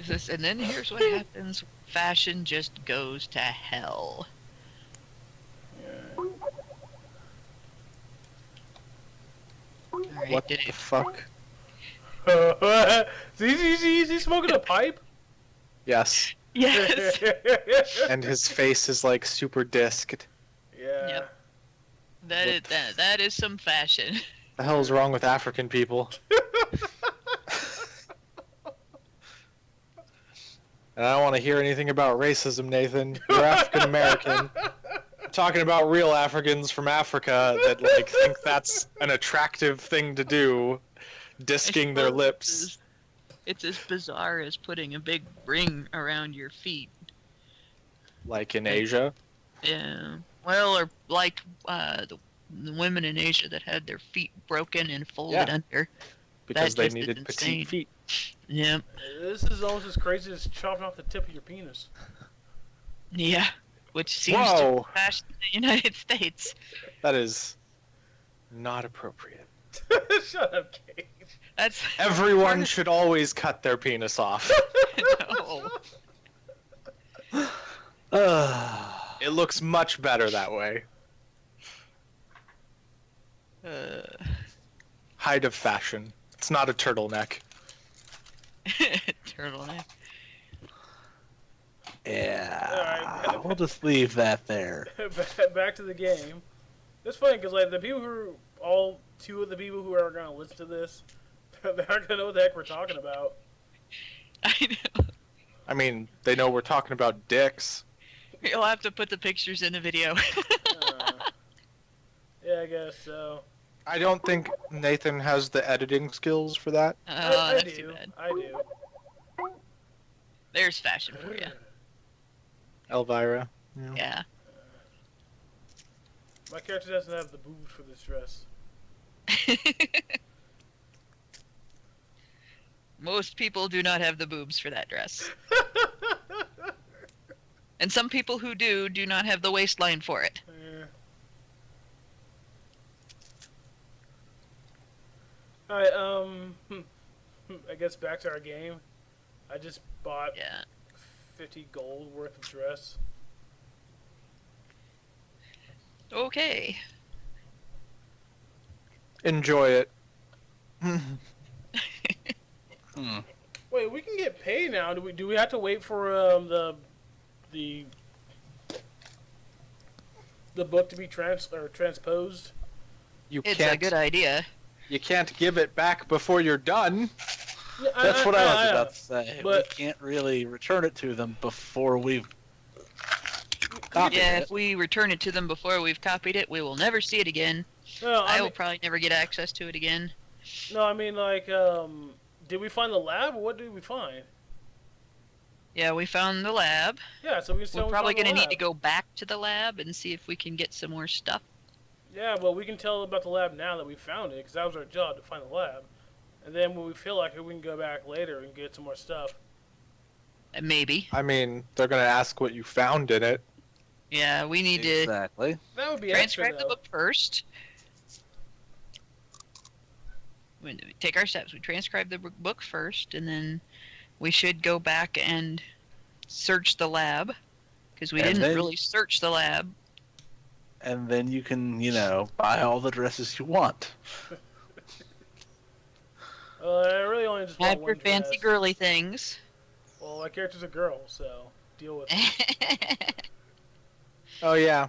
And then here's what happens. Fashion just goes to hell. Alright, What did the it... fuck? Is he smoking a pipe? Yes. Yes! And his face is like super disked. Yeah. Yep. That is some fashion. The hell is wrong with African people? And I don't want to hear anything about racism, Nathan. You're African American. Talking about real Africans from Africa that think that's an attractive thing to do, disking their lips. It's as bizarre as putting a big ring around your feet. Like in Asia. Yeah. Well, or like the women in Asia that had their feet broken and folded Yeah. under. Because they just is needed insane. petite feet. Yeah. This is almost as crazy as chopping off the tip of your penis. Yeah. Which seems to Whoa! be fashion in the United States. That is Not appropriate. Shut up, Kate. That's Everyone should always cut their penis off. No. It looks much better that way. Height of fashion. It's not a turtleneck. Turtleneck. Yeah, Alright. we'll just leave that there. Back to the game. It's funny because like the people who all two of the people who are gonna listen to this, they're not gonna know what the heck we're talking about. I know. I mean, they know we're talking about dicks. You'll have to put the pictures in the video. Yeah, I guess so. I don't think Nathan has the editing skills for that. I That's too do. bad. I do. There's fashion for you. Elvira. Yeah. My character doesn't have the boobs for this dress. Most people do not have the boobs for that dress. And some people who do not have the waistline for it. Yeah. Alright, I guess back to our game. I just bought Yeah. 50 gold worth of dress. Okay. Enjoy it. Wait, we can get paid now. Do we have to wait for the book to be transposed? You It's can't. a good idea. You can't give it back before you're done. Yeah, That's what I was about to say. But- we can't really return it to them before we've copied Yeah, it. if we return it to them before we've copied it, we will never see it again. No, I will mean, probably never get access to it again. no, I mean like, did we find the lab or what did we find? Yeah, we found the lab. Yeah, so we can still We're probably going to need to go back to the lab and see if we can get some more stuff. Yeah, well, we can tell about the lab now that we found it, because that was our job to find the lab. And then when we feel like it, we can go back later and get some more stuff. Maybe. I mean, they're gonna ask what you found in it. Yeah, we need to Exactly. That would be extra, transcribe the though. book first. We take our steps. We transcribe the book first, and then we should go back and search the lab, because we And didn't then- really search the lab. And then you can, buy all the dresses you want. I really only just want Have one your fancy dress. girly things. Well, my character's a girl, so deal with it. Oh yeah,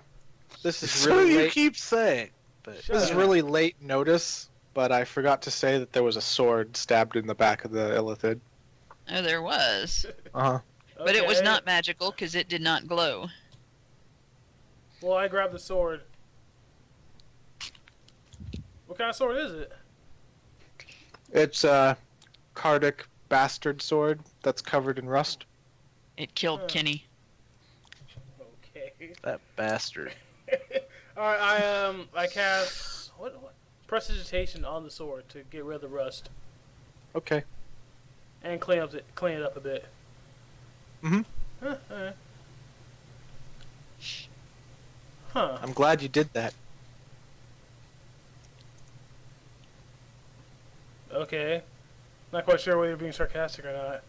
this is So really you late. keep saying. But Shut This is up. really late notice, but I forgot to say that there was a sword stabbed in the back of the illithid. Oh, there was. Uh huh. But it was Okay. not magical, because it did not glow. Well, I grabbed the sword. What kind of sword is it? It's a Cardic bastard sword that's covered in rust. It killed Huh. Kenny. Okay. that bastard. Alright, I cast what prestidigitation on the sword to get rid of the rust Okay. and clean it up a bit. Mhm. Huh. Alright. Huh. I'm glad you did that. Okay. Not quite sure whether you're being sarcastic or not.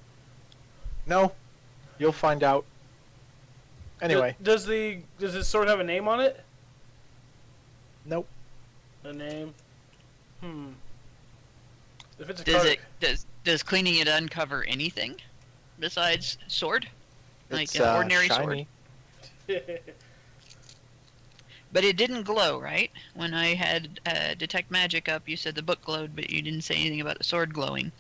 No, you'll find out. Anyway, Does this sword have a name on it? nope. A name? If it's a Does card, it does cleaning it uncover anything besides sword? Like It's an ordinary shiny. sword. But it didn't glow, right? When I had detect magic up, you said the book glowed, but you didn't say anything about the sword glowing.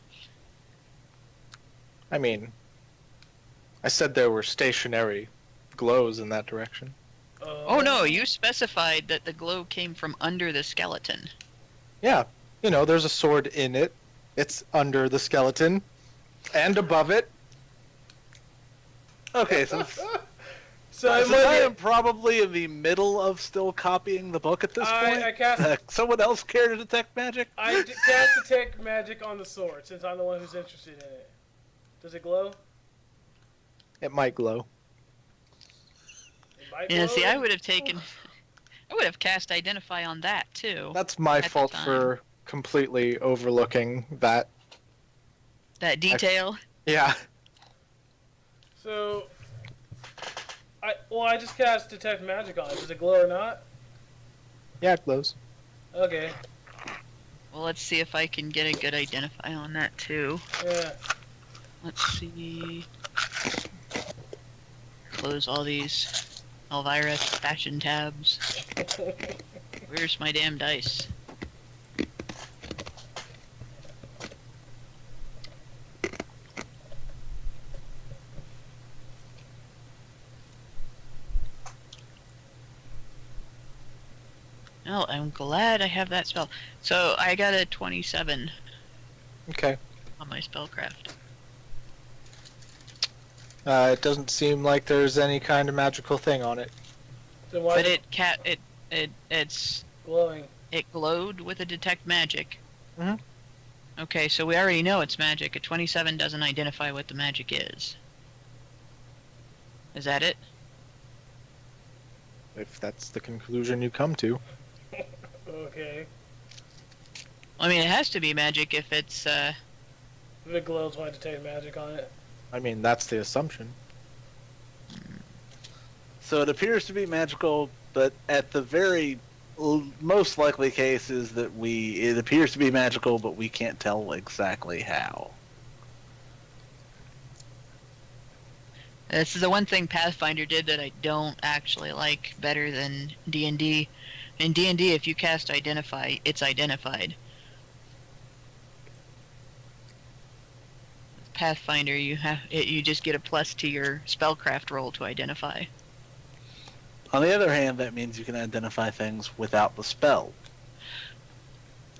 I mean, I said there were stationary glows in that direction. Oh no, you specified that the glow came from under the skeleton. Yeah, there's a sword in it. It's under the skeleton and above it. Okay, so So I since I might am probably in the middle of still copying the book at this point, I cast someone else care to detect magic? cast detect magic on the sword since I'm the one who's interested in it. Does it glow? It might glow. It might Yeah, glow. see, I would have taken I would have cast Identify on that, too. That's my At the fault time. for completely overlooking that. That detail. Yeah. So, I just cast Detect Magic on it. Does it glow or not? Yeah, it glows. Okay. Well, let's see if I can get a good Identify on that, too. Yeah. Let's see. Close all these Elvira fashion tabs. Where's my damn dice? Oh, I'm glad I have that spell. So I got a 27 Okay. on my spellcraft. It doesn't seem like there's any kind of magical thing on it. Then why But is it's glowing? it glowed with a detect magic. Mhm. Okay, so we already know it's magic. A 27 doesn't identify what the magic is. Is that it? If that's the conclusion you come to. Okay. I mean, it has to be magic if it's If it glows, why Detect Magic on it? I mean, that's the assumption. So it appears to be magical, but at the very most likely case is that it appears to be magical, but we can't tell exactly how. This is the one thing Pathfinder did that I don't actually like better than D&D. In D&D, if you cast Identify, it's identified. Pathfinder, you just get a plus to your spellcraft roll to identify. On the other hand, that means you can identify things without the spell.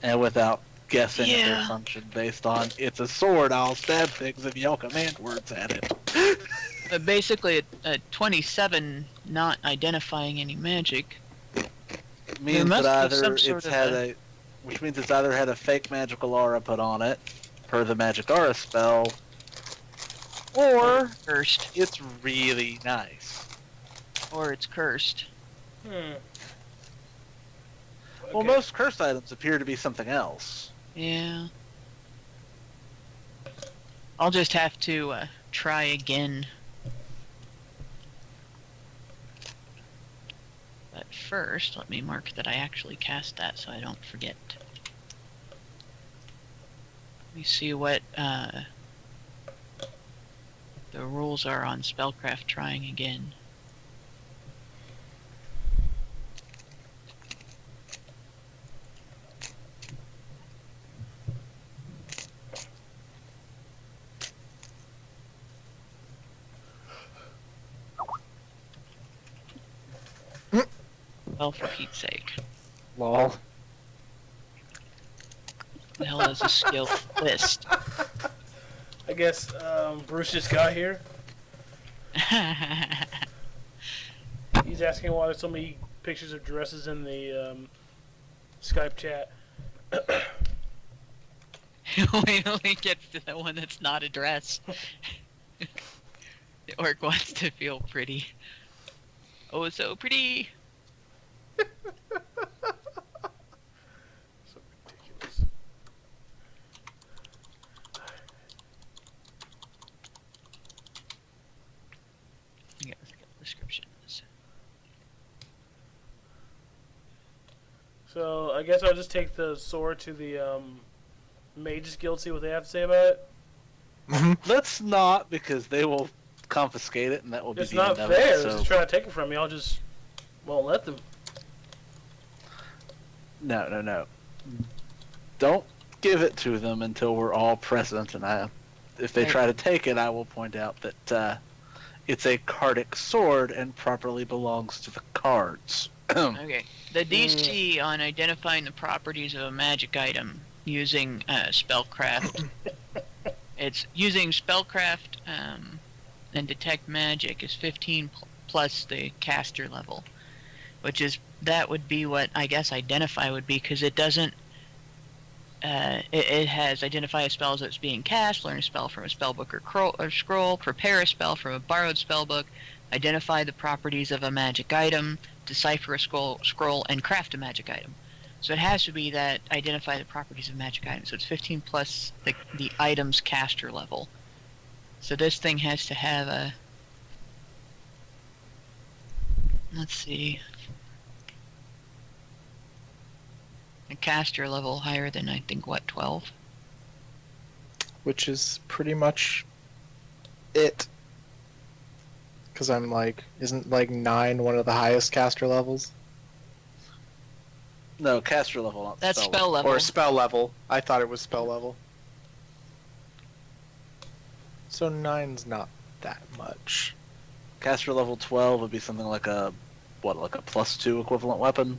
And without guessing at their function based on, it's a sword, I'll stab things and yell command words at it. But basically, a 27 not identifying any magic. Means must that be some either sort it's of had which means it's either had a fake magical aura put on it, per the magic aura spell, or Cursed. it's really nice. Or it's cursed. Hmm. Well, Okay. most cursed items appear to be something else. Yeah. I'll just have to try again. But first, let me mark that I actually cast that so I don't forget. Let me see what the rules are on spellcraft trying again. Well, for Pete's sake. Lol. The hell is a skill list? I guess Bruce just got here. He's asking why there's so many pictures of dresses in the Skype chat. Wait till he gets to the one that's not a dress. The orc wants to feel pretty. Oh, so pretty. So ridiculous. Yeah, let's get the descriptions. So I guess I'll just take the sword to the Mages Guild, see what they have to say about it. Let's not, because they will confiscate it, and that will be It's the not end fair. of it. They're So just trying to take it from me. I'll just won't let them. no. Don't give it to them until we're all present. And if they try to take it, I will point out that it's a cardic sword and properly belongs to the cards. Okay. The DC on identifying the properties of a magic item using spellcraft. It's using spellcraft and detect magic is 15 plus the caster level, that would be what I guess identify would be, because it doesn't. It has identify a spell as it's being cast, learn a spell from a spellbook or scroll, prepare a spell from a borrowed spellbook, identify the properties of a magic item, decipher a scroll, and craft a magic item. So it has to be that identify the properties of magic items. So it's 15 plus the item's caster level. So this thing has to have a... Let's see. A caster level higher than, I think, what, 12? Which is pretty much it. Because I'm like, isn't like 9 one of the highest caster levels? No, caster level, not That's spell spell level. Or spell level. I thought it was spell level. So 9's not that much. Caster level 12 would be something like a +2 equivalent weapon?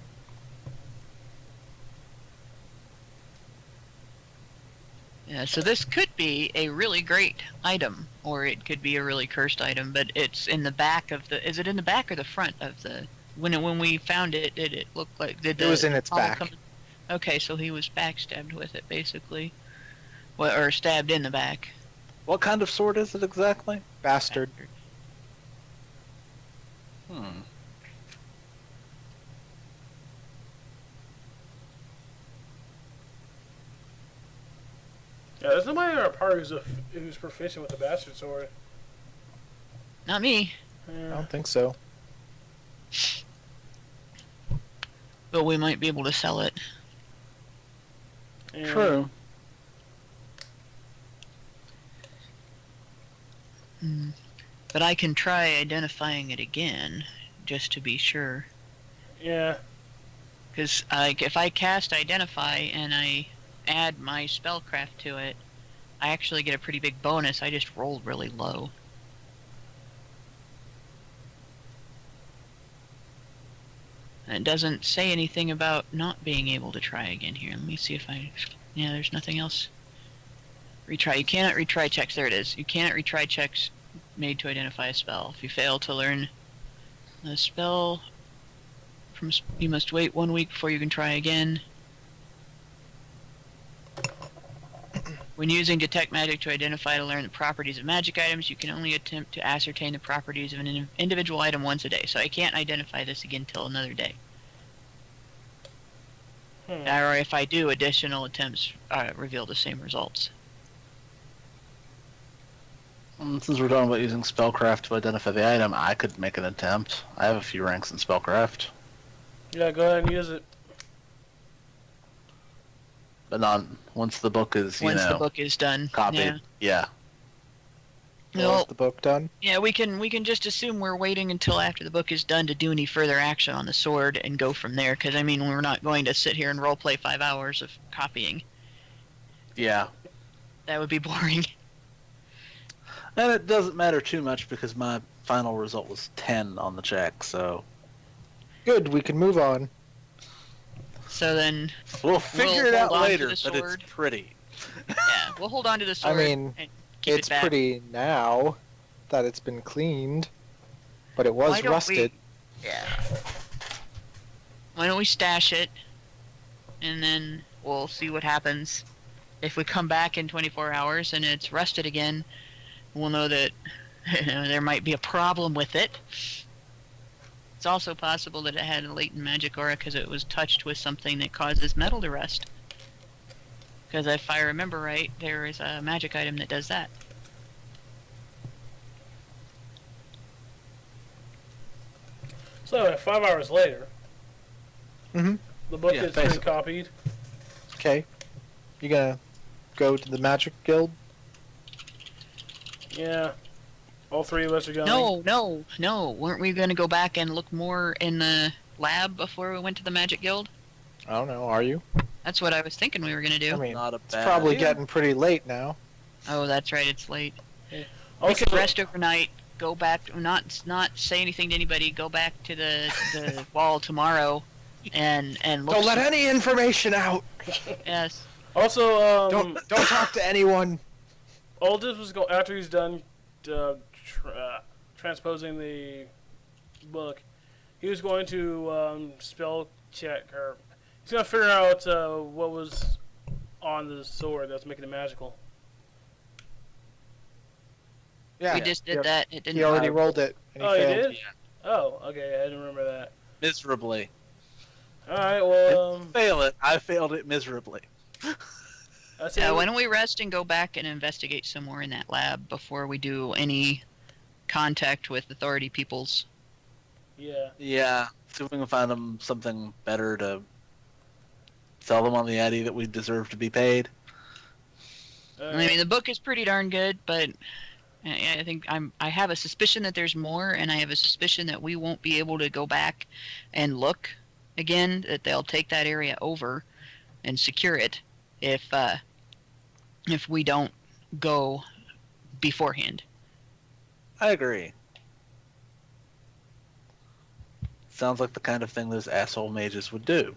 Yeah, so this could be a really great item, or it could be a really cursed item, but it's in the back of the... Is it in the back or the front of the... When we found it, did it look like... It was in its back. Okay, so he was backstabbed with it, basically. Well, or stabbed in the back. What kind of sword is it exactly? Bastard. Hmm. Yeah, there's nobody in our party who's proficient with the bastard sword. Not me, I Yeah. don't think so. but we might be able to sell it. Yeah. True. But I can try identifying it again, just to be sure. Yeah. Because if I cast Identify and I add my spellcraft to it, I actually get a pretty big bonus. I just rolled really low. And it doesn't say anything about not being able to try again here. Let me see if I... Yeah, there's nothing else. Retry. You cannot retry checks. There it is. You cannot retry checks made to identify a spell. If you fail to learn the spell, you must wait 1 week before you can try again. When using Detect Magic to identify to learn the properties of magic items, you can only attempt to ascertain the properties of an individual item once a day. So I can't identify this again till another day. Or if I do, additional attempts reveal the same results. Since we're talking about using spellcraft to identify the item, I could make an attempt. I have a few ranks in spellcraft. Yeah, go ahead and use it. But not once the book is, Once the book is done. copied. Yeah. No, Is the book done? yeah, we can just assume we're waiting until after the book is done to do any further action on the sword and go from there. Because I mean, we're not going to sit here and roleplay 5 hours of copying. Yeah. That would be boring. And it doesn't matter too much because my final result was 10 on the check, so... Good, we can move on. So then, We'll figure it hold out on to later, the but sword. it's pretty. yeah, we'll hold on to the I sword. mean, and keep It's it back. pretty now that it's been cleaned, but it Why was don't rusted. Yeah. Why don't we stash it, and then we'll see what happens. If we come back in 24 hours and it's rusted again, we'll know that there might be a problem with it. It's also possible that it had a latent magic aura because it was touched with something that causes metal to rust. Because if I remember right, there is a magic item that does that. So, 5 hours later, Mhm. the book Yeah, has been basically. copied. Okay. You gonna go to the Magic Guild? Yeah. All three of us are going. No. Weren't we going to go back and look more in the lab before we went to the Magic Guild? I don't know, are you? That's what I was thinking we were going to do. I mean, Not a it's bad probably idea. getting pretty late now. Oh, that's right. It's late. We Also, could rest overnight. Go back. Not say anything to anybody. Go back to the wall tomorrow, and look. Don't let any information out! Yes. also, Don't talk to anyone! Aldous was going after he's done transposing the book. He was going to spell check, or he's going to figure out what was on the sword that's making it magical. Yeah, We just did that. It didn't. He already rolled it, and he Oh, you failed. did? Oh, okay. I didn't remember that. miserably. All right. Well, Fail it. I failed it miserably. I say Why don't we rest and go back and investigate some more in that lab before we do any contact with authority peoples? yeah. Yeah. See if we can find them something better to sell them on the Eddie that we deserve to be paid. I mean, the book is pretty darn good, but I think I have a suspicion that there's more, and I have a suspicion that we won't be able to go back and look again. That they'll take that area over and secure it if we don't go beforehand. I agree. Sounds like the kind of thing those asshole mages would do.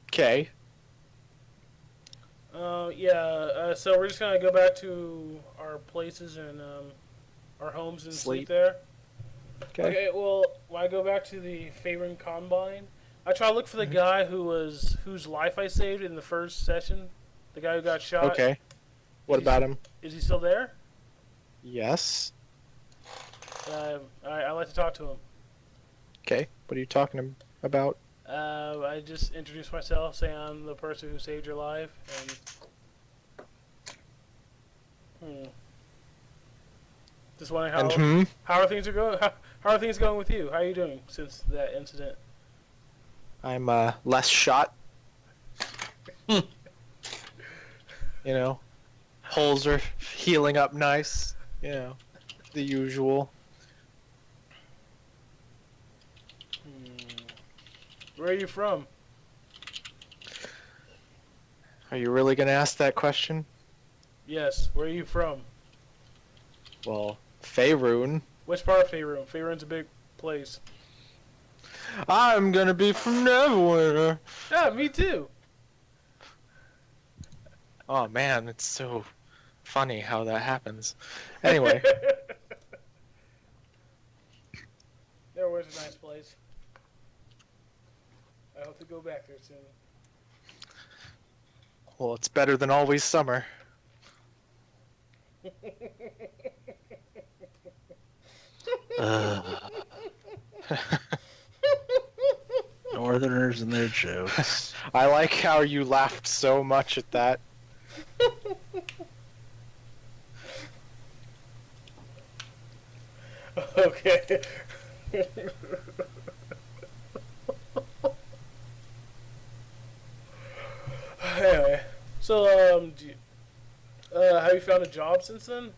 Okay. Yeah. So we're just gonna go back to our places and our homes and sleep there. Okay. Well, when I go back to the Faerun Combine, I try to look for the guy whose life I saved in the first session. The guy who got shot. Okay. What about him? Is he still there? Yes. I'd like to talk to him. Okay. What are you talking about? I just introduced myself, saying I'm the person who saved your life, and just wondering how are things going? How are things going with you? How are you doing since that incident? I'm less shot. You know, holes are healing up nice. You know, the usual. Where are you from? Are you really gonna ask that question? Yes. Where are you from? Well, Faerun. Which part of Faerun? Faerun's a big place. I'm gonna be from Neverwinter. Yeah, me too. Oh man, it's so funny how that happens. Anyway, Neverwinter's a nice place. I hope to go back there soon. well, it's better than always summer. Northerners and their jokes. I like how you laughed so much at that. Okay. Anyway, so have you found a job since then?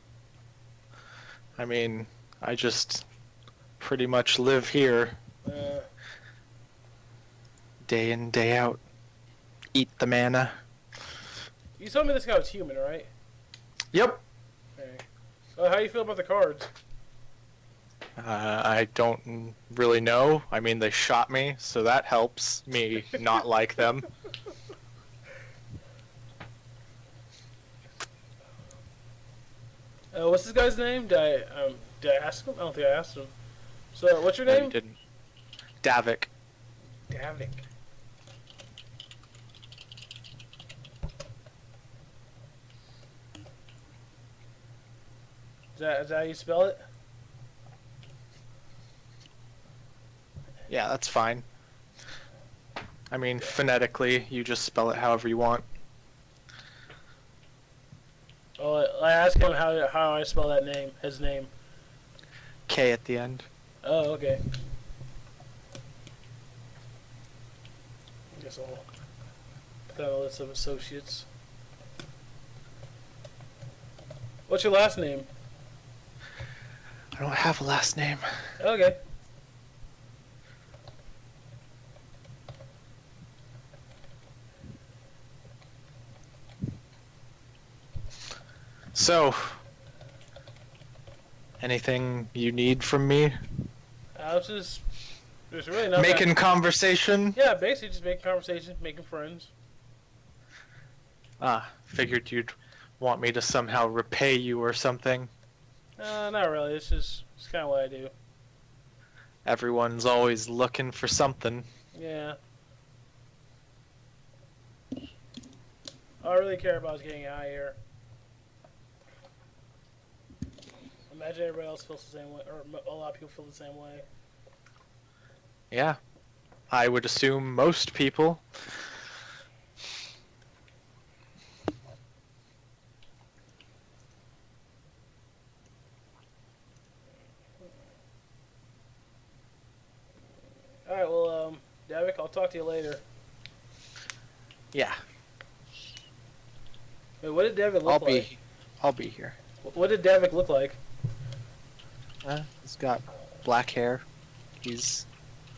I mean, I just pretty much live here day in, day out. Eat the manna. You told me this guy was human, right? Yep. Okay. How do you feel about the cards? I don't really know. I mean, they shot me, so that helps me not like them. What's this guy's name? Did I ask him? I don't think I asked him. So, what's your No, name? you didn't. Davik. Davik. Is that how you spell it? Yeah, that's fine. I mean, phonetically, you just spell it however you want. Oh, I asked him how I spell that name, his name. K at the end. Oh, okay. I guess I'll put that on a list of associates. What's your last name? I don't have a last name. Okay. So, anything you need from me? I was just... There's really nothing... Making conversation? Yeah, basically just making conversation, making friends. Figured you'd want me to somehow repay you or something. Not really. It's kind of what I do. Everyone's always looking for something. Yeah. All I really care about is getting out of here. I'm imagine everybody else feels the same way, or a lot of people feel the same way. Yeah. I would assume most people. All right, well, Davik, I'll talk to you later. Yeah. Wait, what did Davik look like? I'll be here. What did Davik look like? He's got black hair. He's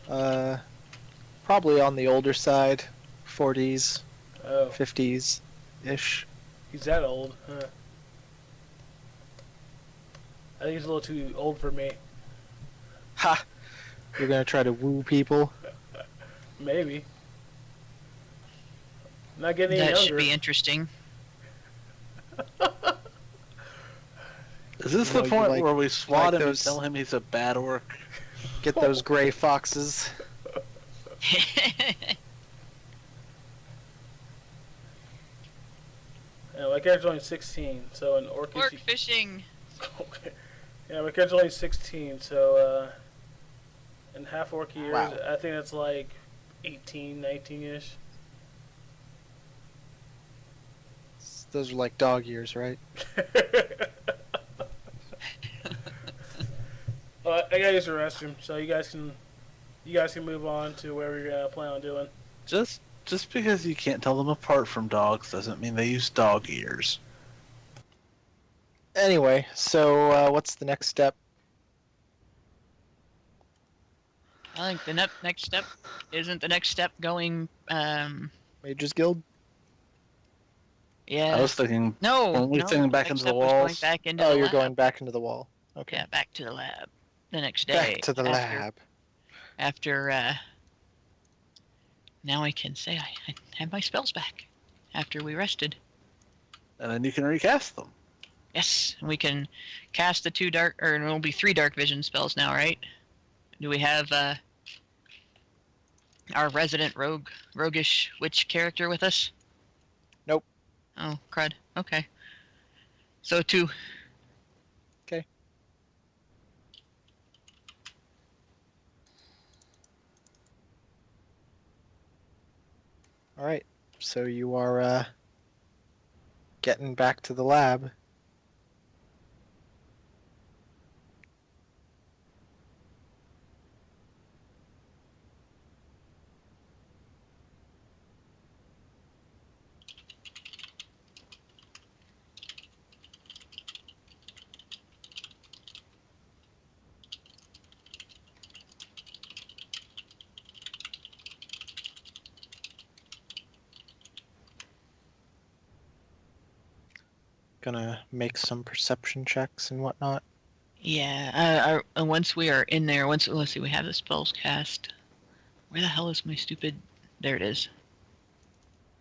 probably on the older side, 40s, Oh, 50s ish. he's that old, huh? I think he's a little too old for me. Ha! You're gonna try to woo people? Maybe. Not getting any That should younger. be interesting. Is this You the know, you point like- where we swat like him those- and tell him he's a bad orc? Get those gray foxes. Yeah, my character's only 16, so an orc Orc is... fishing. Okay. Yeah, my character's only 16, so, in half orc years, Wow. I think that's like 18, 19-ish. Those are like dog years, right? I gotta use the restroom, so you guys can move on to wherever you're gonna plan on doing. Just because you can't tell them apart from dogs doesn't mean they use dog ears. Anyway, so what's the next step? I think the next step isn't the next step going. Mages Guild? Yeah. I was thinking, No. weren't we no, thinking back next into the step was going walls? back into Oh, the you're lab. going back into the wall. Okay. Yeah, back to the lab. The next day. Back to the lab. After now I can say I had my spells back after we rested. and then you can recast them. Yes, and we can cast the 2 dark, or it'll be 3 dark vision spells now, right? Do we have our resident roguish witch character with us? Nope. Oh, crud. Okay. So 2. All right. So you are getting back to the lab. Gonna make some perception checks and whatnot. Yeah, once we are in there, let's see, we have the spells cast. Where the hell is my stupid... There it is.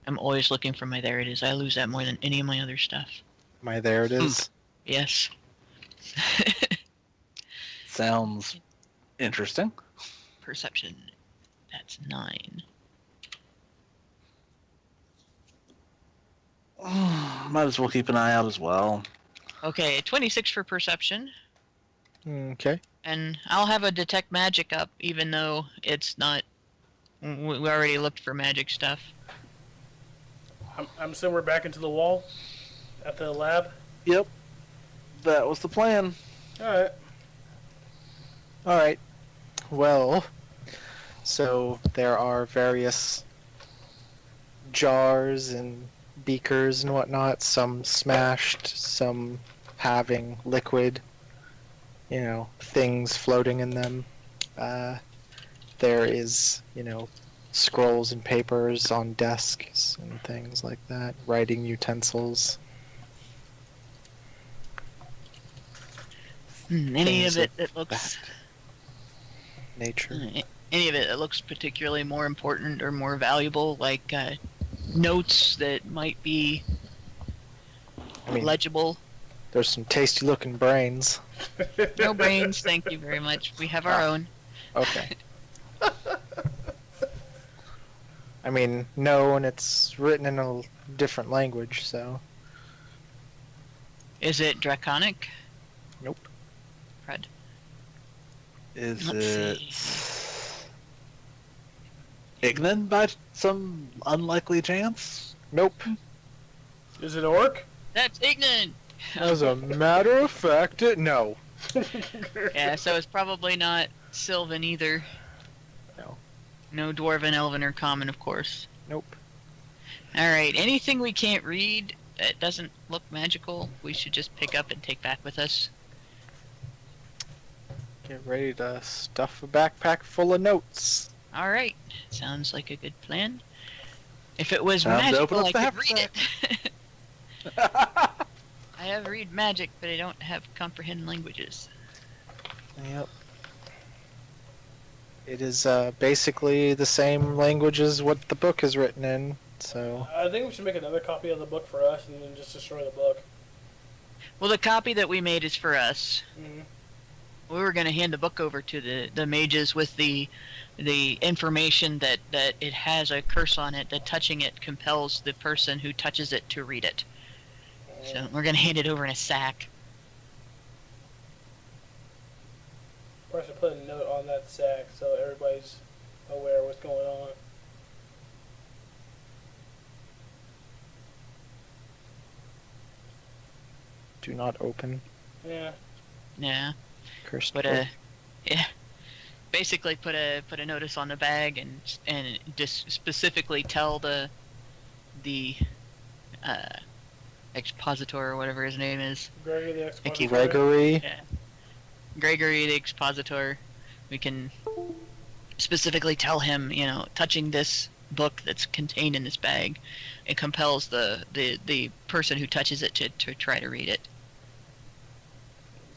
I'm always looking for my there it is. I lose that more than any of my other stuff. There it is. Yes. Sounds interesting. Perception. That's 9. Might as well keep an eye out as well. Okay, 26 for perception. Okay. And I'll have a detect magic up, even though it's not... We already looked for magic stuff. I'm assuming we're back into the wall at the lab. Yep. That was the plan. All right. All right. Well, so there are various jars and beakers and whatnot, some smashed, some having liquid, things floating in them. There is, scrolls and papers on desks and things like that, writing utensils. Any Things of it that looks... that nature. Any of it that looks particularly more important or more valuable, like notes that might be I mean, legible. there's some tasty looking brains. No brains, thank you very much. We have our own. Okay. I mean, no, and it's written in a different language, so. Is it draconic? Nope. Is Let's it see. Ignan by some unlikely chance? Nope. Is it orc? That's ignorant. As a matter of fact, no. Yeah, so it's probably not Sylvan either. No. No Dwarven, Elven, or Common, of course. Nope. Alright, anything we can't read that doesn't look magical, we should just pick up and take back with us. Get ready to stuff a backpack full of notes. Alright, sounds like a good plan. If it was Time to open magical, up I the could read it. I have read magic, but I don't have comprehend languages. Yep. It is basically the same language as what the book is written in, so... I think we should make another copy of the book for us and then just destroy the book. Well, the copy that we made is for us. Mm-hmm. We were going to hand the book over to the mages with the information that it has a curse on it, that touching it compels the person who touches it to read it. So we're going to hand it over in a sack. Or I should put a note on that sack so everybody's aware of what's going on. Do not open. Yeah. Yeah. Cursed But book. yeah. Basically put a notice on the bag and just specifically tell the expositor or whatever his name is. Gregory the Thank you. Expositor. Gregory. Yeah. Gregory the expositor. We can specifically tell him, touching this book that's contained in this bag, it compels the person who touches it to try to read it.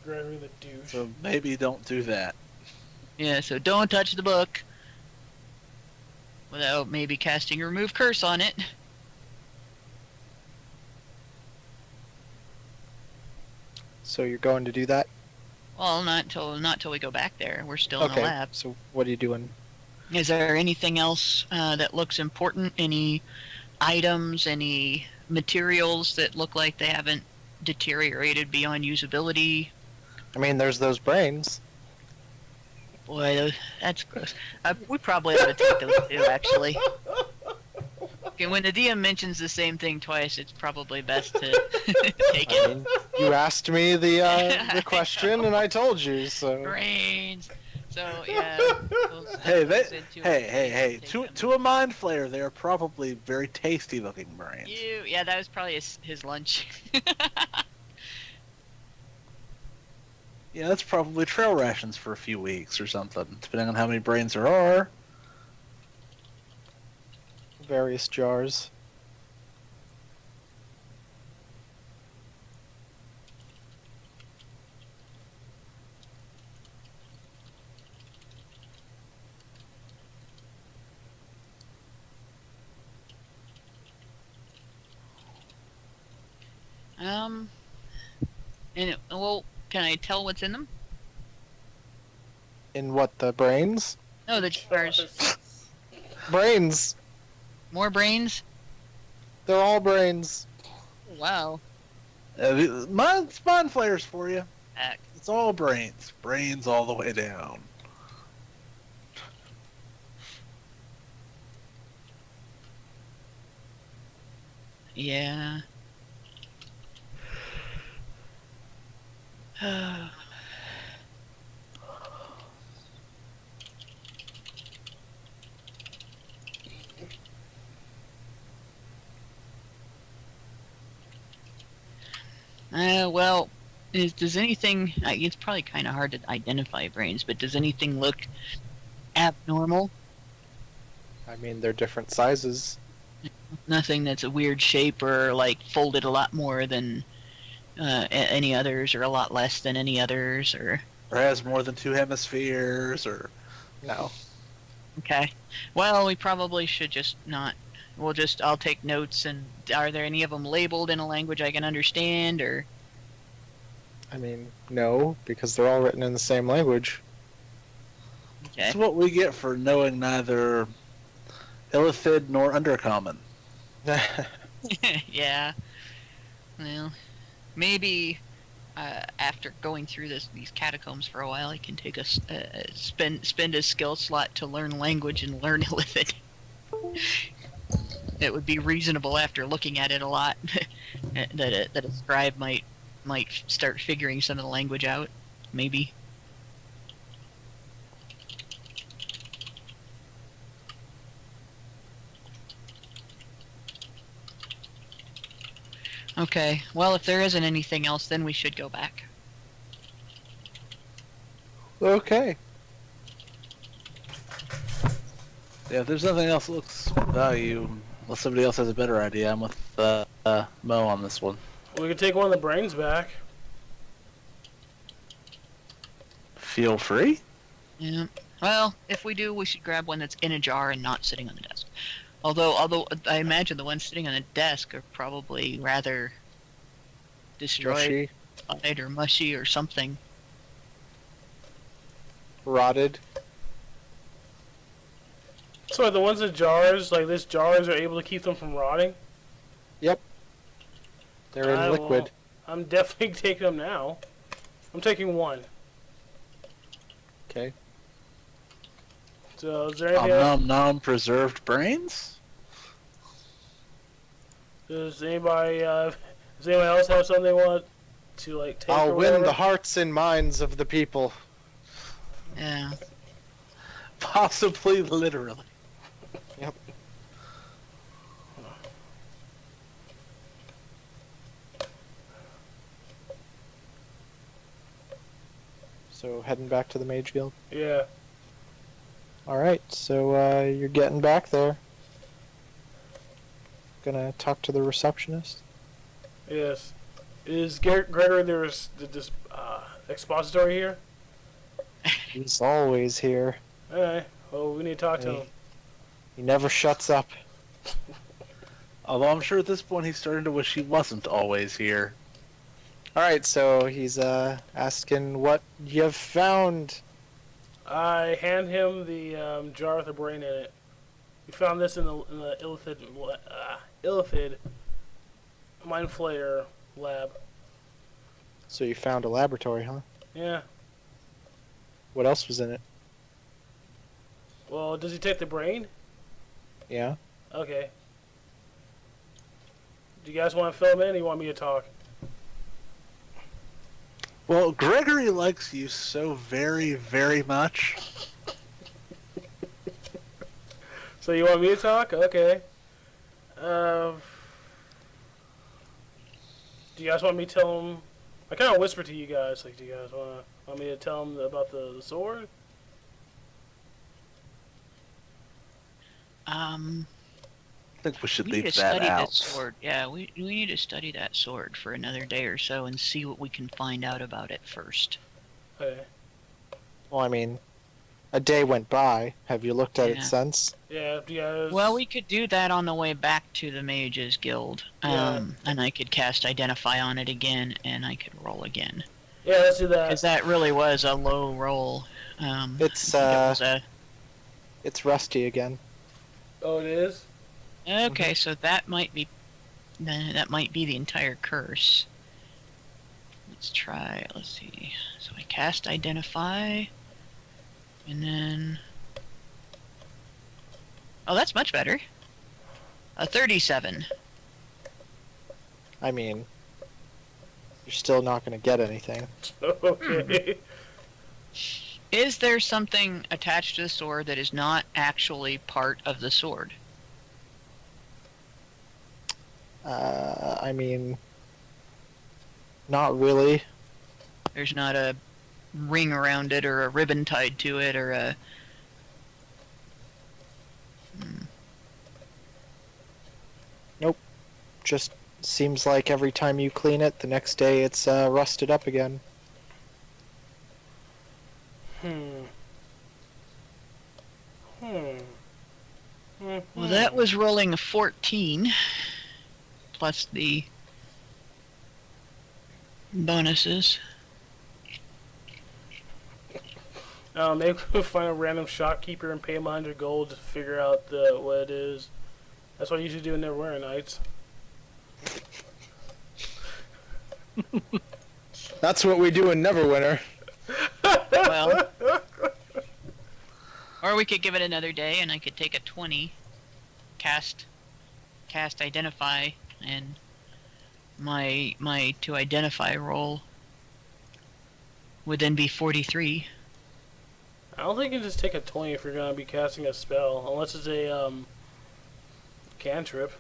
Gregory the douche. So maybe don't do that. Yeah, so don't touch the book without maybe casting remove curse on it. So you're going to do that? Well, not till we go back there. We're still in the Okay, lab. so what are you doing? Is there anything else that looks important? Any items, any materials that look like they haven't deteriorated beyond usability? I mean, there's those brains. Boy, that's gross. We probably ought to take those too, actually. Okay, when the DM mentions the same thing twice, it's probably best to take I it. mean, you asked me the question, and I told you, so... Brains. So yeah. we'll Hey, those into it. Take them. to a mind flayer, they are probably very tasty looking brains. Yeah, that was probably his lunch. Yeah, that's probably trail rations for a few weeks or something, depending on how many brains there are. Various jars. Well, can I tell what's in them? In what, the brains? No, the jars. Brains! More brains? They're all brains. Wow. Mind flayers for you. Heck. It's all brains. Brains all the way down. Yeah. Well, does anything... it's probably kind of hard to identify brains, but does anything look abnormal? I mean, they're different sizes. Nothing that's a weird shape or, like, folded a lot more than any others, or a lot less than any others, or... Or has more than 2 hemispheres, or... No. Okay. Well, we probably should just not... I'll take notes, and are there any of them labeled in a language I can understand, or... I mean, no, because they're all written in the same language. Okay. That's what we get for knowing neither Illithid nor Undercommon. Yeah. Well, maybe after going through these catacombs for a while, he can take spend his skill slot to learn language and learn Illithid. It would be reasonable after looking at it a lot that a scribe might start figuring some of the language out, maybe. Okay, well, if there isn't anything else, then we should go back. Okay. Yeah, if there's nothing else that looks of value, unless somebody else has a better idea, I'm with Mo on this one. We could take one of the brains back. Feel free. Yeah. Well, if we do, we should grab one that's in a jar and not sitting on the desk. Although I imagine the ones sitting on the desk are probably rather destroyed, Mushy, or mushy or something. rotted. So the ones in jars, like this jars, are able to keep them from rotting? Yep. They're in liquid. I'm definitely taking them now. I'm taking one. Okay. So is there anything else? Nom preserved brains? Does anybody else have something they want to like take? I'll or win whatever? the hearts and minds of the people. Yeah. Possibly literally. Yep. So heading back to the Mage Guild. Yeah. Alright, so you're getting back there. Gonna talk to the receptionist. Yes. Is Gregory this expository here? He's always here. Alright. Well, we need to talk to him. He never shuts up. Although I'm sure at this point he's starting to wish he wasn't always here. Alright, so he's asking what you've found. I hand him the jar with a brain in it. We found this in the Illithid Mind Flayer lab. So you found a laboratory, huh? Yeah. What else was in it? Well, does he take the brain? Yeah? Okay. Do you guys want to fill him in, or you want me to talk? Well, Gregory likes you so very, very much. So you want me to talk? Okay. Do you guys want me to tell him? I kind of whisper to you guys. Like, do you guys want me to tell him about the sword? I think we should We need leave to that study out. that sword. Yeah, we need to study that sword for another day or so and see what we can find out about it first. Okay. Well, I mean, a day went by. Have you looked at Yeah. it since? Yeah. Do you guys? Well, we could do that on the way back to the Mages Guild. Yeah. And I could cast Identify on it again, and I could roll again. Yeah, let's do that. Because that really was a low roll. It's I think it was it's rusty again. Oh, it is. okay, so that might be the entire curse. Let's try. Let's see. So I cast Identify, and then that's much better. A 37. I mean, you're still not going to get anything. Okay. Is there something attached to the sword that is not actually part of the sword? I mean, not really. There's not a ring around it or a ribbon tied to it or a... Just seems like every time you clean it, the next day it's rusted up again. Well, that was rolling a 14, plus the bonuses. Maybe we'll find a random shopkeeper and pay him 100 gold to figure out what it is. That's what I usually do in Neverwinter Nights. That's what we do in Neverwinter. Well, or we could give it another day, and I could take a 20, cast identify, and my to identify roll would then be 43. I don't think you can just take a 20 if you're gonna be casting a spell, unless it's a cantrip.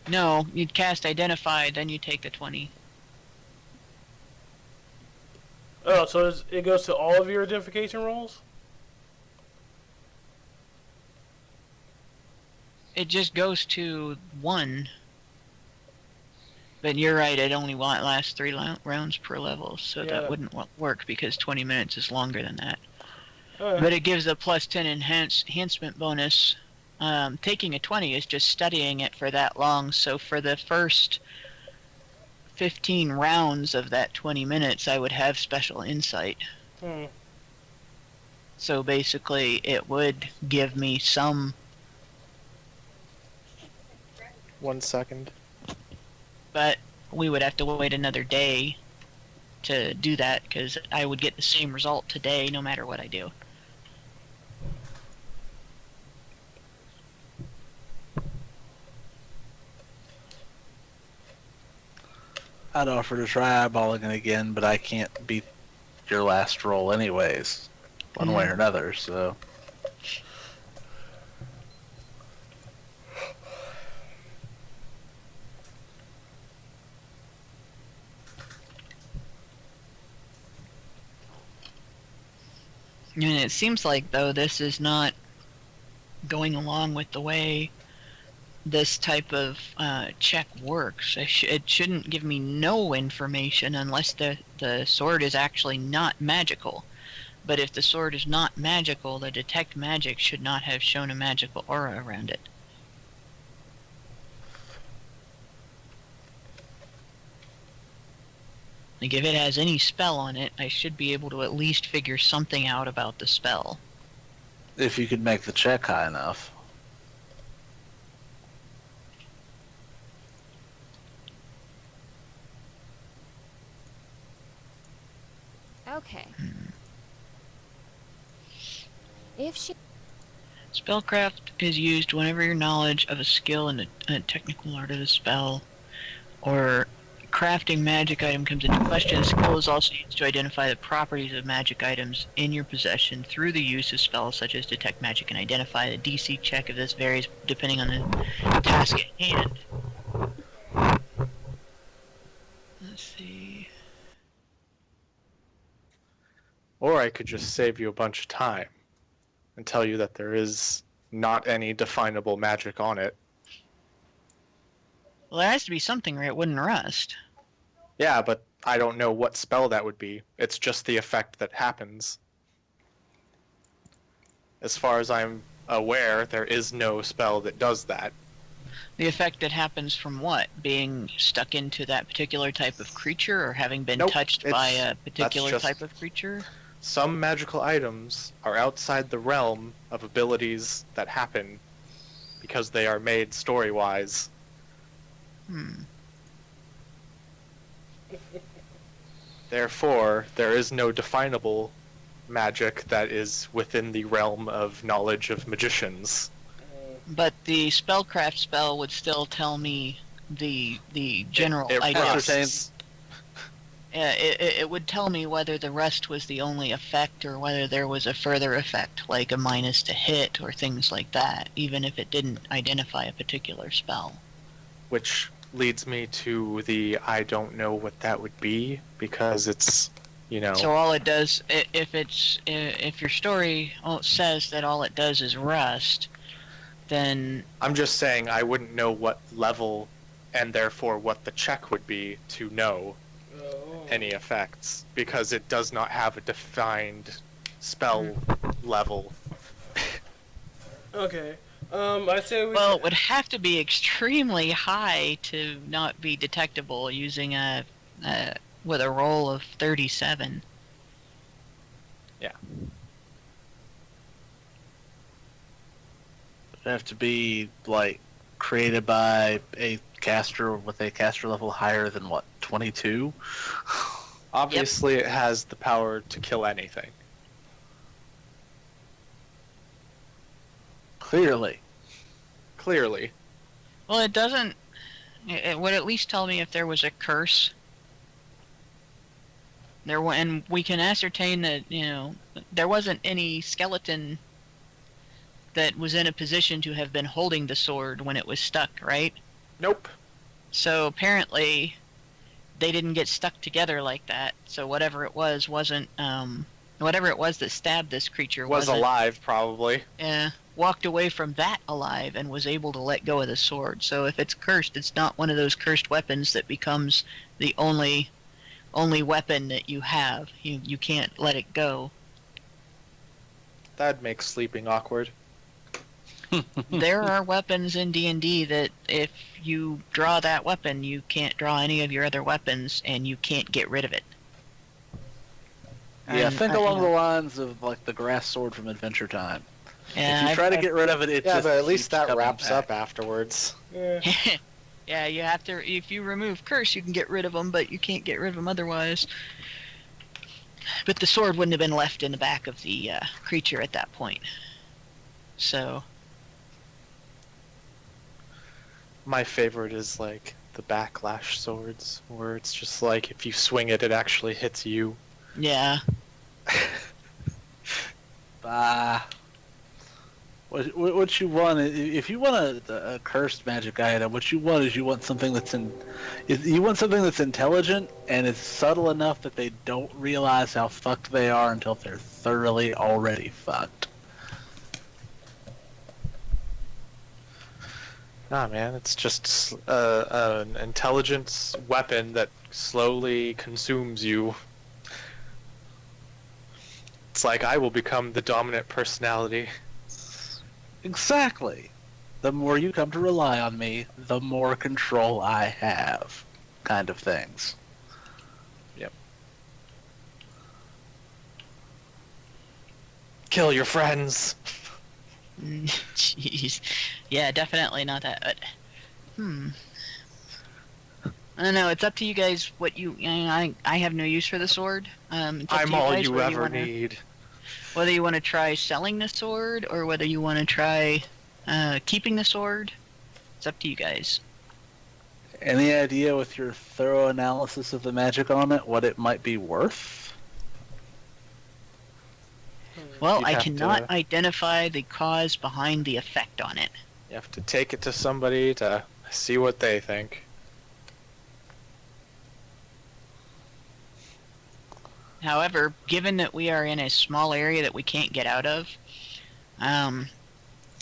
No, you'd cast identify, then you take the 20. Oh, so it goes to all of your identification rolls? It just goes to 1. But you're right, it only lasts 3 rounds per level, so Yeah. that wouldn't work because 20 minutes is longer than that. Alright. But it gives a plus 10 enhancement bonus. Taking a 20 is just studying it for that long, so for the first 15 rounds of that 20 minutes, I would have special insight. So basically, it would give me some... 1 second. But we would have to wait another day to do that, because I would get the same result today no matter what I do. I'd offer to try eyeballing it again, but I can't beat your last roll anyways, one way or another, so... And it seems like, though, this is not going along with the way this type of check works. It shouldn't give me no information unless the sword is actually not magical. But if the sword is not magical, the detect magic should not have shown a magical aura around it. Like, if it has any spell on it, I should be able to at least figure something out about the spell. If you could make the check high enough. Okay. If she... Spellcraft is used whenever your knowledge of a skill and a technical art of a spell or crafting magic item comes into question. A skill is also used to identify the properties of magic items in your possession through the use of spells such as detect magic and identify. The DC check of this varies depending on the task at hand. Let's see. Or I could just save you a bunch of time and tell you that there is not any definable magic on it. Well, there has to be something or it wouldn't rust. Yeah, but I don't know what spell that would be. It's just the effect that happens. As far as I'm aware, there is no spell that does that. The effect that happens from what? Being stuck into that particular type of creature or having been Nope, touched by a particular just- type of creature? Some magical items are outside the realm of abilities that happen because they are made story-wise. Therefore, there is no definable magic that is within the realm of knowledge of magicians. But the spellcraft spell would still tell me the general It idea. rusts. It would tell me whether the rust was the only effect or whether there was a further effect, like a minus to hit or things like that, even if it didn't identify a particular spell. Which leads me to the I don't know what that would be, because it's, you know... So all it does, if your story says that all it does is rust, then... I'm just saying I wouldn't know what level, and therefore what the check would be to know any effects, because it does not have a defined spell level. Okay. I say we... Well, it would have to be extremely high to not be detectable using with a roll of 37. Yeah. It'd have to be, like, created by a caster with a caster level higher than, what, 22. Obviously, it has the power to kill anything. Clearly. Clearly. Well, it doesn't. It would at least tell me if there was a curse. And we can ascertain that there wasn't any skeleton that was in a position to have been holding the sword when it was stuck, right? Nope. So apparently, they didn't get stuck together like that. So whatever it was wasn't. Whatever it was that stabbed this creature Was wasn't, alive, probably. walked away from that alive and was able to let go of the sword. So if it's cursed, it's not one of those cursed weapons that becomes the only weapon that you have. You can't let it go. That'd make sleeping awkward. There are weapons in D&D that if you draw that weapon, you can't draw any of your other weapons, and you can't get rid of it. Yeah, And, think you along know, the lines of like the grass sword from Adventure Time. Yeah, if you try to get rid of it, it Yeah, just but at least keeps that coming wraps back. up afterwards. Yeah. Yeah, you have to. If you remove curse, you can get rid of them, but you can't get rid of them otherwise. But the sword wouldn't have been left in the back of the creature at that point. So My favorite is like the backlash swords, where it's just like if you swing it, it actually hits you. yeah, What you want, if you want a cursed magic item, what you want is you want something that's intelligent and is subtle enough that they don't realize how fucked they are until they're thoroughly already fucked. Nah, man, it's just an intelligence weapon that slowly consumes you. It's like I will become the dominant personality. Exactly. The more you come to rely on me, the more control I have, kind of things. Kill your friends. jeez, yeah, definitely not that. But, I don't know. It's up to you guys. What I have no use for the sword. It's up to I'm all guys you whether ever wanna- need. Whether you want to try selling the sword or whether you want to try keeping the sword, it's up to you guys. Any idea with your thorough analysis of the magic on it, what it might be worth? Well, You'd I have cannot to- identify the cause behind the effect on it. You have to take it to somebody to see what they think. However, given that we are in a small area that we can't get out of,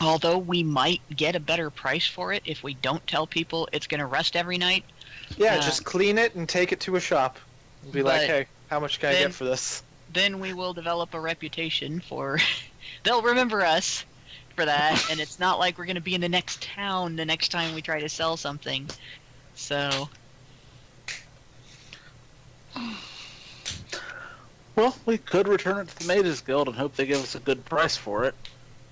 although we might get a better price for it if we don't tell people it's going to rust every night. Yeah, just clean it and take it to a shop. And be like, But hey, how much can I then- get for this? Then we will develop a reputation for... They'll remember us for that, and it's not like we're going to be in the next town the next time we try to sell something. So... Well, we could return it to the Mages Guild and hope they give us a good price for it.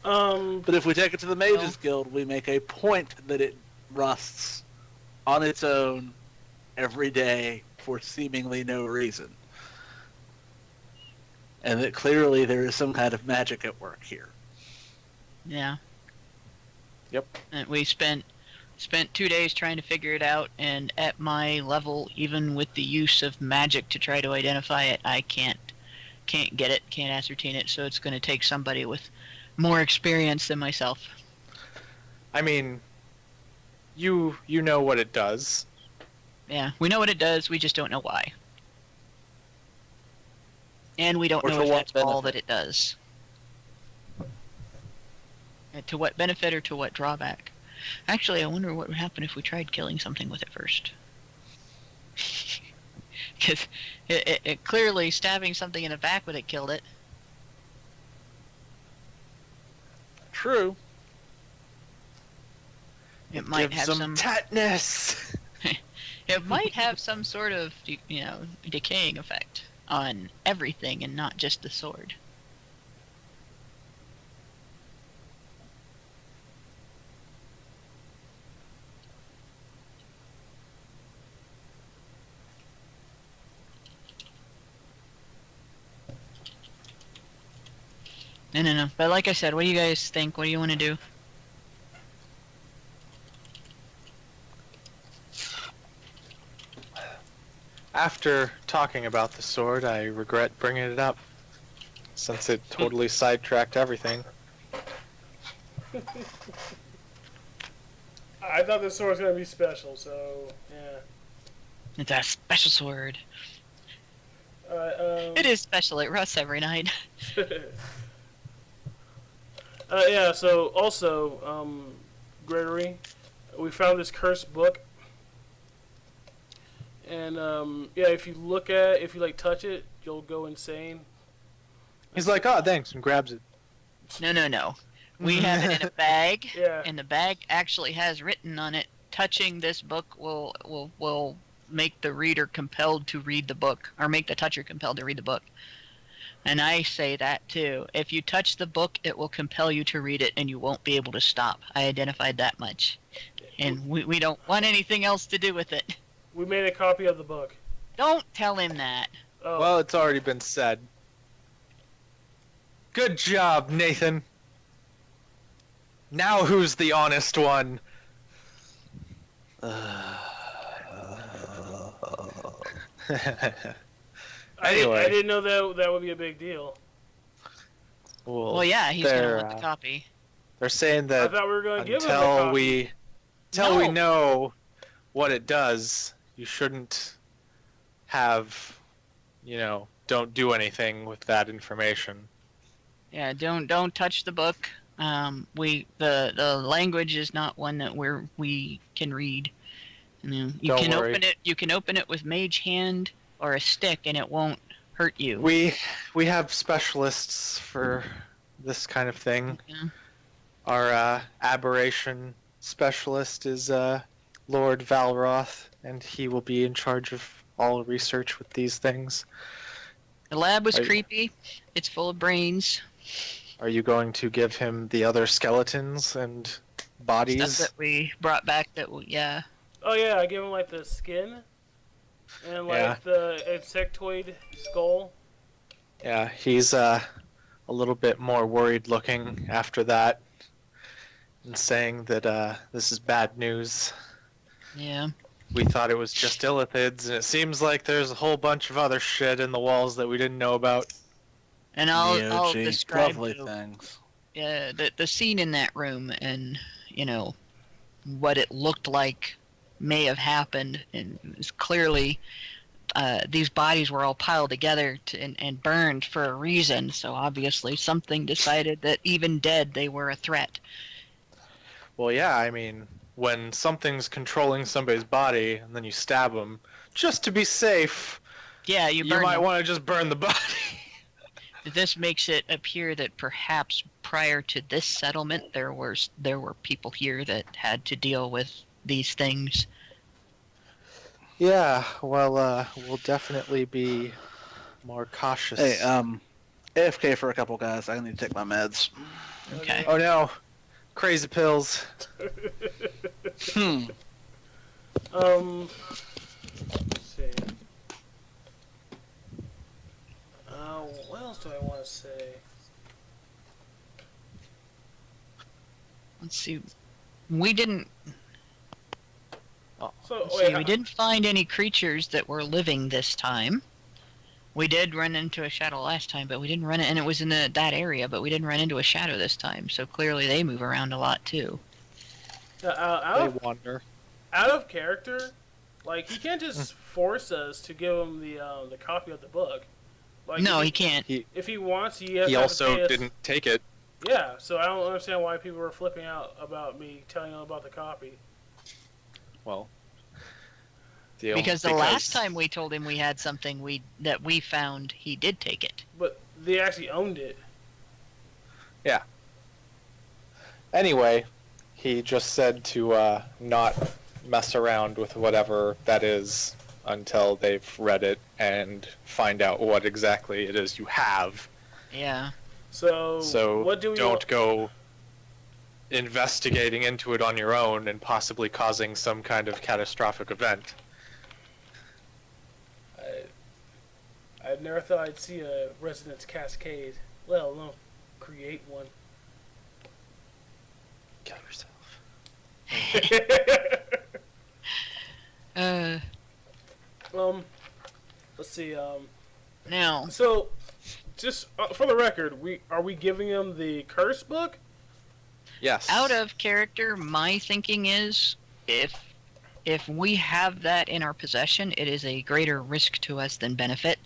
But if we take it to the Mages Guild, we make a point that it rusts on its own every day for seemingly no reason. And that clearly there is some kind of magic at work here. Yeah. Yep. And we spent 2 days trying to figure it out, and at my level, even with the use of magic to try to identify it, I can't get it, can't ascertain it, so it's going to take somebody with more experience than myself. I mean, you know what it does. Yeah, we know what it does, we just don't know why. And we don't Or know to if what that's all benefit. that it does. To what benefit or to what drawback? Actually, I wonder what would happen if we tried killing something with it first. Because it clearly stabbing something in the back would have killed it. True. It might Gives have them some. tetanus. It might have some sort of decaying effect on everything and not just the sword. No. But like I said, what do you guys think? What do you want to do? After talking about the sword, I regret bringing it up, since it totally sidetracked everything. I thought this sword was gonna be special, so yeah. It's a special sword. Alright, It is special. It rusts every night. yeah, so also, Gregory, we found this cursed book. And, yeah, if you like touch it, you'll go insane. He's like, "Oh, thanks," and grabs it. No. We have it in a bag, Yeah. and the bag actually has written on it, touching this book will make the reader compelled to read the book, or make the toucher compelled to read the book. And I say that too. If you touch the book, it will compel you to read it, and you won't be able to stop. I identified that much. And we don't want anything else to do with it. We made a copy of the book. Don't tell him that. Oh. Well, it's already been said. Good job, Nathan. Now who's the honest one? Anyway. I didn't know that would be a big deal. Well, yeah, he's gonna want the copy. They're saying I that thought we were going to give him a until copy. we No. know what it does, you shouldn't have, don't do anything with that information. Yeah, don't touch the book. The language is not one that we can read. You Don't can worry. open it. You can open it with mage hand or a stick, and it won't hurt you. We have specialists for this kind of thing. Yeah. Our aberration specialist is Lord Valroth, and he will be in charge of all research with these things. The lab was Are you- creepy. It's full of brains. Are you going to give him the other skeletons and Stuff bodies? that we brought back. Yeah. Oh yeah, I gave him like the skin and like Yeah. the insectoid skull. Yeah, he's a little bit more worried looking after that, and saying that this is bad news. Yeah. We thought it was just illithids, and it seems like there's a whole bunch of other shit in the walls that we didn't know about. And I'll Neo-G, describe lovely things. the scene in that room, and what it looked like may have happened, and it was clearly these bodies were all piled together and burned for a reason. So obviously something decided that even dead they were a threat. Well, yeah, I mean, when something's controlling somebody's body and then you stab them, just to be safe, Yeah, you you burn might them. want to just burn the body. This makes it appear that perhaps prior to this settlement there were people here that had to deal with these things. Yeah, well, we'll definitely be more cautious. Hey, AFK for a couple guys. I need to take my meds. Okay. Oh no, crazy pills. Let's see. What else do I want to say? Let's see. We didn't So we didn't find any creatures that were living this time. We did run into a shadow last time, but we didn't run it, and it was in that area, but we didn't run into a shadow this time. So clearly they move around a lot too. They wander. Out of character, like he can't just force us to give him the copy of the book. Like, No, if he can't. If he wants, he has He to also pay us. didn't take it. Yeah, so I don't understand why people were flipping out about me telling them about the copy. Well, Because the last time we told him we had something that we found, he did take it. But they actually owned it. Anyway, he just said to not mess around with whatever that is until they've read it and find out what exactly it is you have. Yeah. So what do we don't go investigating into it on your own and possibly causing some kind of catastrophic event. I've never thought I'd see a resonance cascade. Well, no. create one. Kill yourself. Let's see. Now, So, just for the record, are we giving him the curse book? Yes. out of character, my thinking is if we have that in our possession, it is a greater risk to us than benefit.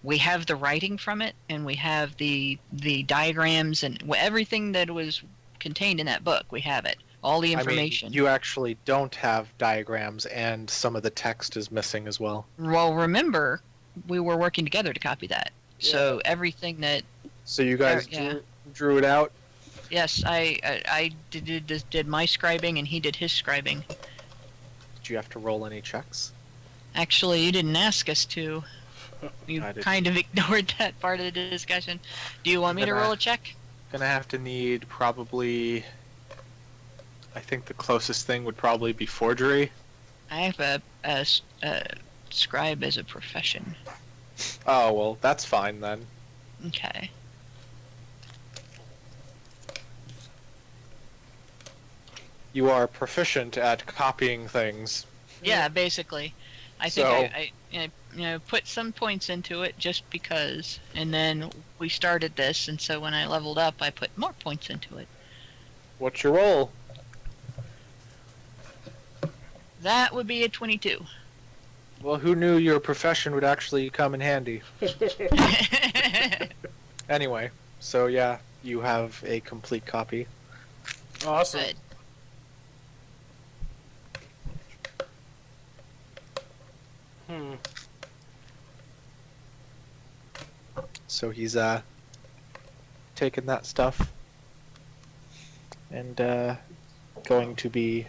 We have the writing from it, and we have the diagrams and everything that was contained in that book. We have it, all the information. I mean, you actually don't have diagrams, and some of the text is missing as well. Well, remember, we were working together to copy that. So Yeah. everything that So you guys Yeah. drew it out? yes, I did my scribing, and he did his scribing. Did you have to roll any checks? Actually, you didn't ask us to. You I didn't. kind of ignored that part of the discussion. Do you want me to Gonna- roll a check? Gonna have to need probably... I think the closest thing would probably be forgery. I have a scribe as a profession. Oh, well, that's fine then. Okay. You are proficient at copying things. Yeah, basically. I think So- I put some points into it just because, and then we started this, and so when I leveled up, I put more points into it. What's your roll? That would be a 22. Well, who knew your profession would actually come in handy? Anyway, so yeah, you have a complete copy. Awesome. Good. Hmm. So he's taking that stuff and going to be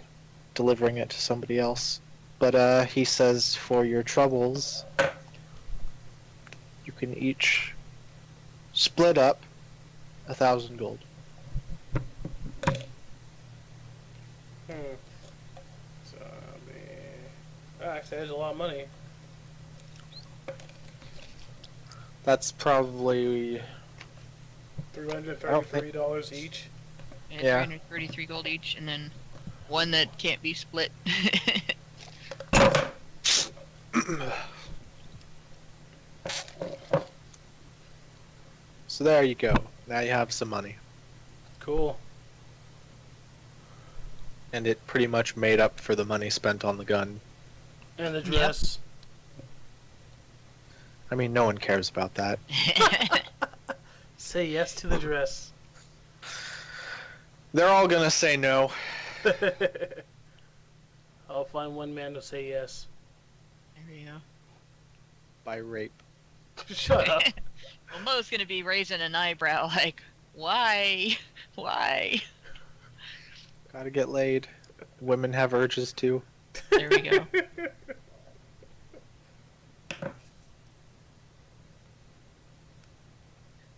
delivering it to somebody else. But he says for your troubles, you can each split up 1,000 gold. Hmm. So, actually, that's a lot of money. That's probably $333 each. And Yeah. 333 gold each, and then one that can't be split. So there you go. Now you have some money. Cool. And it pretty much made up for the money spent on the gun. And the dress. I mean, no one cares about that. Say yes to the dress. They're all gonna say no. I'll find one man to say yes. There you go. By rape. Shut up. Well, Mo's gonna be raising an eyebrow like, why? Why? Gotta get laid. Women have urges too. There we go.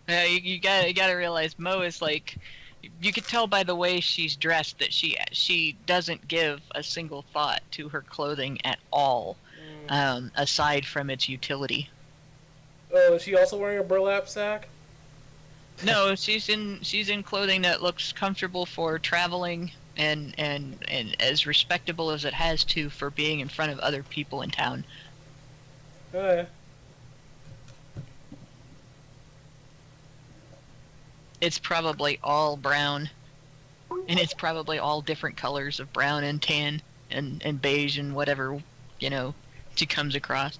You gotta realize Mo is like, you could tell by the way she's dressed that she doesn't give a single thought to her clothing at all, aside from its utility. Oh, is she also wearing a burlap sack? No, she's in clothing that looks comfortable for traveling and as respectable as it has to for being in front of other people in town. Oh, yeah. It's probably all brown, and it's probably all different colors of brown and tan and beige and whatever, she comes across.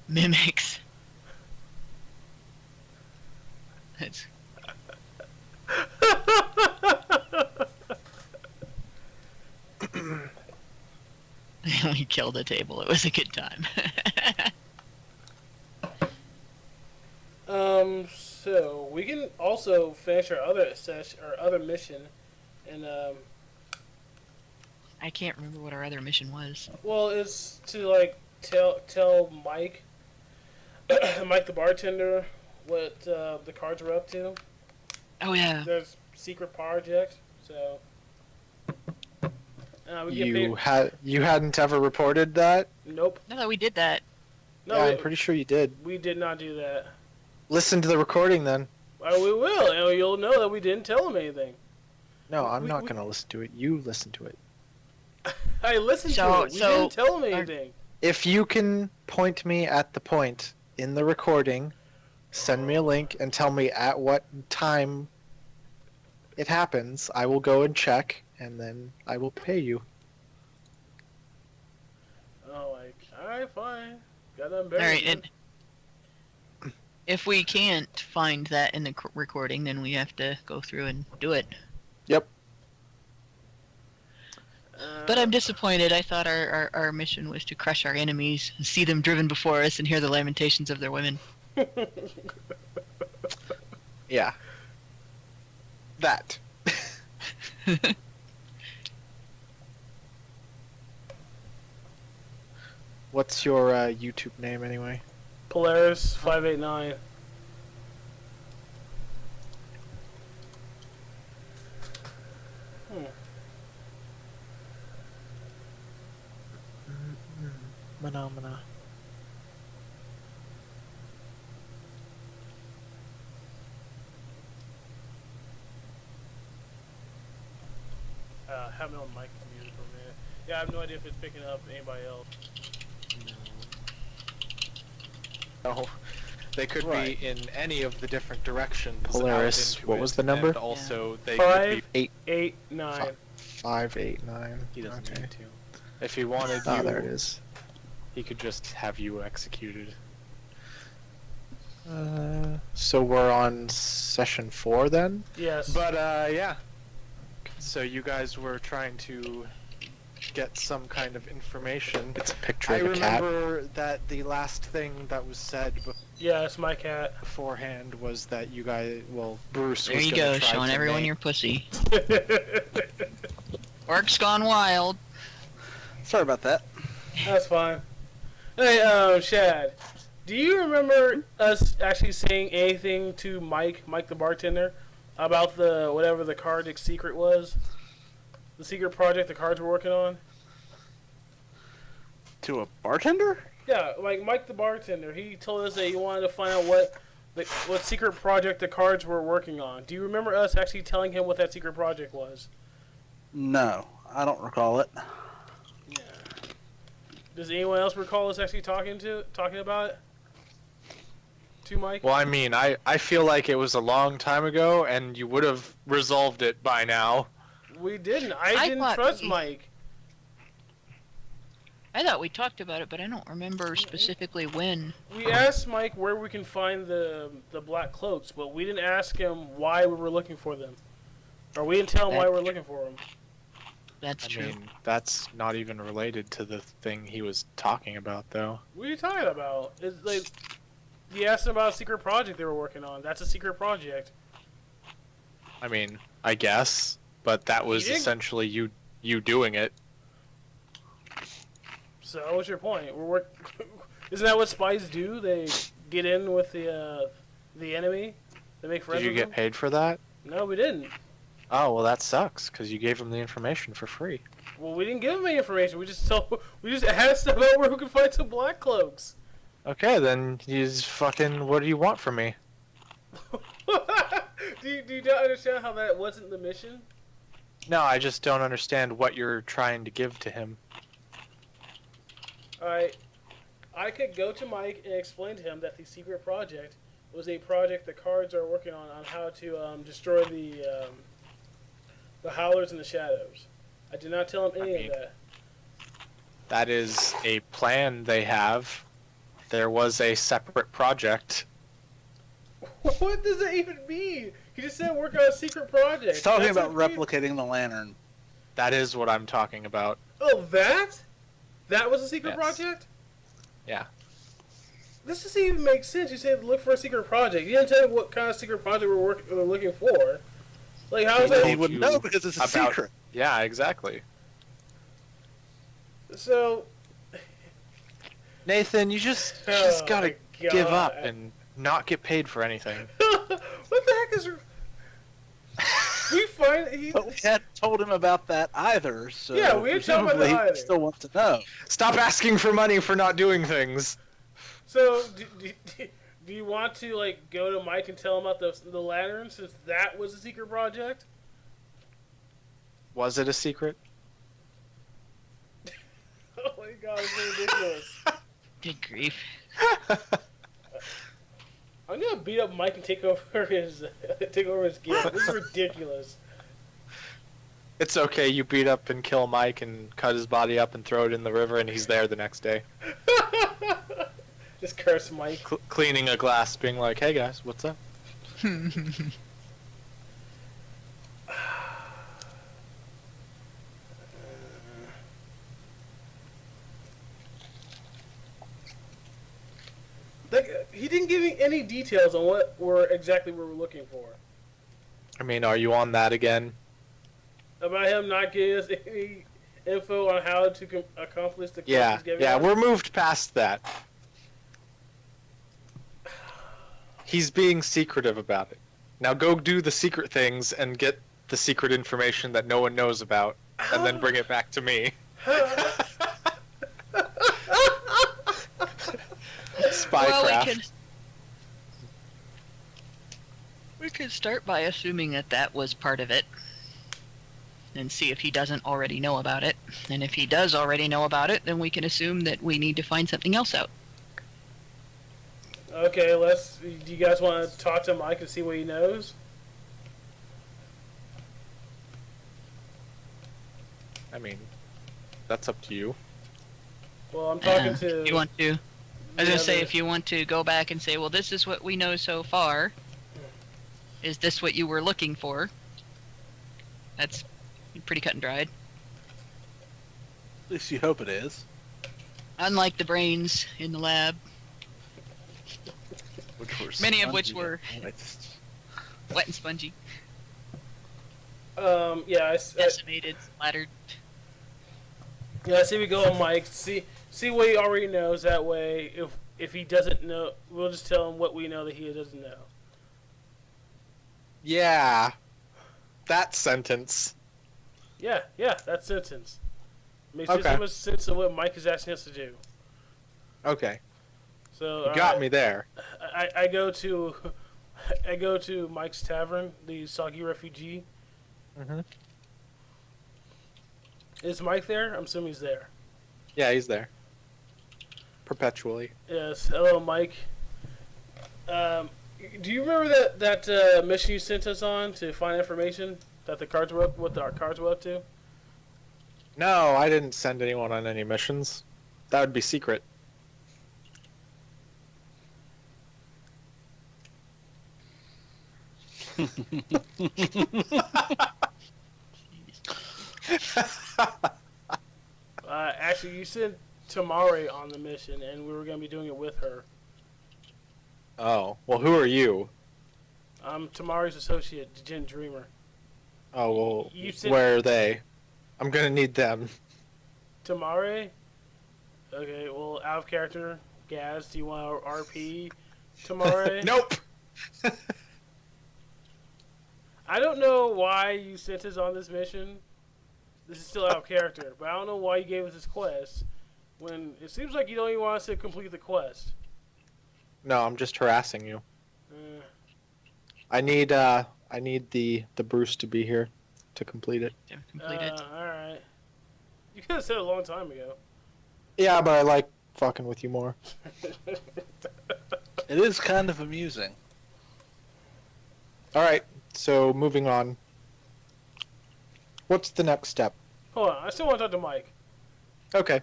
Mimics. It's... We killed the table. It was a good time. So we can also finish our other mission, and I can't remember what our other mission was. well, it's to tell Mike, Mike the bartender, what the cards are up to. Oh yeah. There's secret projects, so we get paid. You hadn't ever reported that? Nope. No, we did that. No, Yeah, I'm pretty sure you did. we did not do that. Listen to the recording then. We will, and you'll know that we didn't tell him anything. No, I'm not gonna listen to it. You listen to it. I listened to it. We didn't tell him anything. If you can point me at the point in the recording, send me a link and tell me at what time it happens, I will go and check, and then I will pay you. Oh, like, alright, fine. Got All right, and if we can't find that in the recording, then we have to go through and do it. Yep. But I'm disappointed. I thought our mission was to crush our enemies, and see them driven before us, and hear the lamentations of their women. Yeah. That. What's your YouTube name anyway? Polaris589. Phenomena. Have me on mic music for a minute. Yeah, I have no idea if it's picking up anybody else. No. They could be in any of the different directions. Polaris, out into what it, was the number? And also, they could be 589. 589. He doesn't Okay. need to. If he wanted Ah, you, there it is. He could just have you executed. So we're on session 4 then? Yes. But yeah. So you guys were trying to get some kind of information. It's a picture I of a cat. remember that the last thing that was said Yeah, it's my cat. beforehand was that you guys, well, Bruce There was you gonna go, try showing to everyone make- your pussy. Orc's gone wild. Sorry about that. That's fine. Hey, Shad, do you remember us actually saying anything to Mike the bartender, about the whatever the card secret was? The secret project the cards were working on? To a bartender? Yeah, like Mike the bartender, he told us that he wanted to find out what secret project the cards were working on. Do you remember us actually telling him what that secret project was? No, I don't recall it. Yeah. Does anyone else recall us actually talking about it? To Mike? Well, I mean, I feel like it was a long time ago, and you would have resolved it by now. We didn't. I didn't thought trust we- Mike. I thought we talked about it, but I don't remember specifically when. We asked Mike where we can find the black cloaks, but we didn't ask him why we were looking for them. Or we didn't tell him why we were looking for them. That's I true. mean, that's not even related to the thing he was talking about, though. What are you talking about? It's like, you asked him about a secret project they were working on. That's a secret project. I mean, I guess, but that was didn't- essentially you doing it. So what's your point? Isn't that what spies do? They get in with the enemy. They make friends Did you with get them? paid for that? No, we didn't. Oh, well, that sucks, because you gave him the information for free. Well, we didn't give him any information. We just asked about where we could find some black cloaks. Okay, then he's fucking. What do you want from me? do you not understand how that wasn't the mission? No, I just don't understand what you're trying to give to him. Alright, I could go to Mike and explain to him that the secret project was a project the cards are working on how to destroy the Howlers in the Shadows. I did not tell him any of that. That is a plan they have. There was a separate project. What does that even mean? He just said work on a secret project. He's talking That's about what we- replicating the lantern. That is what I'm talking about. Oh, that? That was a secret Yes. project? Yeah. This doesn't even make sense. You said look for a secret project. You didn't tell me what kind of secret project we're looking for. Like, how is I that? told He wouldn't you know because it's a about- secret. Yeah, exactly. So, Nathan, you just Oh gotta my give up God. and not get paid for anything. what the heck is... We find... But we hadn't told him about that either, so Yeah, we didn't tell him about presumably that he either. still wants to know. Stop asking for money for not doing things. So, Do you want to like go to Mike and tell him about the lantern since that was a secret project? Was it a secret? Oh my god, it's so ridiculous. Good grief. I'm gonna beat up Mike and take over his guild. This is ridiculous. It's okay, you beat up and kill Mike and cut his body up and throw it in the river, and he's there the next day. Just curse Mike. Cleaning a glass, being like, hey guys, what's up? Like, he didn't give me any details on what exactly we were looking for. I mean, are you on that again? About him not giving us any info on how to accomplish the quest he's giving us? We're moved past that. He's being secretive about it. Now go do the secret things and get the secret information that no one knows about, and then bring it back to me. Spycraft. We could start by assuming that was part of it, and see if he doesn't already know about it. And if he does already know about it, then we can assume that we need to find something else out. Okay, do you guys want to talk to Mike and see what he knows? I mean, that's up to you. Well, I'm talking to... You want to? I was going to say, other- if you want to go back and say, well, this is what we know so far. Is this what you were looking for? That's pretty cut and dried. At least you hope it is. Unlike the brains in the lab, Which were many of which spongy were and moist. wet and spongy, Yeah, decimated, splattered. I see we go on Mike, see what he already knows, that way, if he doesn't know, we'll just tell him what we know that he doesn't know. Yeah. That sentence. Yeah, that sentence. Makes Okay. just so much sense of what Mike is asking us to do. Okay. So You got me there. I go to Mike's Tavern, the Soggy Refugee. Mm-hmm. Is Mike there? I'm assuming he's there. Yeah, he's there. Perpetually. Yes. Hello, Mike. Do you remember that mission you sent us on to find information that the cards were up, what our cards were up to? No, I didn't send anyone on any missions. That would be secret. Actually, you sent Temara on the mission, and we were going to be doing it with her. Oh, well, who are you? I'm Tamari's associate, Jen Dreamer. Oh, well, You said- where are they? I'm gonna need them. Temara? Okay, well, out of character. Gaz, do you want our RP? Temara? Nope! I don't know why you sent us on this mission. This is still out of character, but I don't know why you gave us this quest when it seems like you don't even want us to complete the quest. No, I'm just harassing you. Uh, I need the Bruce to be here to complete it. Completed. Alright. You could have said it a long time ago. Yeah, but I like fucking with you more. It is kind of amusing. Alright, so moving on. What's the next step? Hold on, I still want to talk to Mike. Okay,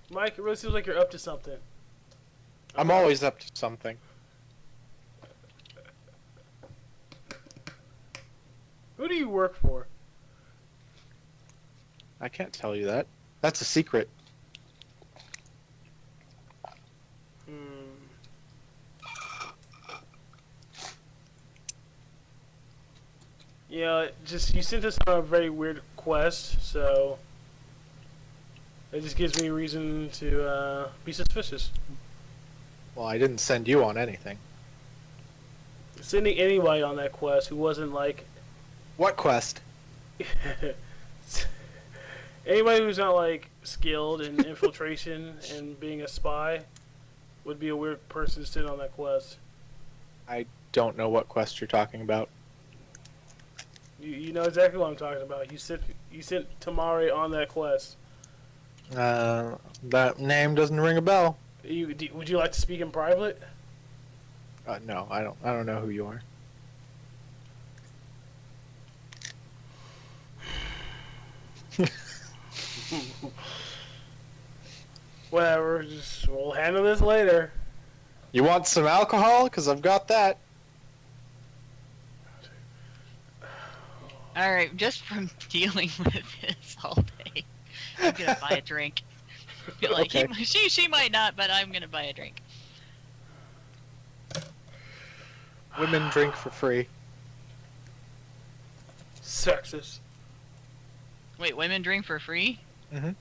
Mike, it really seems like you're up to something. I'm always up to something. Who do you work for? I can't tell you that. That's a secret. Yeah, just you sent us on a very weird quest, so it just gives me a reason to be suspicious. Well, I didn't send you on anything. Sending anybody on that quest who wasn't like What quest? anybody who's not like skilled in infiltration and being a spy. would be a weird person sitting on that quest. I don't know what quest you're talking about. You know exactly what I'm talking about. You sent Temara on that quest. That name doesn't ring a bell. Would you like to speak in private? No, I don't. I don't know who you are. Whatever. We'll handle this later. You want some alcohol? Because I've got that. All right, just from dealing with this all day, I'm gonna buy a drink. I feel like Okay. she might not, but I'm gonna buy a drink. Women drink for free. Sexist. Wait, women drink for free? Mhm.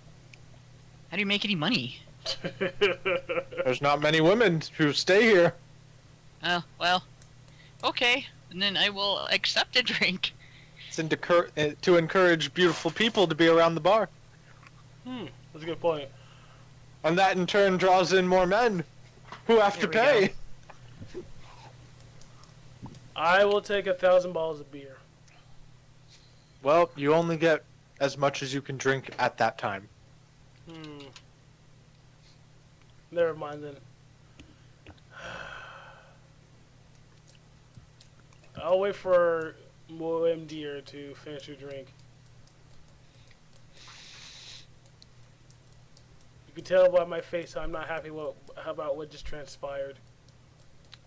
How do you make any money? There's not many women who stay here. Oh, well, okay. And then I will accept a drink. It's to encourage beautiful people to be around the bar. That's a good point. And that in turn draws in more men who have There to we pay. I will take 1,000 bottles of beer. Well, you only get as much as you can drink at that time. Never mind then. I'll wait for Moem Deer to finish your drink. You can tell by my face I'm not happy about what just transpired.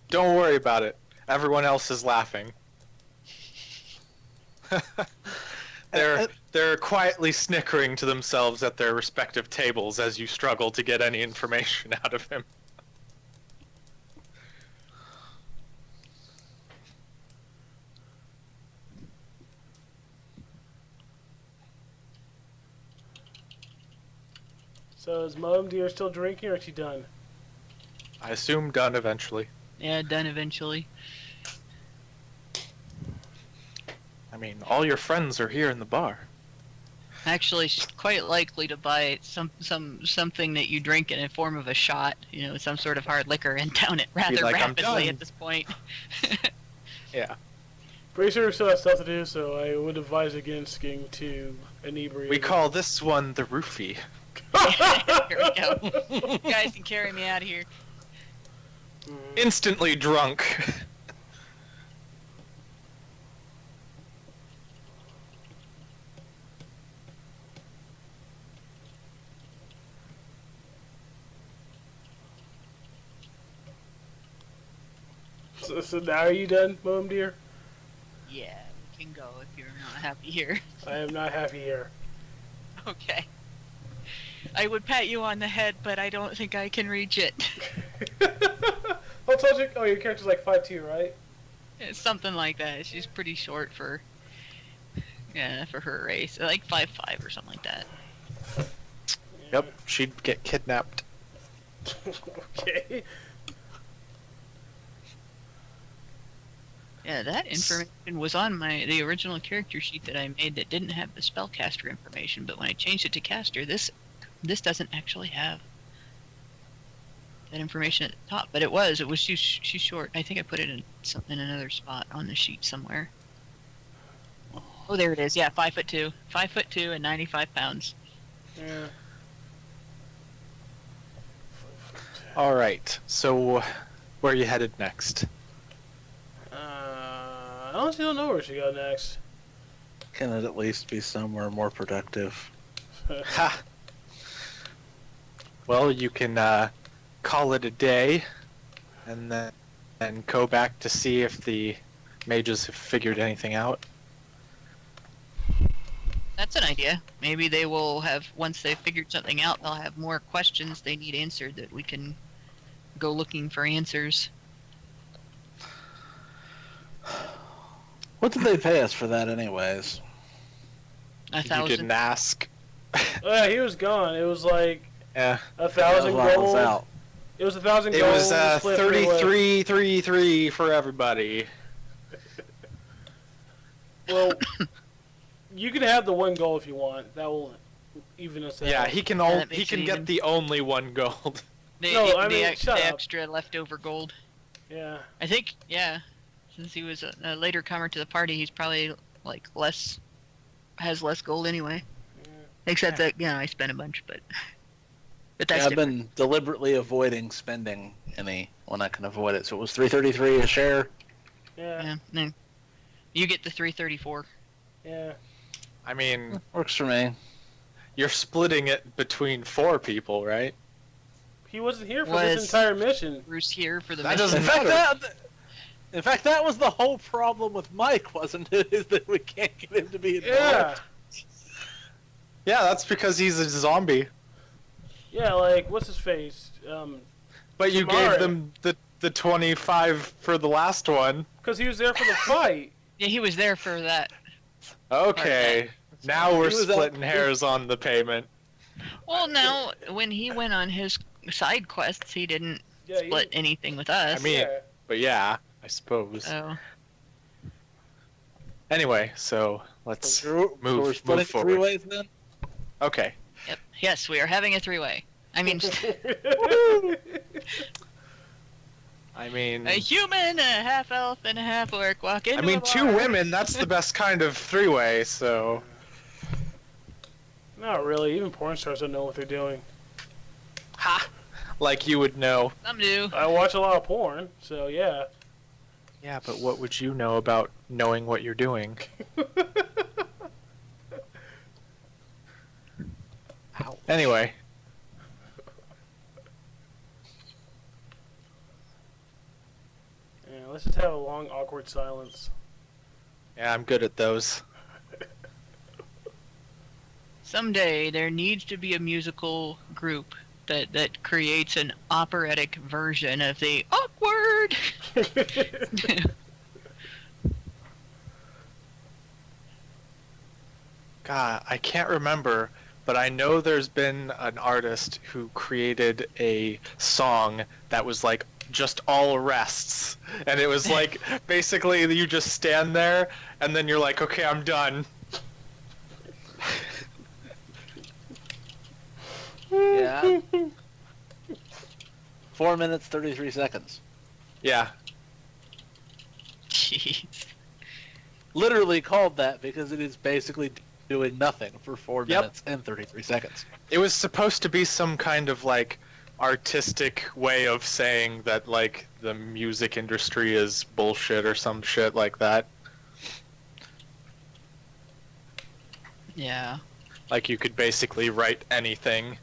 Don't worry about it. Everyone else is laughing. They're quietly snickering to themselves at their respective tables as you struggle to get any information out of him. So is Moem Deer still drinking or is she done? I assume done eventually. Yeah, done eventually. I mean, all your friends are here in the bar. Actually, she's quite likely to buy something that you drink in a form of a shot, some sort of hard liquor, and down it rather like, "I'm rapidly done." at this point. Yeah. Pretty sure we still have stuff to do, so I would advise against getting too inebriated. We call this one the roofie. Here we go. You guys can carry me out of here. Instantly drunk. So now are you done, Moem Deer? Yeah, we can go if you're not happy here. I am not happy here. Okay. I would pat you on the head, but I don't think I can reach it. How tall is your... Oh, your character's like 5'2", right? It's something like that. She's pretty short for her race. Like 5'5" or something like that. Yep, she'd get kidnapped. Okay. Yeah, that information was on the original character sheet that I made that didn't have the spellcaster information, but when I changed it to caster, this doesn't actually have that information at the top. But she's short. I think I put it in another spot on the sheet somewhere. Oh, there it is. Yeah, 5'2", 5'2" and 95 pounds. Yeah. All right. So, where are you headed next? I honestly don't know where she go next. Can it at least be somewhere more productive? Ha! Well, you can call it a day, and then go back to see if the mages have figured anything out. That's an idea. Maybe they will have, once they've figured something out, they'll have more questions they need answered that we can go looking for answers. What did they pay us for that anyways? 1,000. You didn't ask. Oh, yeah, he was gone. It was like Yeah. 1,000 While I was gold. out. It was 1,000 It gold. was split three ways. 33 for everybody. Well, you can have the 1 gold if you want. That will even us out. Yeah, he can that makes he it can even. get the only 1 gold. No, I mean, shut the up. extra leftover gold. Yeah. I think, yeah. Since he was a later comer to the party, he's probably like has less gold anyway. Yeah. Except that, I spent a bunch, but that's Yeah, I've different. been deliberately avoiding spending any when I can avoid it. So it was 333 a share. Yeah. Yeah, no. You get the 334. Yeah. I mean, Works for me. you're splitting it between 4 people, right? He wasn't here for this entire mission. Bruce here for the That mission. doesn't In fact, that was the whole problem with Mike, wasn't it? Is that we can't get him to be involved. Yeah. Yeah, that's because he's a zombie. Yeah, like, what's his face? But you Temara. gave them the 25 for the last one. Because he was there for the fight. Yeah, he was there for that. Okay. Now we're He was splitting hairs on the payment. Well, now, when he went on his side quests, he didn't Yeah, split anything with us. I mean- yeah. But yeah, I suppose. So, Anyway, so let's So we're move splitting it forward. 3 ways then? Okay. yep. Yes, we are having a 3-way. I mean, I mean, a human, a half elf, and a half orc walk into I mean, a 2 bar. women, that's the best kind of 3-way, so... Not really. Even porn stars don't know what they're doing. Ha! Like you would know. Some do. I watch a lot of porn, so yeah. Yeah, but what would you know about knowing what you're doing? Ow. Anyway. Yeah, let's just have a long, awkward silence. Yeah, I'm good at those. Someday there needs to be a musical group that creates an operatic version of the awkward. God, I can't remember, but I know there's been an artist who created a song that was like just all rests. And it was like basically you just stand there and then you're like, okay, I'm done. Yeah. 4 minutes, 33 seconds. Yeah. Jeez. Literally called that because it is basically doing nothing for 4 Yep. minutes and 33 seconds. It was supposed to be some kind of like artistic way of saying that like the music industry is bullshit or some shit like that. Yeah. Like you could basically write anything.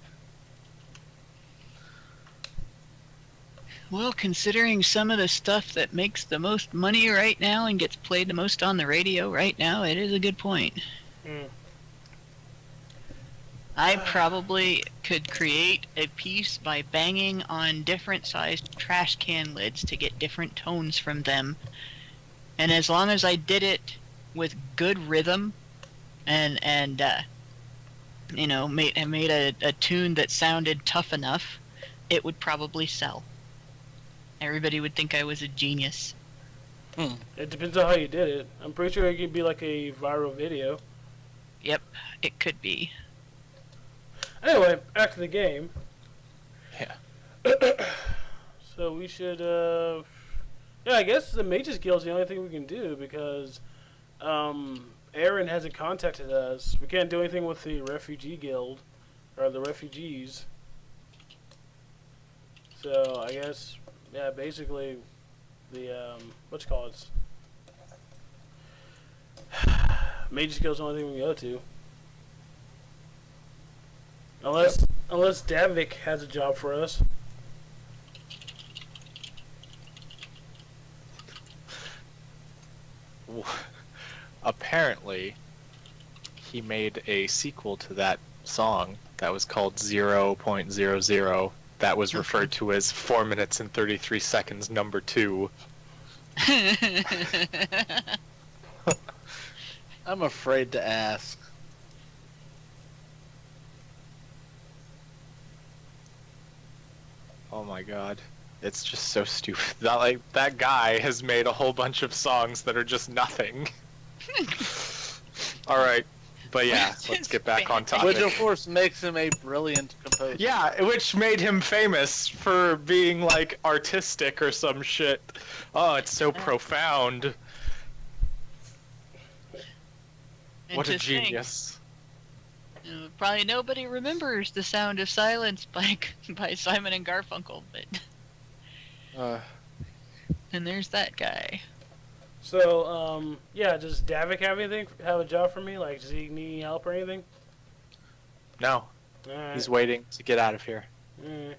Well, considering some of the stuff that makes the most money right now and gets played the most on the radio right now, it is a good point. Hmm. I probably could create a piece by banging on different sized trash can lids to get different tones from them. And as long as I did it with good rhythm and made a tune that sounded tough enough, it would probably sell. Everybody would think I was a genius. It depends on how you did it. I'm pretty sure it could be like a viral video. Yep, it could be. Anyway, back to the game. Yeah. So we should, yeah, I guess the Mage's Guild is the only thing we can do because, Aaron hasn't contacted us. We can't do anything with the Refugee Guild, or the refugees. So, I guess, yeah, basically, the, Mage's Guild is the only thing we can go to. Unless Davik has a job for us. Apparently, he made a sequel to that song that was called 0.00 that was referred to as 4 minutes and 33 seconds number 2. I'm afraid to ask. Oh my god. It's just so stupid. That guy has made a whole bunch of songs that are just nothing. Alright, But yeah, let's get back on topic. Which, of course, makes him a brilliant composer. Yeah, which made him famous for being, like, artistic or some shit. Oh, it's so profound. And What a to think, genius. probably nobody remembers The Sound of Silence by Simon and Garfunkel, but and there's that guy. So, yeah, does Davik have a job for me? Like, does he need any help or anything? No, Alright. he's waiting to get out of here. Mm.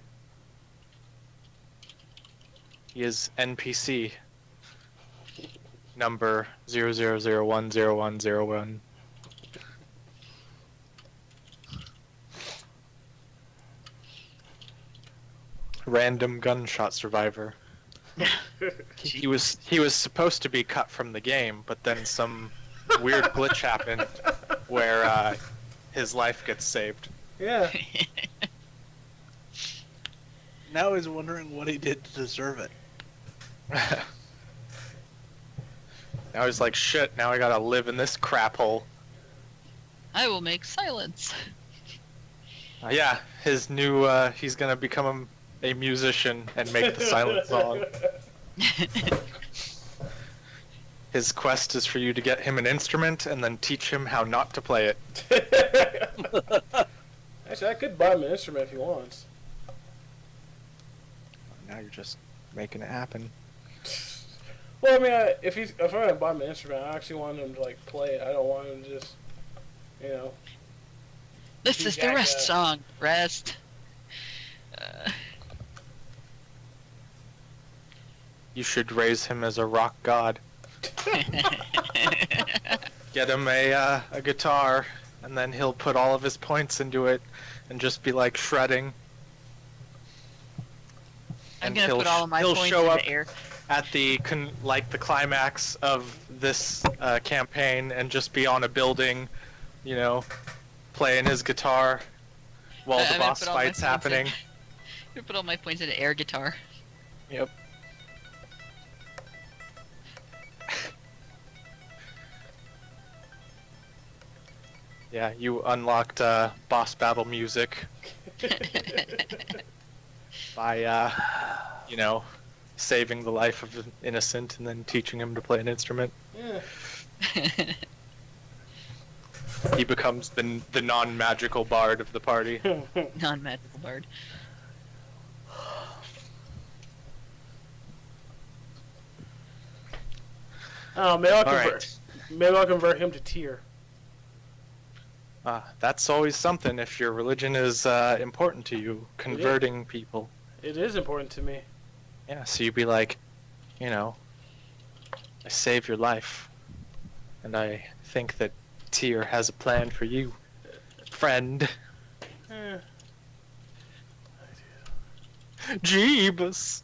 He is NPC number 00010101. Random gunshot survivor. He was supposed to be cut from the game, but then some weird glitch happened where his life gets saved. Yeah. Now he's wondering what he did to deserve it. Now he's like, shit, now I gotta live in this crap hole. I will make silence. Yeah, his new, he's gonna become a musician and make the silent song. His quest is for you to get him an instrument and then teach him how not to play it. Actually, I could buy him an instrument if he wants. Now you're just making it happen. Well, I mean, if I'm gonna buy him an instrument, I actually want him to like play it. I don't want him to just, you know. This Be is the that rest guy. song. Rest. You should raise him as a rock god. Get him a guitar, and then he'll put all of his points into it, and just be like shredding. I'm And gonna he'll put all of my he'll points show in up the air. at the the climax of this campaign and just be on a building, you know, playing his guitar while I'm the gonna boss put all my fight's points happening. I'm gonna put all my points into air guitar. Yep. Yeah, you unlocked boss battle music by, you know, saving the life of an innocent and then teaching him to play an instrument. Yeah. He becomes the non-magical bard of the party. Non-magical bard. Oh, maybe I'll convert. Alright. Maybe I'll convert him to tier. That's always something if your religion is important to you, converting people. It is important to me. Yeah, so you'd be like, you know, I saved your life, and I think that Tyr has a plan for you, friend. Eh. Jeebus.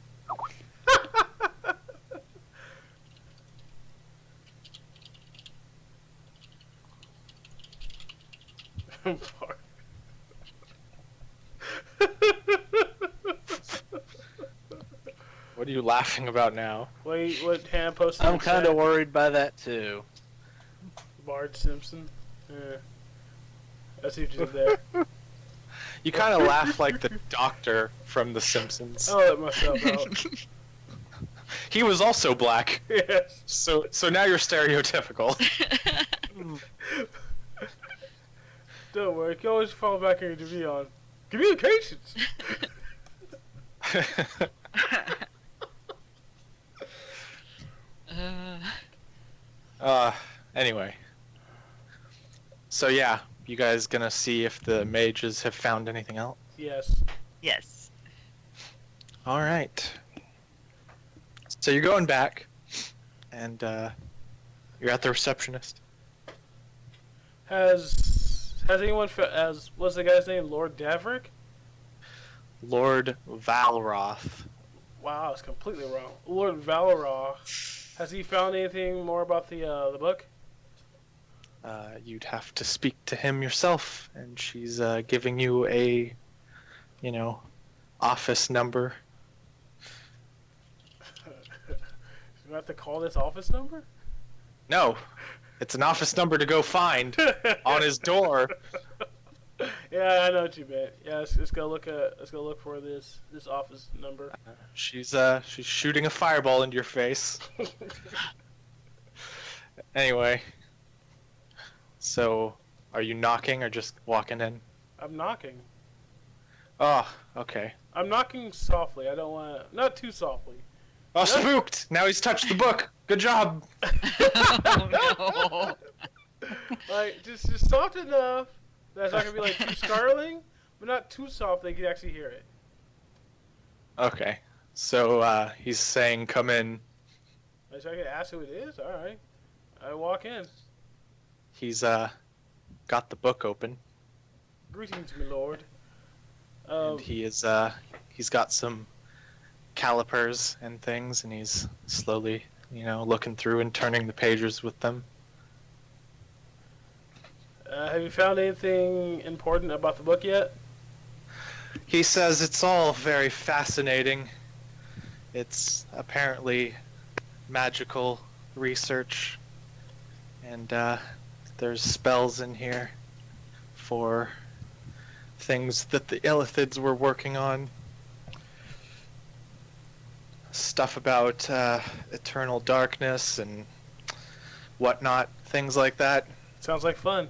What are you laughing about now? Wait, what Hannah posted? I'm in the kind of chat? worried by that too. Bart Simpson. Yeah. I see what you did there. You kind of laugh like the doctor from The Simpsons. I'll let myself out. He was also black, Yes. so now you're stereotypical. Don't worry, you can always fall back on your degree on communications. Anyway. So yeah, you guys gonna see if the mages have found anything else? Yes. Yes. Alright. So you're going back, and you're at the receptionist. Has anyone what's the guy's name? Lord Davrick? Lord Valroth. Wow, it's completely wrong. Lord Valroth. Has he found anything more about the book? You'd have to speak to him yourself, and she's giving you a, you know, office number. Do I have to call this office number? No, It's an office number to go find on his door. Yeah, I know what you meant. Yeah, let's go look for this office number. She's shooting a fireball into your face. Anyway, so are you knocking or just walking in? I'm knocking. Oh, okay. I'm knocking softly. I don't want to... Not too softly. Oh, spooked! Now he's touched the book. Good job. Oh, no. Like, just soft enough that it's not going to be, like, too startling, but not too soft they can actually hear it. Okay. So, he's saying come in. So I can ask who it is? Alright. I walk in. He's, got the book open. Greetings, my lord. And he's got some calipers and things, and he's slowly, looking through and turning the pages with them. Have you found anything important about the book yet? He says it's all very fascinating. It's apparently magical research, and there's spells in here for things that the Illithids were working on. Stuff about eternal darkness and whatnot, things like that. Sounds like fun.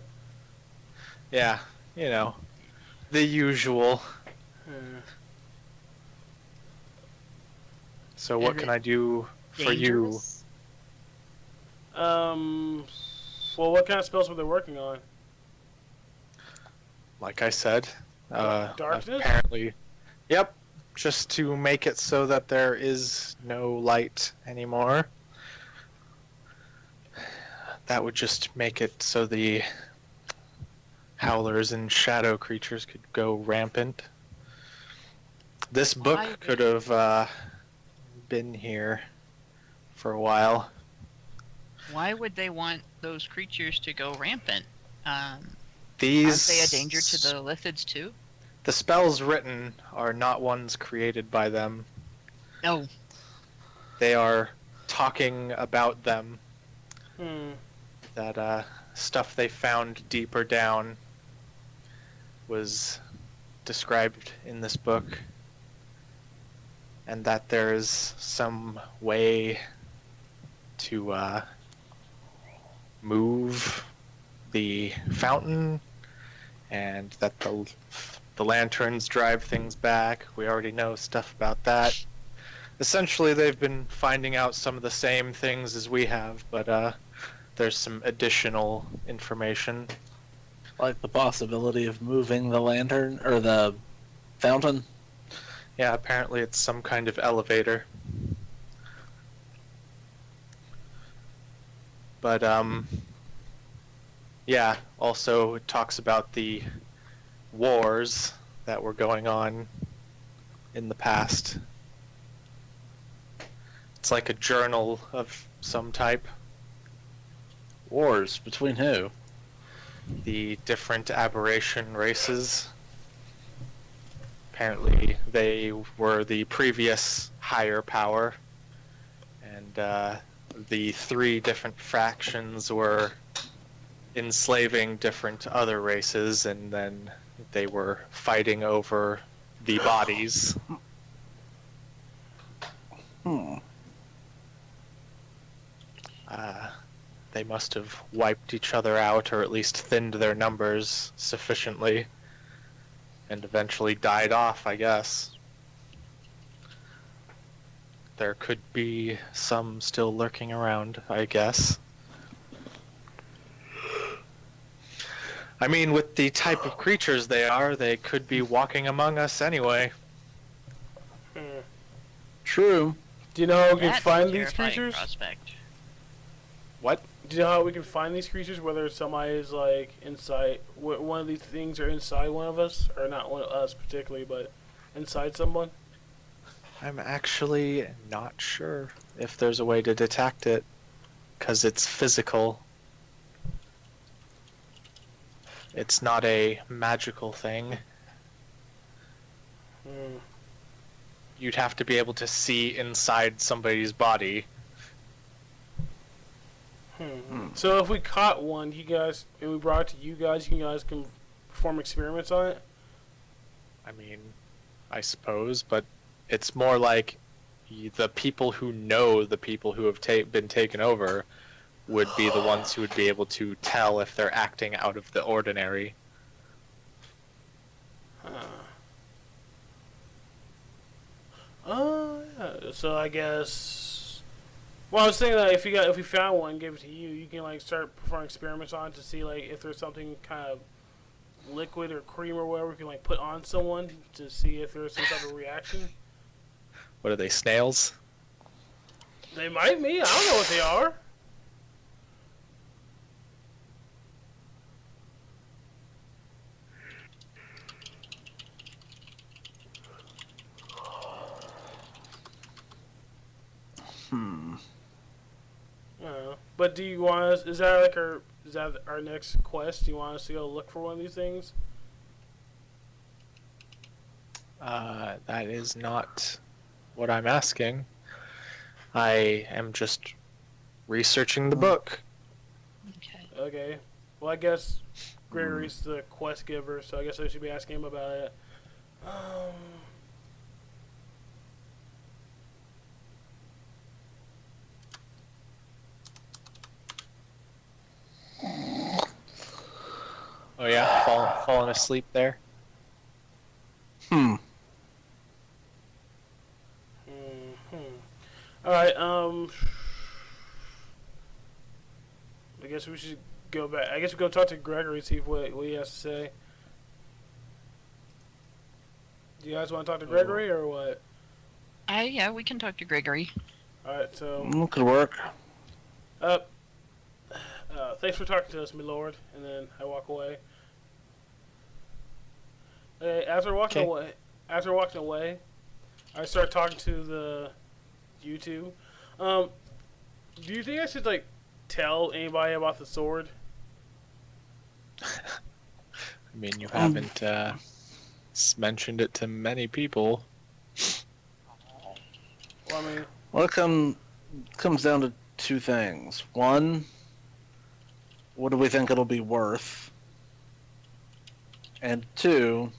Yeah, the usual. So what Is can it I do for you? Dangerous? Well, what kind of spells were they working on? Like I said, Darkness? apparently, yep, just to make it so that there is no light anymore. That would just make it so the howlers and shadow creatures could go rampant. This book Why could have been here for a while. Why would they want those creatures to go rampant? Aren't These they a danger to the Lithids too? The spells written are not ones created by them. No. They are talking about them. Hmm. That stuff they found deeper down was described in this book, and that there's some way to move the fountain, and that the lanterns drive things back. We already know stuff about that. Essentially, they've been finding out some of the same things as we have, but there's some additional information. Like the possibility of moving the lantern or the fountain. Yeah, apparently it's some kind of elevator. But, yeah, also it talks about the wars that were going on in the past. It's like a journal of some type. Wars between who? The different aberration races. Apparently they were the previous higher power, and the three different factions were enslaving different other races, and then they were fighting over the bodies. They must have wiped each other out, or at least thinned their numbers sufficiently, and eventually died off, I guess. There could be some still lurking around, I guess. I mean, with the type of creatures they are, they could be walking among us anyway. True. Do you know how we can That's a find these terrifying creatures? prospect. What? Do you know how we can find these creatures? Whether somebody is like inside, one of these things are inside one of us, or not one of us particularly, but inside someone. I'm actually not sure if there's a way to detect it, because it's physical. It's not a magical thing. You'd have to be able to see inside somebody's body. So if we caught one, you guys, and we brought it to you guys can perform experiments on it? I mean, I suppose, but it's more like the people who know the people who have been taken over would be the ones who would be able to tell if they're acting out of the ordinary. Yeah. So I guess. Well, I was thinking that if we found one, and gave it to you, you can like start performing experiments on it to see like if there's something kind of liquid or cream or whatever we can like put on someone to see if there's some type of reaction. What are they, snails? They might be. I don't know what they are. But do you want us? Is that our next quest? Do you want us to go look for one of these things? That is not what I'm asking. I am just researching the book. Okay. Okay. Well, I guess Gregory's the quest giver, so I guess I should be asking him about it. Oh yeah, falling asleep there. All right. I guess we should go back. I guess we go talk to Gregory, see what he has to say. Do you guys want to talk to Gregory or what? Yeah, we can talk to Gregory. All right. So. Could work. Thanks for talking to us, my lord. And then I walk away. After walking away, I start talking to you two. Do you think I should like tell anybody about the sword? I mean, you haven't mentioned it to many people. Well, I mean, Well, it comes down to two things. One, what do we think it'll be worth? And two,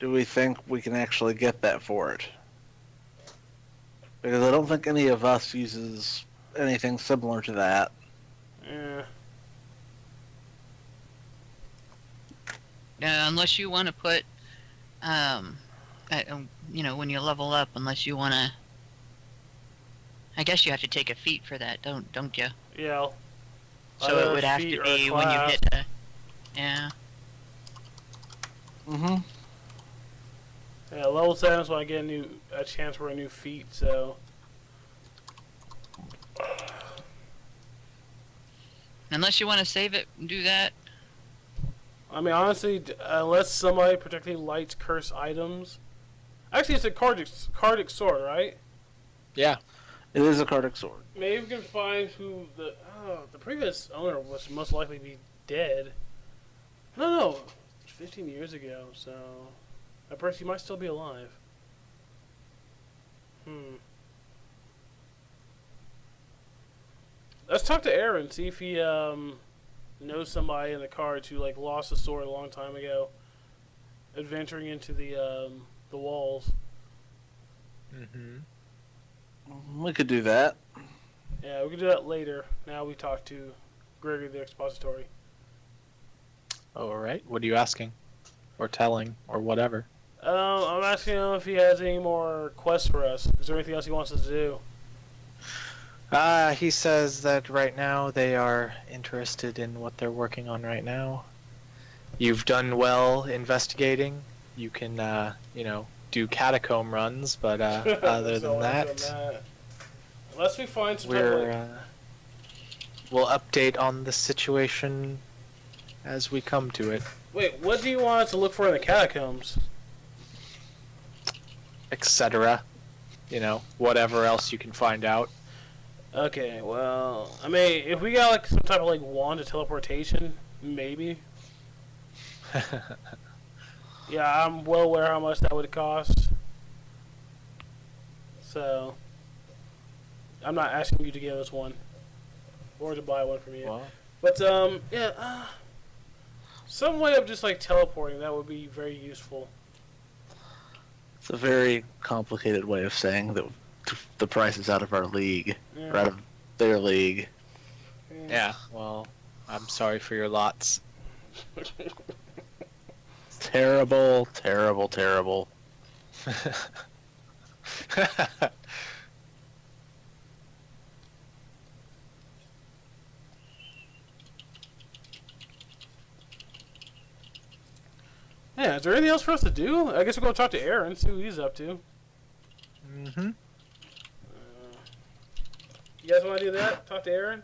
do we think we can actually get that for it? Because I don't think any of us uses anything similar to that. yeah. Unless you want to put, when you level up, unless you want to. I guess you have to take a feat for that, don't you? Yeah. So it would have to be when you hit a. Yeah. Yeah, level 7 is when I get a chance for a new feat. So. Unless you want to save it and do that. I mean, honestly, unless somebody particularly likes cursed items. Actually, it's a Cardic sword, right? Yeah. It is a Cardic sword. Maybe we can find who the previous owner was most likely be dead. No, 15 years ago, so that person might still be alive. Let's talk to Aaron, see if he knows somebody in the cards who like lost a sword a long time ago, adventuring into the walls. We could do that. Yeah, we can do that later. Now we talk to Gregory the Expository. All right. What are you asking, or telling, or whatever? I'm asking him if he has any more quests for us. Is there anything else he wants us to do? He says that right now they are interested in what they're working on right now. You've done well investigating. You can, do catacomb runs, but other than that, unless we find some type of, we'll update on the situation as we come to it. Wait, what do you want us to look for in the catacombs? Etc. Whatever else you can find out. Okay, well, I mean, if we got like some type of like wand of teleportation, maybe. Yeah, I'm well aware how much that would cost. So, I'm not asking you to give us one. or to buy one from you. Well, But yeah, some way of just like teleporting that would be very useful. It's a very complicated way of saying that the price is out of our league, Yeah. or out of their league. yeah. Well, I'm sorry for your lots. Terrible, terrible, terrible. Yeah, is there anything else for us to do? I guess we'll go talk to Aaron, see what he's up to. Mm-hmm. You guys want to do that? Talk to Aaron?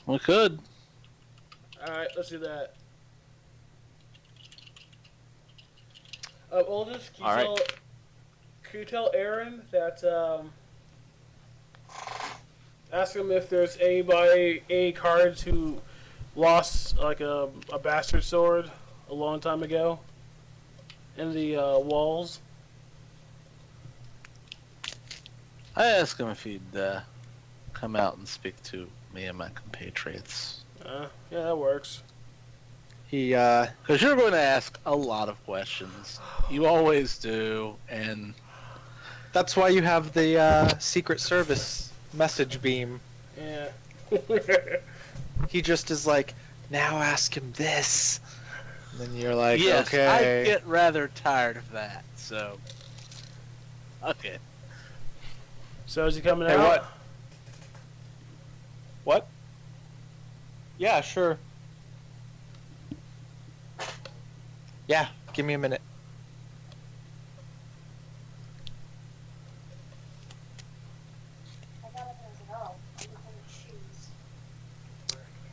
We could. Alright, let's do that. Aldous, can you, All right. can you tell Aaron that, ask him if there's any cards who lost, like, a bastard sword a long time ago in the, walls? I asked him if he'd come out and speak to me and my compatriots. Yeah, that works. He, Because you're going to ask a lot of questions. You always do, and that's why you have the Secret Service message beam. Yeah. He just is like, now ask him this. And then you're like, yes, okay. I get rather tired of that, so... Okay. So is he coming Hey, out? what? What? Yeah, sure. Yeah, give me a minute. I thought it was an elf. I didn't think shoes.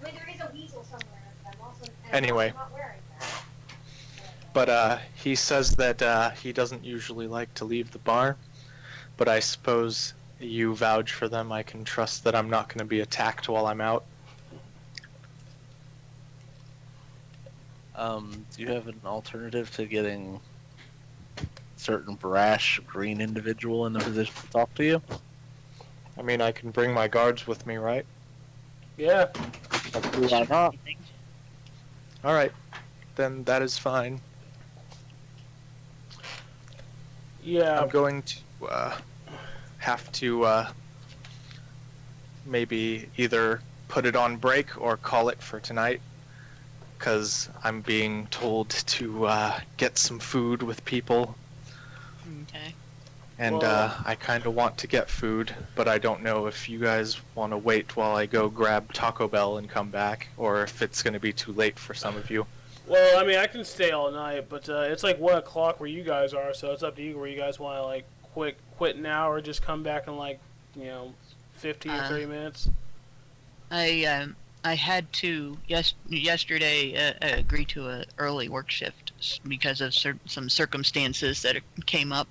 I mean, there is a weasel somewhere, but I'm Anyway. also not wearing that. But he says that he doesn't usually like to leave the bar. But I suppose you vouch for them. I can trust that I'm not going to be attacked while I'm out. Do you have an alternative to getting a certain brash green individual in a position to talk to you? I mean, I can bring my guards with me, right? Yeah. Why not? All right, then that is fine. Yeah. I'm going to have to maybe either put it on break or call it for tonight, because I'm being told to get some food with people, Okay. and Well- I kind of want to get food, but I don't know if you guys want to wait while I go grab Taco Bell and come back, or if it's going to be too late for some of you. Well, I mean, I can stay all night, but it's like 1 o'clock where you guys are, so it's up to you where you guys want to like quit now or just come back in like 15 or 30 minutes. I had to yesterday agree to a early work shift because of some circumstances that came up.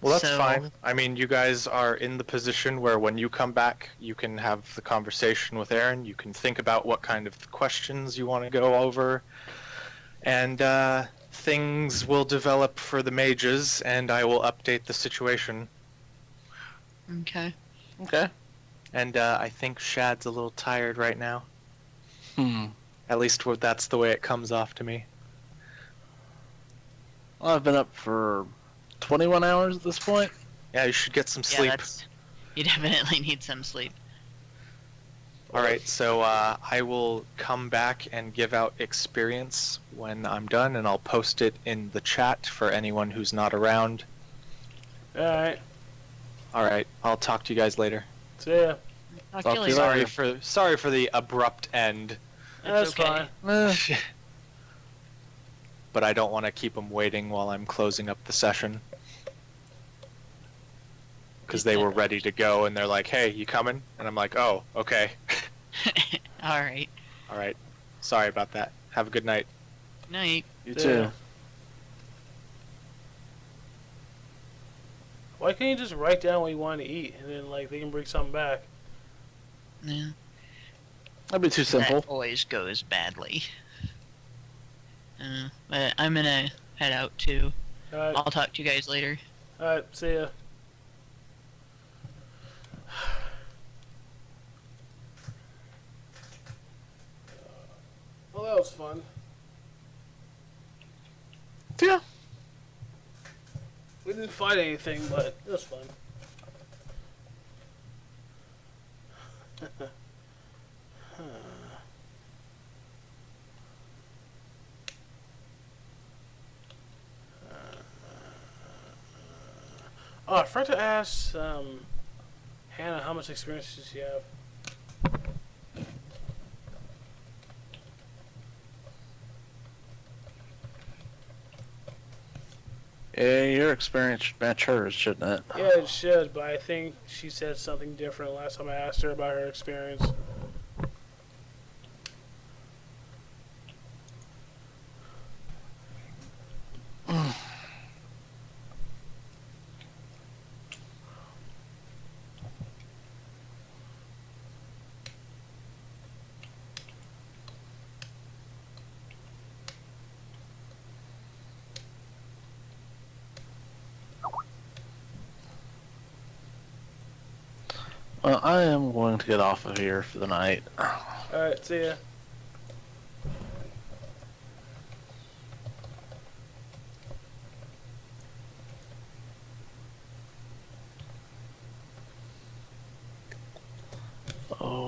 Well, that's So- fine. I mean, you guys are in the position where when you come back, you can have the conversation with Aaron. You can think about what kind of questions you want to go over. And things will develop for the mages, and I will update the situation. Okay. Okay. And I think Shad's a little tired right now. At least that's the way it comes off to me. Well, I've been up for 21 hours at this point. Yeah, you should get some Yeah, sleep. you definitely need some sleep. Alright, so I will come back and give out experience when I'm done, and I'll post it in the chat for anyone who's not around. Alright. Alright, I'll talk to you guys later. See ya. Talk Talk to to you you later. later. Sorry for the abrupt end, That's okay. fine. but I don't want to keep them waiting while I'm closing up the session. Because they were ready to go, and they're like, hey, you coming? And I'm like, oh, okay. All right. Alright, sorry about that. Have a good night. Night. You Yeah. too. Why can't you just write down what you want to eat and then like they can bring something back? Yeah. That'd be too simple. That always goes badly. But I'm gonna head out too. Alright. I'll talk to you guys later. Alright. See ya. was fun. Yeah. We didn't fight anything, but it was fun. Oh, I forgot to ask Hannah how much experience does she have? Yeah, your experience should match hers, shouldn't it? Yeah, it should, but I think she said something different last time I asked her about her experience. Well, I am going to get off of here for the night. Alright, see ya. Oh.